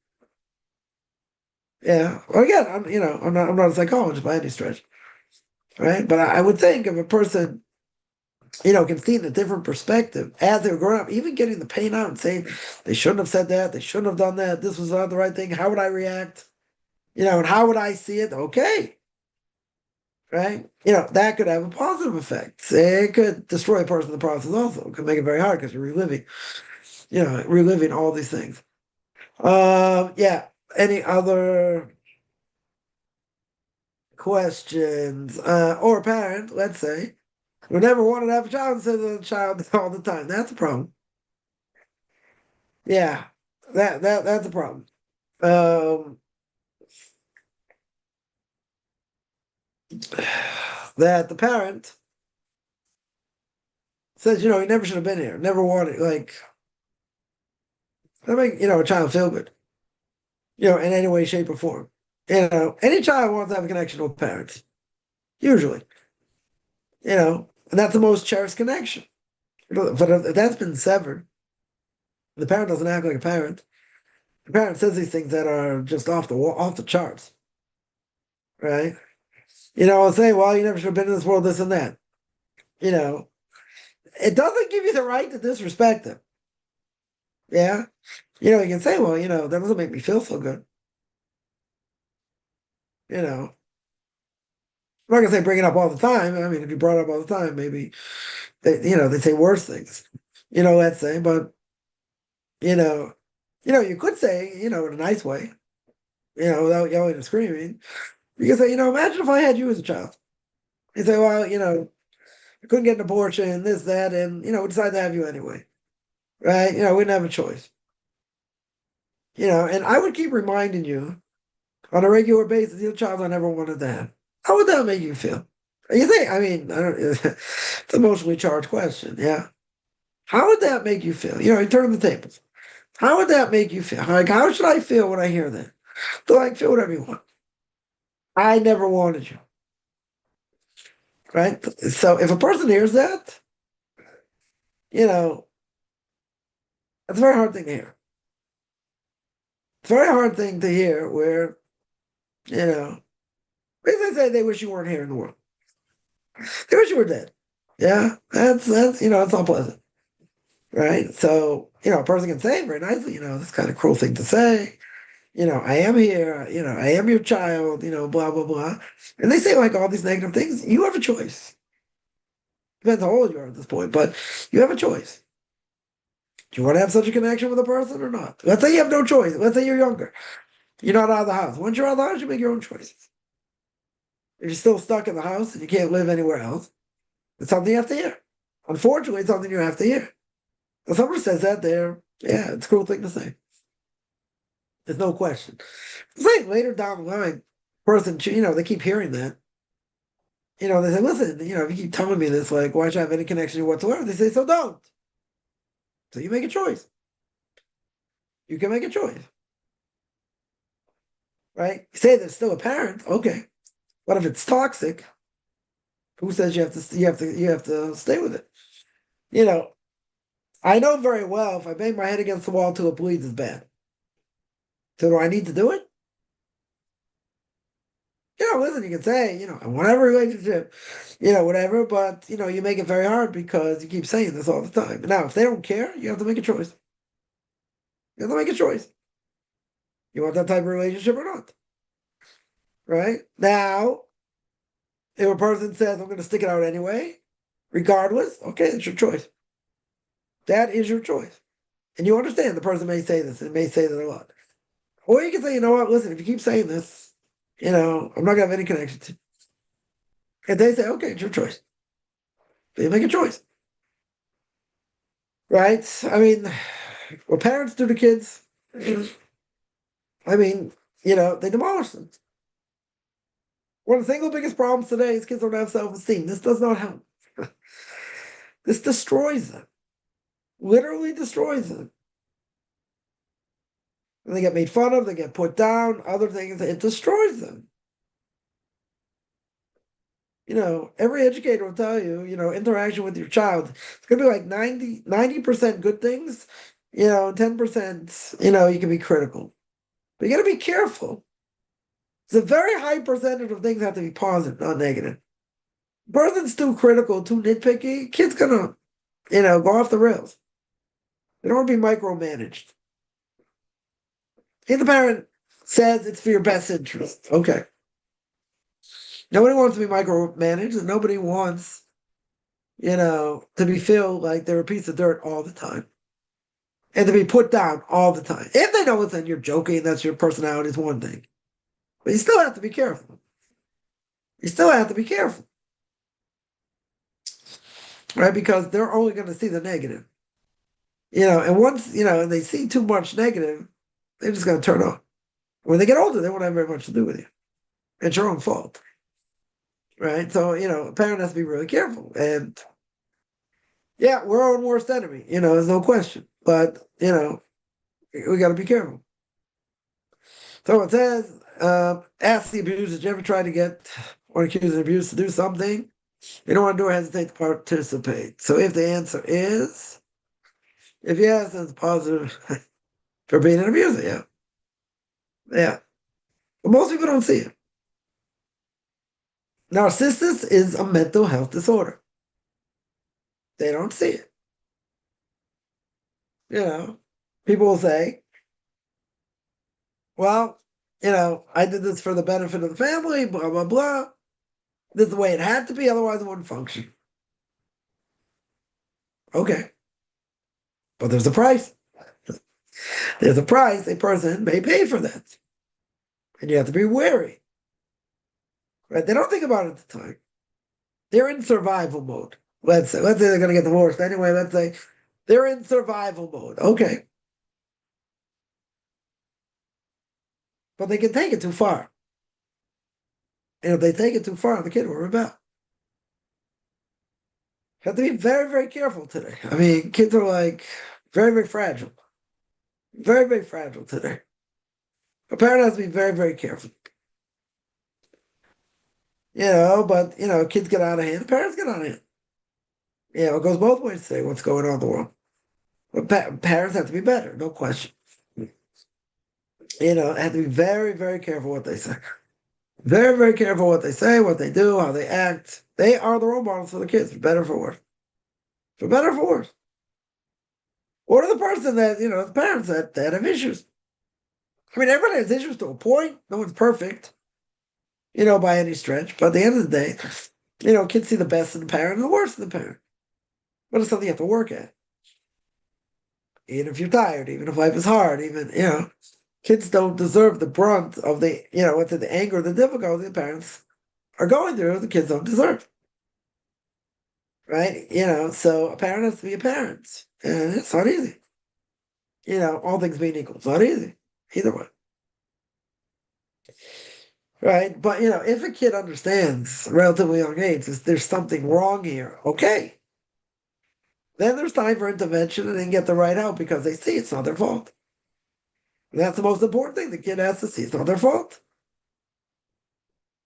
Yeah. Well, again, I'm not a psychologist by any stretch, right? But I would think if a person, can see in a different perspective as they were growing up, even getting the pain out and saying they shouldn't have said that, they shouldn't have done that, this was not the right thing. How would I react? And how would I see it? Okay. Right? That could have a positive effect. It could destroy a person in the process also. It could make it very hard because you're reliving all these things. Yeah. Any other questions? Or a parent, let's say, who never wanted to have a child and says to the child all the time. That's a problem. Yeah. That's a problem. That the parent says, he never should have been here, never wanted, that make, a child feel good, in any way, shape, or form. Any child wants to have a connection with parents, usually, and that's the most cherished connection. But if that's been severed, the parent doesn't act like a parent. The parent says these things that are just off the charts, right? I'll say, well, you never should have been in this world, this and that. It doesn't give you the right to disrespect them. Yeah. You can say, well, that doesn't make me feel so good. I'm not gonna say bring it up all the time. I mean, if you brought it up all the time, maybe they say worse things. Let's say, but you could say, in a nice way, without yelling and screaming. You could say, imagine if I had you as a child. You say, well, I couldn't get an abortion, this, that, and we decided to have you anyway. Right? We didn't have a choice. And I would keep reminding you on a regular basis, the child I never wanted to have. How would that make you feel? You think, I mean, I don't, it's an emotionally charged question, yeah. How would that make you feel? You turn the tables. How would that make you feel? Like, how should I feel when I hear that? Feel whatever you want. I never wanted you. Right? So if a person hears that, it's a very hard thing to hear. It's a very hard thing to hear where, basically say they wish you weren't here in the world. They wish you were dead. Yeah, that's it's not pleasant. Right? So, a person can say very nicely, this kind of cruel thing to say. I am here, I am your child, blah, blah, blah. And they say all these negative things. You have a choice. Depends how old you are at this point, but you have a choice. Do you want to have such a connection with a person or not? Let's say you have no choice. Let's say you're younger. You're not out of the house. Once you're out of the house, you make your own choices. If you're still stuck in the house and you can't live anywhere else, it's something you have to hear. Unfortunately, it's something you have to hear. If someone says that, it's a cruel thing to say. There's no question. It's like later down the line, person, they keep hearing that. They say, listen, if you keep telling me this, why should I have any connection whatsoever? They say, so don't. So you make a choice. You can make a choice. Right? You say there's still a parent, okay. But if it's toxic, who says you have to stay with it? You know, I know very well if I bang my head against the wall till it bleeds is bad. So do I need to do it? Listen, you can say, I want every relationship, whatever, but you make it very hard because you keep saying this all the time. Now, if they don't care, you have to make a choice. You have to make a choice. You want that type of relationship or not? Right? Now, if a person says, I'm going to stick it out anyway, regardless, okay, it's your choice. That is your choice. And you understand the person may say this, and may say that a lot. Or you can say, you know what, listen, if you keep saying this, I'm not going to have any connection to you. And they say, okay, it's your choice. They make a choice. Right? I mean, what parents do to kids, I mean, they demolish them. One of the single biggest problems today is kids don't have self-esteem. This does not help. This destroys them. Literally destroys them. And they get made fun of, they get put down, other things, it destroys them. Every educator will tell you, interaction with your child, it's going to be like 90% good things, 10%, you can be critical. But you got to be careful. It's a very high percentage of things have to be positive, not negative. If a person's too critical, too nitpicky, kid's going to, go off the rails. They don't want to be micromanaged. If the parent says it's for your best interest, okay. Nobody wants to be micromanaged, and nobody wants, to be feel like they're a piece of dirt all the time. And to be put down all the time. If they know it's and you're joking, that's your personality, is one thing. But you still have to be careful. You still have to be careful. Right? Because they're only going to see the negative. And once, they see too much negative, they're just going to turn off. When they get older, they won't have very much to do with you. It's your own fault. Right? So, a parent has to be really careful. And yeah, we're our own worst enemy, there's no question. But, we got to be careful. So it says, ask the abuser, did you ever try to get or accuse an abuser to do something you don't want to do or hesitate to participate? So if the answer is, if yes, then it's positive for being an abuser, yeah. Yeah. But most people don't see it. Narcissism is a mental health disorder. They don't see it. People will say, well, I did this for the benefit of the family, blah, blah, blah. This is the way it had to be, otherwise it wouldn't function. Okay. But there's a price. There's a price a person may pay for that. And you have to be wary. Right? They don't think about it at the time. They're in survival mode. Let's say they're going to get divorced. Anyway, let's say they're in survival mode. Okay. But they can take it too far. And if they take it too far, the kid will rebel. You have to be very, very careful today. I mean, kids are like very, very fragile. Very, very fragile today. A parent has to be very, very careful. But kids get out of hand, parents get out of hand. It goes both ways today, what's going on in the world. But parents have to be better, no question. Have to be very, very careful what they say. Very, very careful what they say, what they do, how they act. They are the role models for the kids, for better or for worse. For better or for worse. Or the person that, the parents that have issues. I mean, everybody has issues to a point. No one's perfect, by any stretch. But at the end of the day, kids see the best in the parent and the worst in the parent. But it's something you have to work at. Even if you're tired, even if life is hard, even, kids don't deserve the brunt of the, what's it, the anger, the difficulty the parents are going through, the kids don't deserve. Right? So a parent has to be a parent. And it's not easy. All things being equal. It's not easy. Either way. Right? But, if a kid understands relatively young age, there's something wrong here, okay. then there's time for intervention and then get the right help because they see it's not their fault. And that's the most important thing. The kid has to see it's not their fault.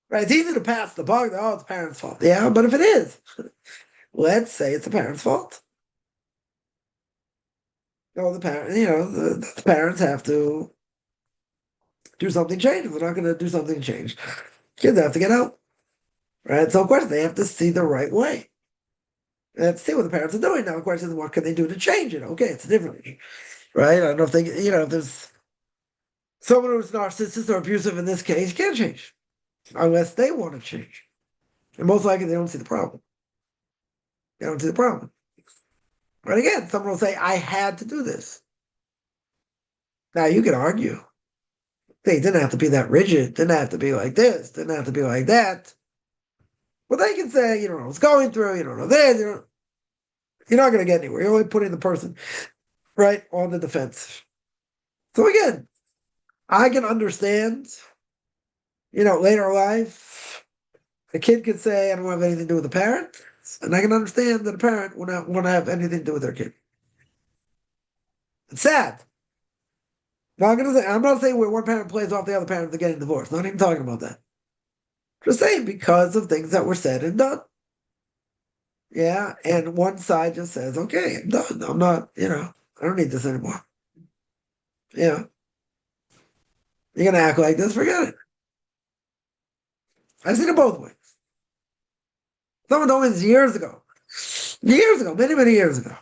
Right? It's easy to pass the buck. Oh, it's the parents' fault. Yeah, but if it is, let's say it's the parents' fault. No, the parents have to do something change. If they're not going to do something change, kids have to get help. Right? So, of course, they have to see the right way. They have to see what the parents are doing. Now, the question is, what can they do to change it? Okay, it's a different issue. Right? I don't know if if there's someone who's narcissistic or abusive in this case, can't change unless they want to change. And most likely, they don't see the problem. They don't see the problem. But again, someone will say, I had to do this. Now, you can argue. They didn't have to be that rigid, didn't have to be like this, didn't have to be like that. But they can say, you don't know what's going through, you don't know this, you're not going to get anywhere. You're only putting the person right on the defense. So again, I can understand, later in life, a kid could say, I don't have anything to do with the parent. And I can understand that a parent would not want to have anything to do with their kid. It's sad. Now, I'm not saying where one parent plays off the other parent for getting divorced. Not even talking about that. Just saying because of things that were said and done. Yeah, and one side just says, okay, I'm done. I'm not, I don't need this anymore. Yeah. You're gonna act like this, forget it. I've seen it both ways. Someone told me this years ago, many, many years ago,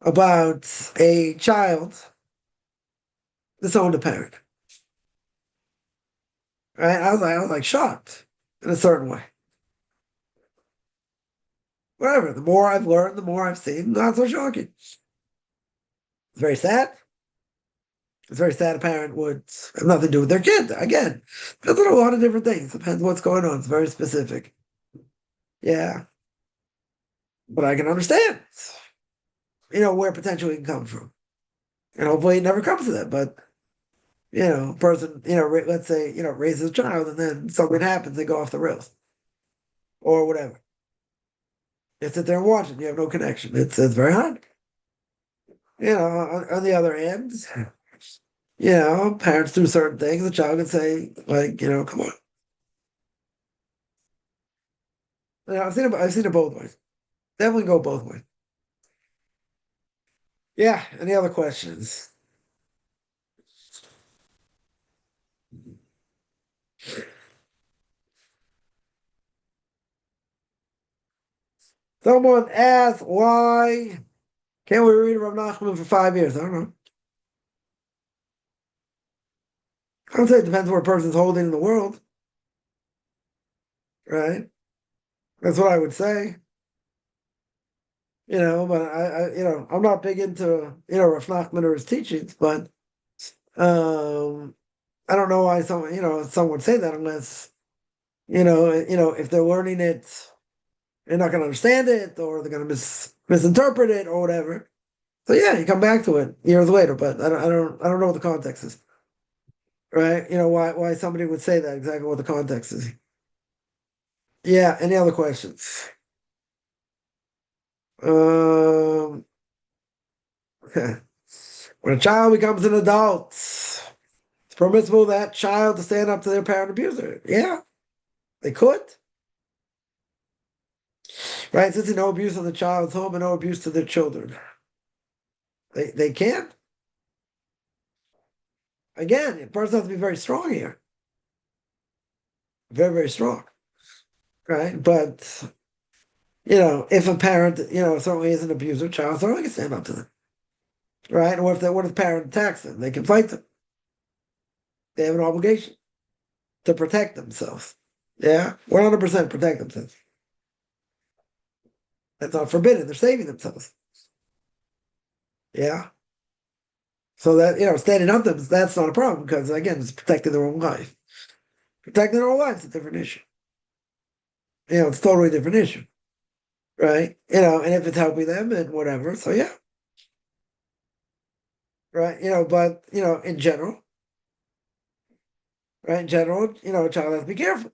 about a child disowned a parent. Right? I was like shocked in a certain way. Whatever. The more I've learned, the more I've seen, not so shocking. It's very sad. It's very sad a parent would have nothing to do with their kid. Again, depends on a lot of different things. Depends what's going on. It's very specific. Yeah. But I can understand, where potentially it can come from. And hopefully it never comes to that. But, person, let's say, raises a child and then something happens, they go off the rails or whatever. You sit there and watch it. You have no connection. It's very hard. On the other hand, parents do certain things. The child can say, like, come on. I've seen it both ways. Definitely go both ways. Yeah. Any other questions? Someone asked why can't we read Rav Nachman for 5 years? I don't know. I would say it depends what a person's holding in the world, right? That's what I would say. But I'm not big into Rav Nachman or his teachings, but I don't know why someone would say that unless if they're learning it, they're not going to understand it, or they're going to misinterpret it, or whatever. So yeah, you come back to it years later, but I don't know what the context is, right? Why somebody would say that, exactly what the context is. Yeah. Any other questions? Um, when a child becomes an adult, it's permissible that child to stand up to their parent abuser. Yeah, they could. Right? Since no abuse in the child's home and no abuse to their children. They can. Again, a person has to be very strong here. Very, very strong. Right? But, if a parent, certainly is an abuser, child certainly can stand up to them. Right? And what if the parent attacks them? They can fight them. They have an obligation to protect themselves. Yeah? 100% protect themselves. That's not forbidden. They're saving themselves. Yeah? So that, standing up to them, that's not a problem because, again, it's protecting their own life. Protecting their own life is a different issue. It's a totally different issue. Right? And if it's helping them and whatever, so yeah. Right? But, in general, right? In general, a child has to be careful.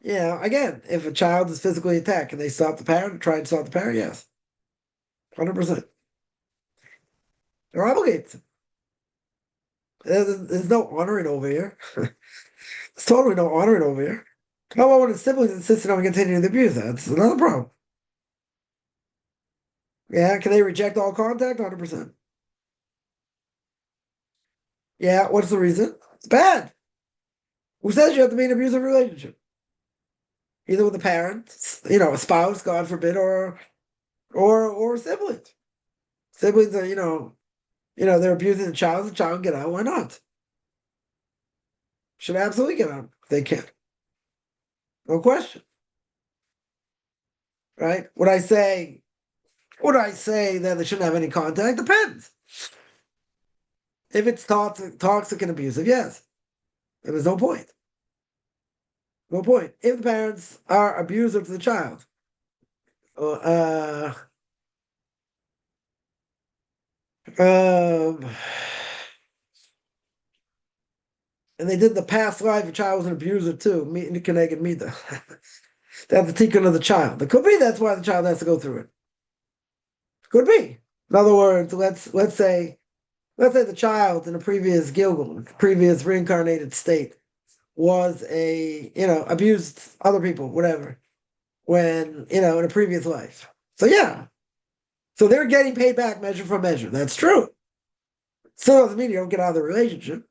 Yeah, again, if a child is physically attacked, can they stop the parent, try and stop the parent? Yes. 100%. They're obligated to. There's no honoring over here. There's totally no honoring over here. How about when the siblings insisted on continuing the abuse? That's another problem. Yeah, can they reject all contact? 100%. Yeah, what's the reason? It's bad. Who says you have to be in an abusive relationship? Either with a parent, a spouse, God forbid, or siblings. Siblings are, they're abusing the child can get out. Why not? Should absolutely get out. They can. No question. Right? Would I say that they shouldn't have any contact? Depends. If it's toxic and abusive, yes. And there's no point. No point. If the parents are abusive to the child, uh, um, and they did the past life, the child was an abuser too, connected Mida. They have the tikkun of the child. It could be that's why the child has to go through it. Could be. In other words, let's say the child in a previous Gilgul, previous reincarnated state, was abused other people, whatever, when, in a previous life. So yeah. So they're getting paid back measure for measure. That's true. Still doesn't mean you don't get out of the relationship.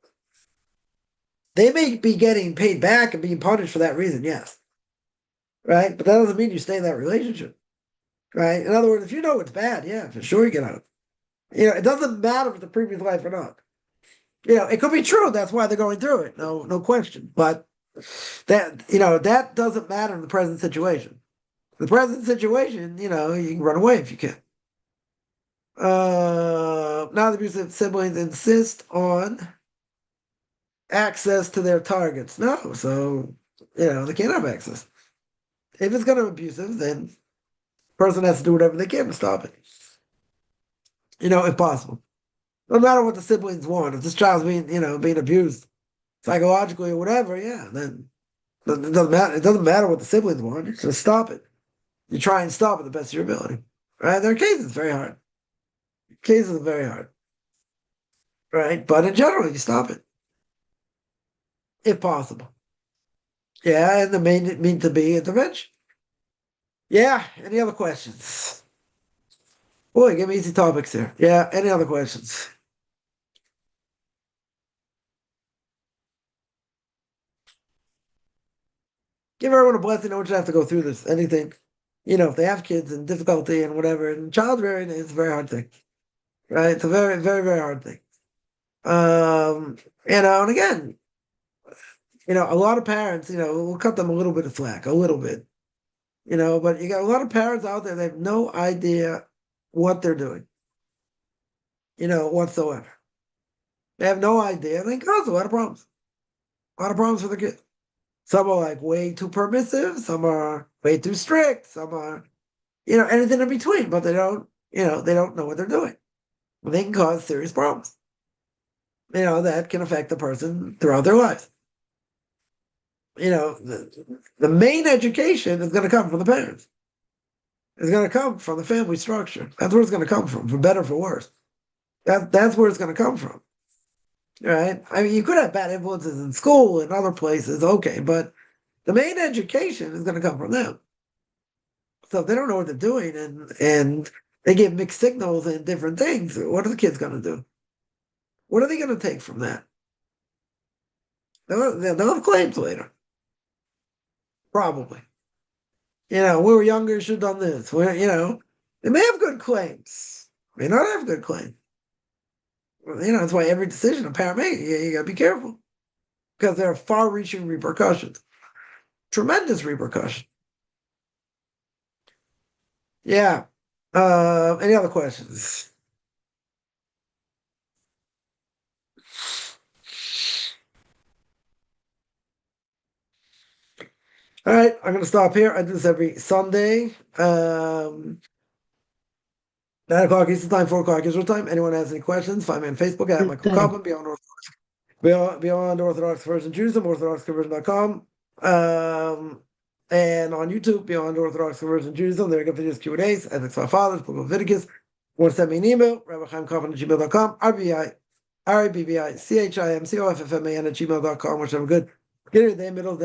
They may be getting paid back and being punished for that reason, yes. Right? But that doesn't mean you stay in that relationship. Right? In other words, if you know it's bad, yeah, for sure you get out. It doesn't matter if it's a previous life or not. It could be true. That's why they're going through it. No question. But that doesn't matter in the present situation. The present situation, you can run away if you can. Now the abusive siblings insist on access to their targets. No, so they can't have access. If it's going to be abusive, then the person has to do whatever they can to stop it. If possible. No matter what the siblings want. If this child's being abused psychologically or whatever, yeah, then it doesn't matter. It doesn't matter what the siblings want. You just stop it. You try and stop it the best of your ability. Right? There are cases very hard. Cases are very hard. Right? But in general, you stop it. If possible. Yeah, and the main mean to be intervention. Yeah, any other questions? Boy, give me easy topics here. Yeah, any other questions? Give everyone a blessing. No one should have to go through this. Anything. If they have kids and difficulty and whatever, and child rearing is a very hard thing. Right? It's a very, very, very hard thing. And again, a lot of parents, will cut them a little bit of slack, a little bit. But you got a lot of parents out there, they have no idea what they're doing, whatsoever. They have no idea, and they cause a lot of problems. A lot of problems for the kids. Some are like way too permissive, some are way too strict, some are, anything in between, but they don't know what they're doing. They can cause serious problems. That can affect the person throughout their lives. The main education is going to come from the parents. It's going to come from the family structure. That's where it's going to come from, for better or for worse. That's where it's going to come from. Right? I mean, you could have bad influences in school and other places, okay, but the main education is going to come from them. So if they don't know what they're doing and they give mixed signals and different things, what are the kids going to do? What are they going to take from that? They'll have claims later. Probably. We were younger, should have done this. They may have good claims, may not have good claims. That's why every decision a parent makes, you got to be careful because there are far-reaching repercussions, tremendous repercussions. Yeah. Any other questions? All right, I'm going to stop here. I do this every Sunday. 9 o'clock Eastern Time, 4 o'clock Israel time. Anyone has any questions, find me on Facebook at Michael Kaufman, Beyond Orthodox Version Judaism, orthodoxconversion.com. And on YouTube, Beyond Orthodox Conversion Judaism, there are good videos, Q&As, ethics for our fathers, book of Leviticus. Want to send me an email, rabbichaimkaufman@gmail.com, RBBICHIMCOFFMAN@gmail.com, which have a good beginning of the day, middle of the day,